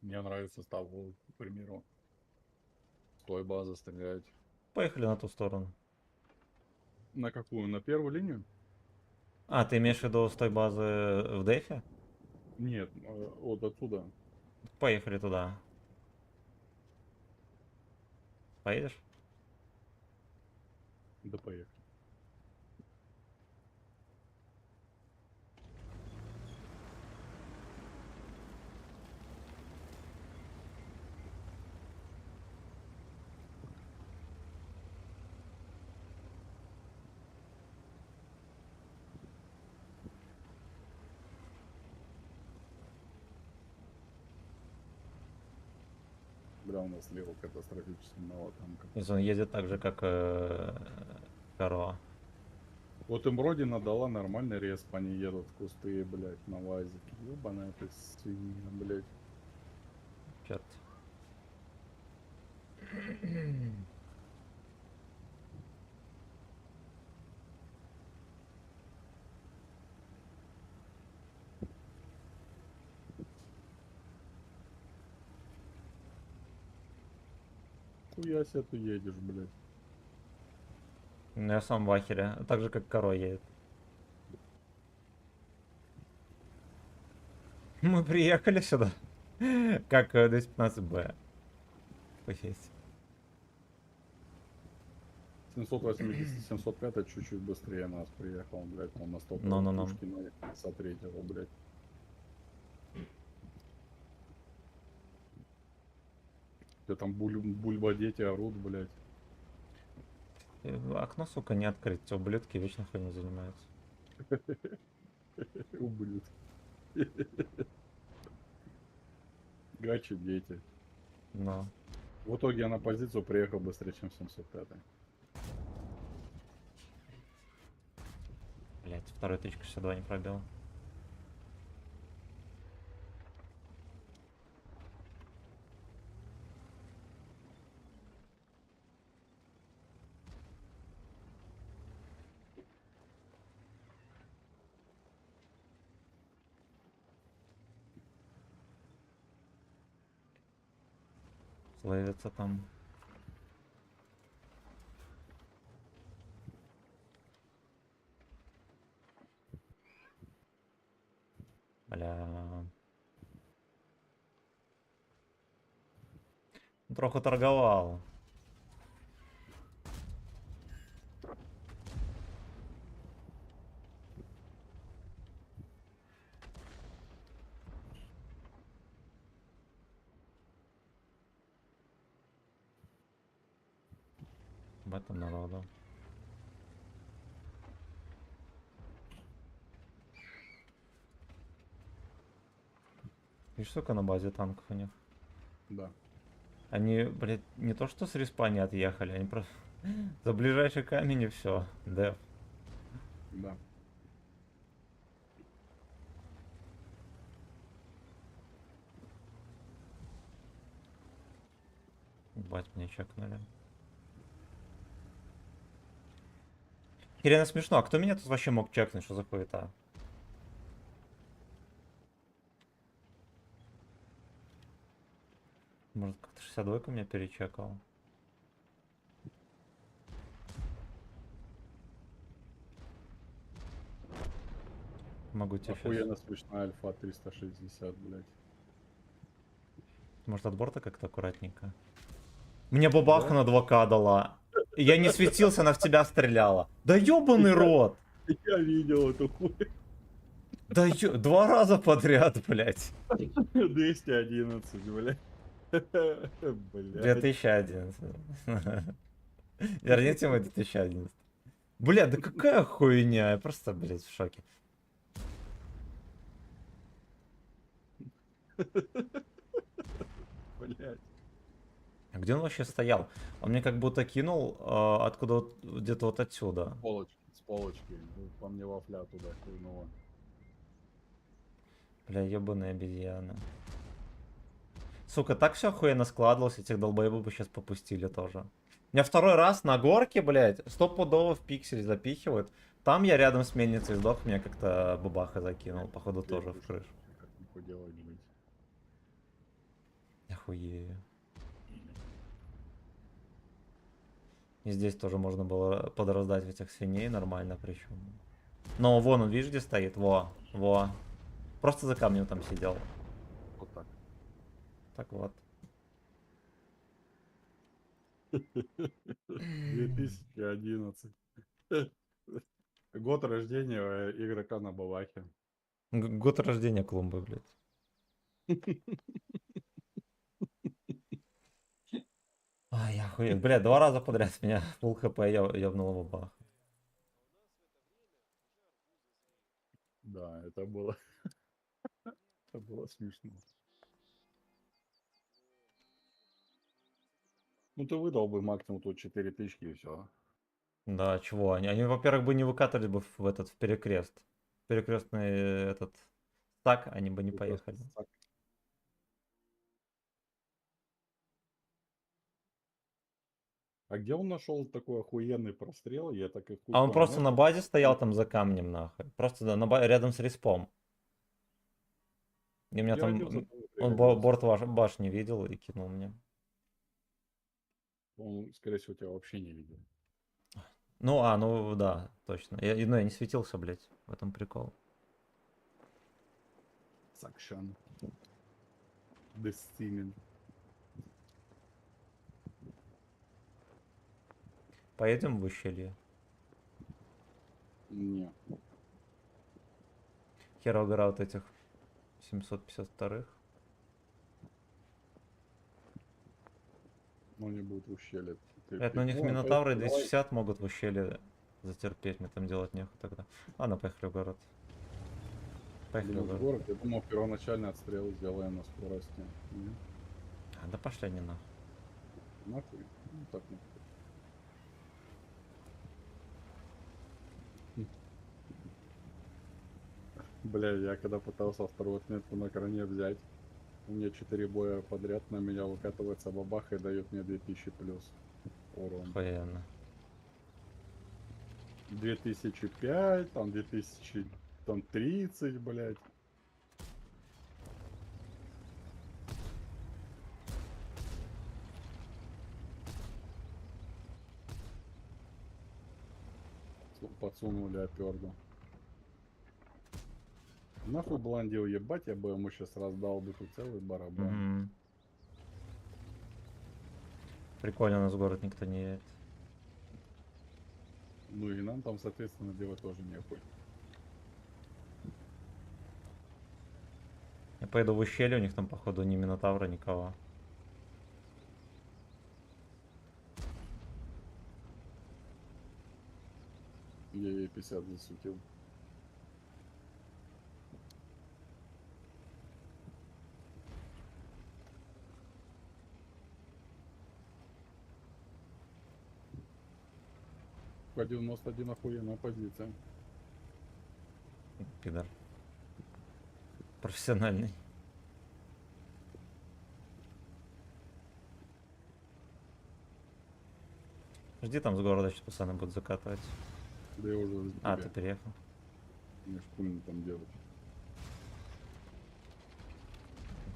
Мне нравится с того, к примеру, с той базы стрелять. Поехали на ту сторону. На какую? На первую линию? А, ты имеешь в виду с той базы в Дефе? Нет, вот отсюда. Поехали туда. Поедешь? Да поехали. Бля, у нас слева катастрофически мало танков. Если он едет так же, как Каро. Вот им Родина дала нормальный респ, они едут в кусты, блядь, на вазике. Ёбаная ты свинья, блядь. Черт. Хуя себе ты едешь, блядь. Ну, я сам в ахере. Так же, как Каро едет. Мы приехали сюда. Как 215Б. Поесть. 705 чуть-чуть быстрее нас приехал, блядь, он на 100 Ну-ну-ну. пушки на 53-го, блядь. Где там бульба дети орут, блядь. Окно, сука, не открыть. Те ублюдки вечно хуйней занимаются. Ублюдки. Гачи дети. Но. В итоге я на позицию приехал быстрее, чем 705. Блять, второй 1062 не пробил. Славится там. Бля. Троху торговал. В этом народу. Видишь, сука, на базе танков у них. Да. Они, блядь, не то что с респа не отъехали, они просто за ближайший камень и все. Деф. Да. Бать, мне чекнули. Херена смешно, а кто меня тут вообще мог чекнуть, что за хуета? Может, как-то 62-ка меня перечекал? Могу тебе сейчас... Охуенно смешная альфа 360, блядь. Может, от борта как-то аккуратненько? Мне бабаха Да? на 2К дала. Я не светился, она в тебя стреляла. Да ёбаный рот! Я видел эту хуй. Да ё... 2 раза подряд, блядь. 211, блядь. Блядь. 2011. Верните мой 2011. Бля, да какая хуйня, я просто, блядь, в шоке. Блядь. А где он вообще стоял? Он мне как будто кинул откуда где-то вот отсюда. С полочки. Ну, по мне вафля туда хуйнула. Бля, ебаные обезьяны. Сука, так все охуенно складывалось, этих долбоебов бы сейчас попустили тоже. Меня второй раз на горке, блядь, стопудово в пиксель запихивают. Там я рядом с мельницей сдох, меня как-то бабаха закинул, походу тоже в крышу. Как нихуя делать быть. Охуею. И здесь тоже можно было подраздать этих свиней нормально причем. Но вон он, видишь, где стоит? Во, во. Просто за камнем там сидел. Вот так. Так вот. 2011. Год рождения игрока на Бавахе. Год рождения клумбы, блядь. Ай, охуеть. Бля, 2 раза подряд с меня фул хп ёбнуло в бабах. Да, это было, это было смешно. Ну ты выдал бы максимум тут 4 тычки и все. Да, чего? Они, во-первых, бы не выкатывали бы в этот в перекрест. Перекрестный этот стак, они бы не поехали. А где он нашел такой охуенный прострел? Я так и хуй А он понял. просто Знаешь, на как базе стоял там за камнем, нахуй. Просто да, рядом с респом. И у меня я там... родился, там и Он пригодился. борт башни видел и кинул мне. Он, скорее всего, тебя вообще не видел. Ну да, точно. Ну, я не светился, блядь, в этом прикол. Сакшан. Дестимен. Поедем в ущелье. Не. Хера гора вот этих 752-х. Ну не будет в ущелье. Блядь, ну у них Ладно, минотавры давай. 260 могут в ущелье затерпеть, мне там делать нехуй тогда. Ладно, поехали в город. Поехали в Думаю, в город. город. Я думал, первоначальный отстрел сделаем на скорости. Нет? Да пошли они нахуй. Нахуй? Ну так нахуй. Бля, я когда пытался вторую отметку на короне взять, у меня 4 боя подряд на меня выкатывается бабаха и дает мне 2000 плюс урон. Охуенно. 2005, там 2030, блядь. Подсунули оперду. Нахуй бландил, ебать, я бы ему сейчас раздал бы тут целый барабан. Мгм. Прикольно, у нас в город никто не едет. Ну и нам там, соответственно, делать тоже нехуй. Я поеду в ущелье, у них там, походу, ни минотавра, никого. Я ей 50 засутил. По 91 охуенная позиция. Пидор. Профессиональный. Жди там с города, сейчас пацаны будут закатывать. Да я уже за А, тебя. ты переехал. Мне ж хуй там делать.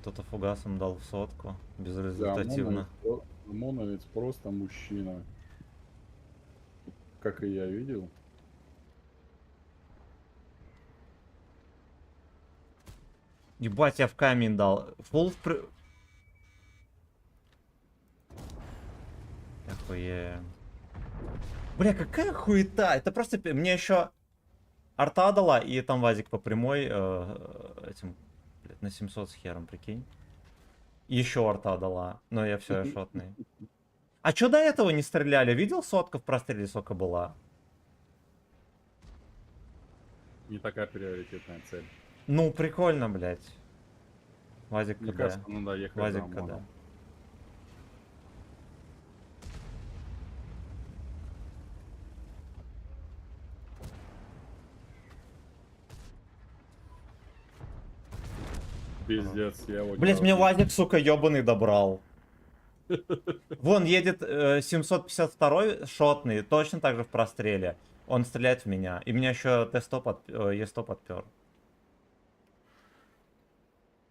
Кто-то фугасом дал в сотку. Да, Безрезультативно. Омоновец просто мужчина. Как и я видел. Ебать, я в камень дал. Фул в Охуе. Бля, какая хуета. Это просто... Мне еще арта дала, и там вазик по прямой этим... Блядь, на 700 с хером, прикинь. Еще арта дала. Но я все, я шотный. А чё до этого не стреляли? Видел, сотка в простреле сколько была? Не такая приоритетная цель. Ну, прикольно, блядь. Вазик Мне КД. кажется, надо ехать за Вазик КД. ОМОНом. Пиздец, я его Блять, мне делаю. Вазик, сука, ебаный добрал. Вон едет 752 шотный, точно так же в простреле. Он стреляет в меня. И меня еще Е100 подпер.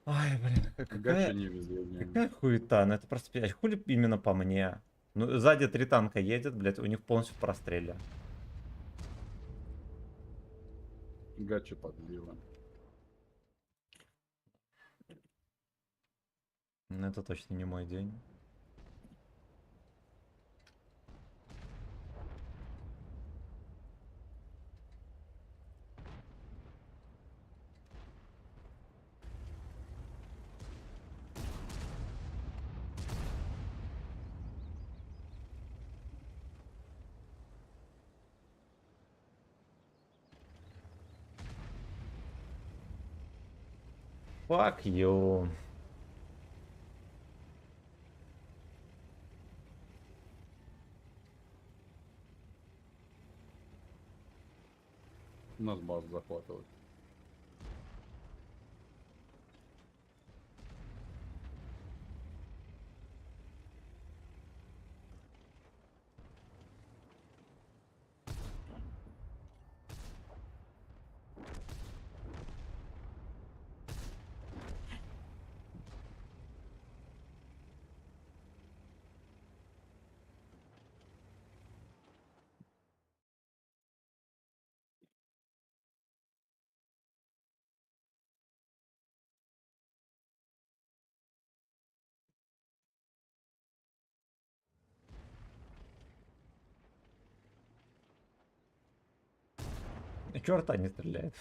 Ай, блин, Гача не везение. какая хуета. Ну это просто, блядь, хули именно по мне. Ну, сзади 3 танка едет, блядь, у них полностью в простреле. Гача подлила. Ну это точно не мой день. Fuck you. У нас базу захватывают. Черта не стреляет.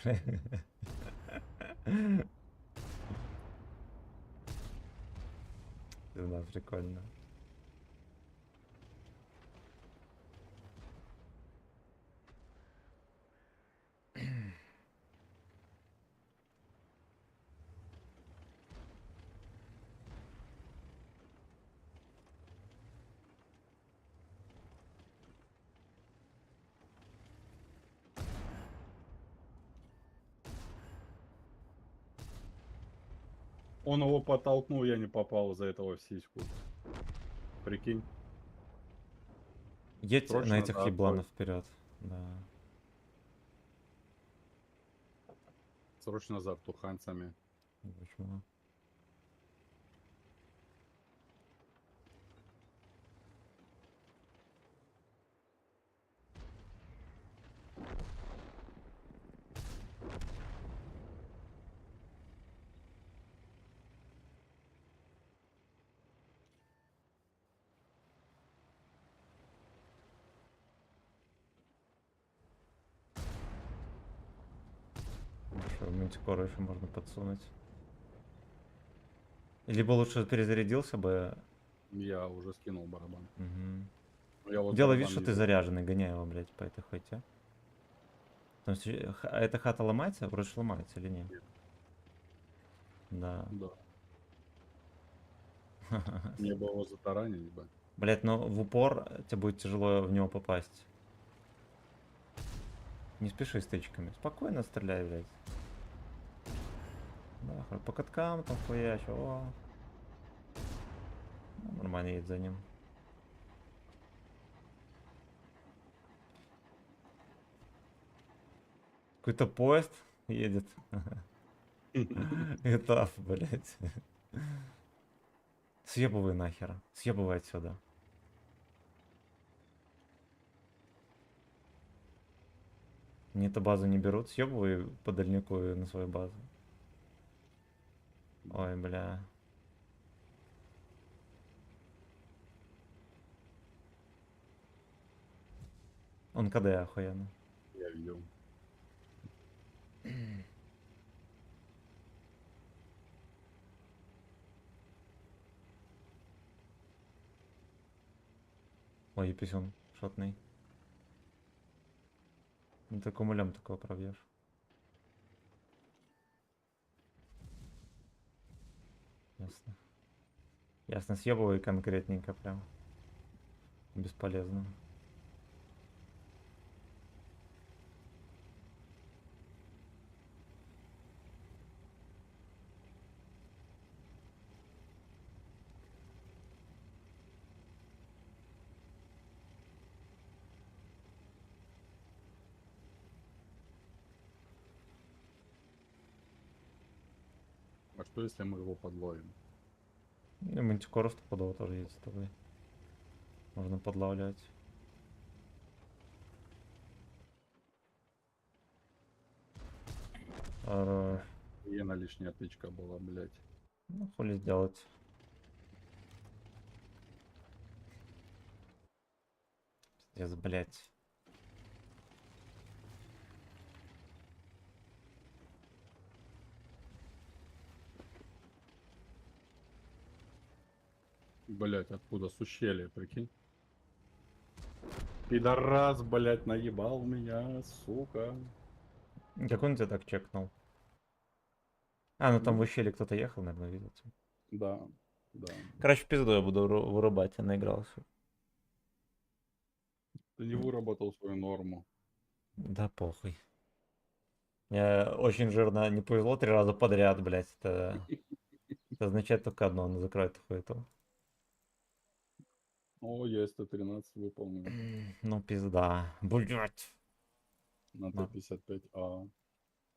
Да, прикольно. Он его подтолкнул, я не попал из-за этого в сиську. Прикинь. Едь на Срочно, этих да, ебланов вперед. Да. Срочно за артуханцами. Почему? Что, мантикора еще можно подсунуть. Либо лучше перезарядился бы. Я уже скинул барабан. Мгм. Но я вот Делай барабан вид, что не ты взял. заряженный, гоняй его, блядь, по этой хуйте. Потому что, а эта хата ломается? Вроде ж ломается или нет? Нет. Да. Да. Мне бы его затаранить бы. Блять, но в упор тебе будет тяжело в него попасть. Не спеши с тычками. Спокойно стреляй, блядь. Да, по каткам там хуяч. О. Ну, нормально едет за ним. Какой-то поезд едет. Этап, блядь. Съебывай нахер. Съебывай отсюда. Мне эту базу не берут. Съебывай по дальнику на свою базу. Ой, бля. Он КД охуенно. Я видел. Ой, писюн шотный. Ну ты кумулем такого пробьешь. Ясно. Ясно, съебывай конкретненько прям. Бесполезно. А что если мы его подловим? И мантикора стопудово тоже есть с тобой. Можно подлавлять. Хорош. И на лишняя тычка была, блядь. Ну, хули сделать. Пиздец, блядь. Блядь, откуда? С ущелья, прикинь. Пидорас, блядь, наебал меня, сука. Как он тебя так чекнул? А, ну там в ущелье кто-то ехал, наверное, видел. Да, да. Короче, пизду я буду вырубать, я наигрался. Ты не выработал свою норму. Да похуй. Мне очень жирно не повезло 3 раза подряд, блядь. Это означает только одно, он закроет хуету. О, я СТ-13 выполнил Ну пизда. Блять. на Ну. Т-55А.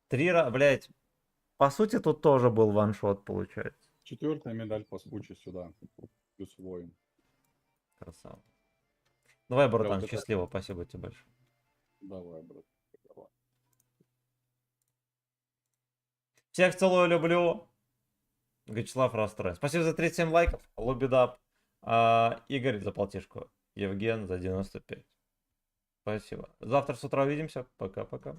3 раза, блядь. По сути, тут тоже был ваншот, получается. 4-я медаль по спуче сюда. Плюс воин. Красава. Давай, Я братан, вот это- счастливо, спасибо тебе большое. Давай, брат. Давай. Всех целую, люблю. Вячеслав Растрой. Спасибо за 37 лайков. Лобидап. Игорь за полтишку. Евген за 95. Спасибо. Завтра с утра увидимся. Пока-пока.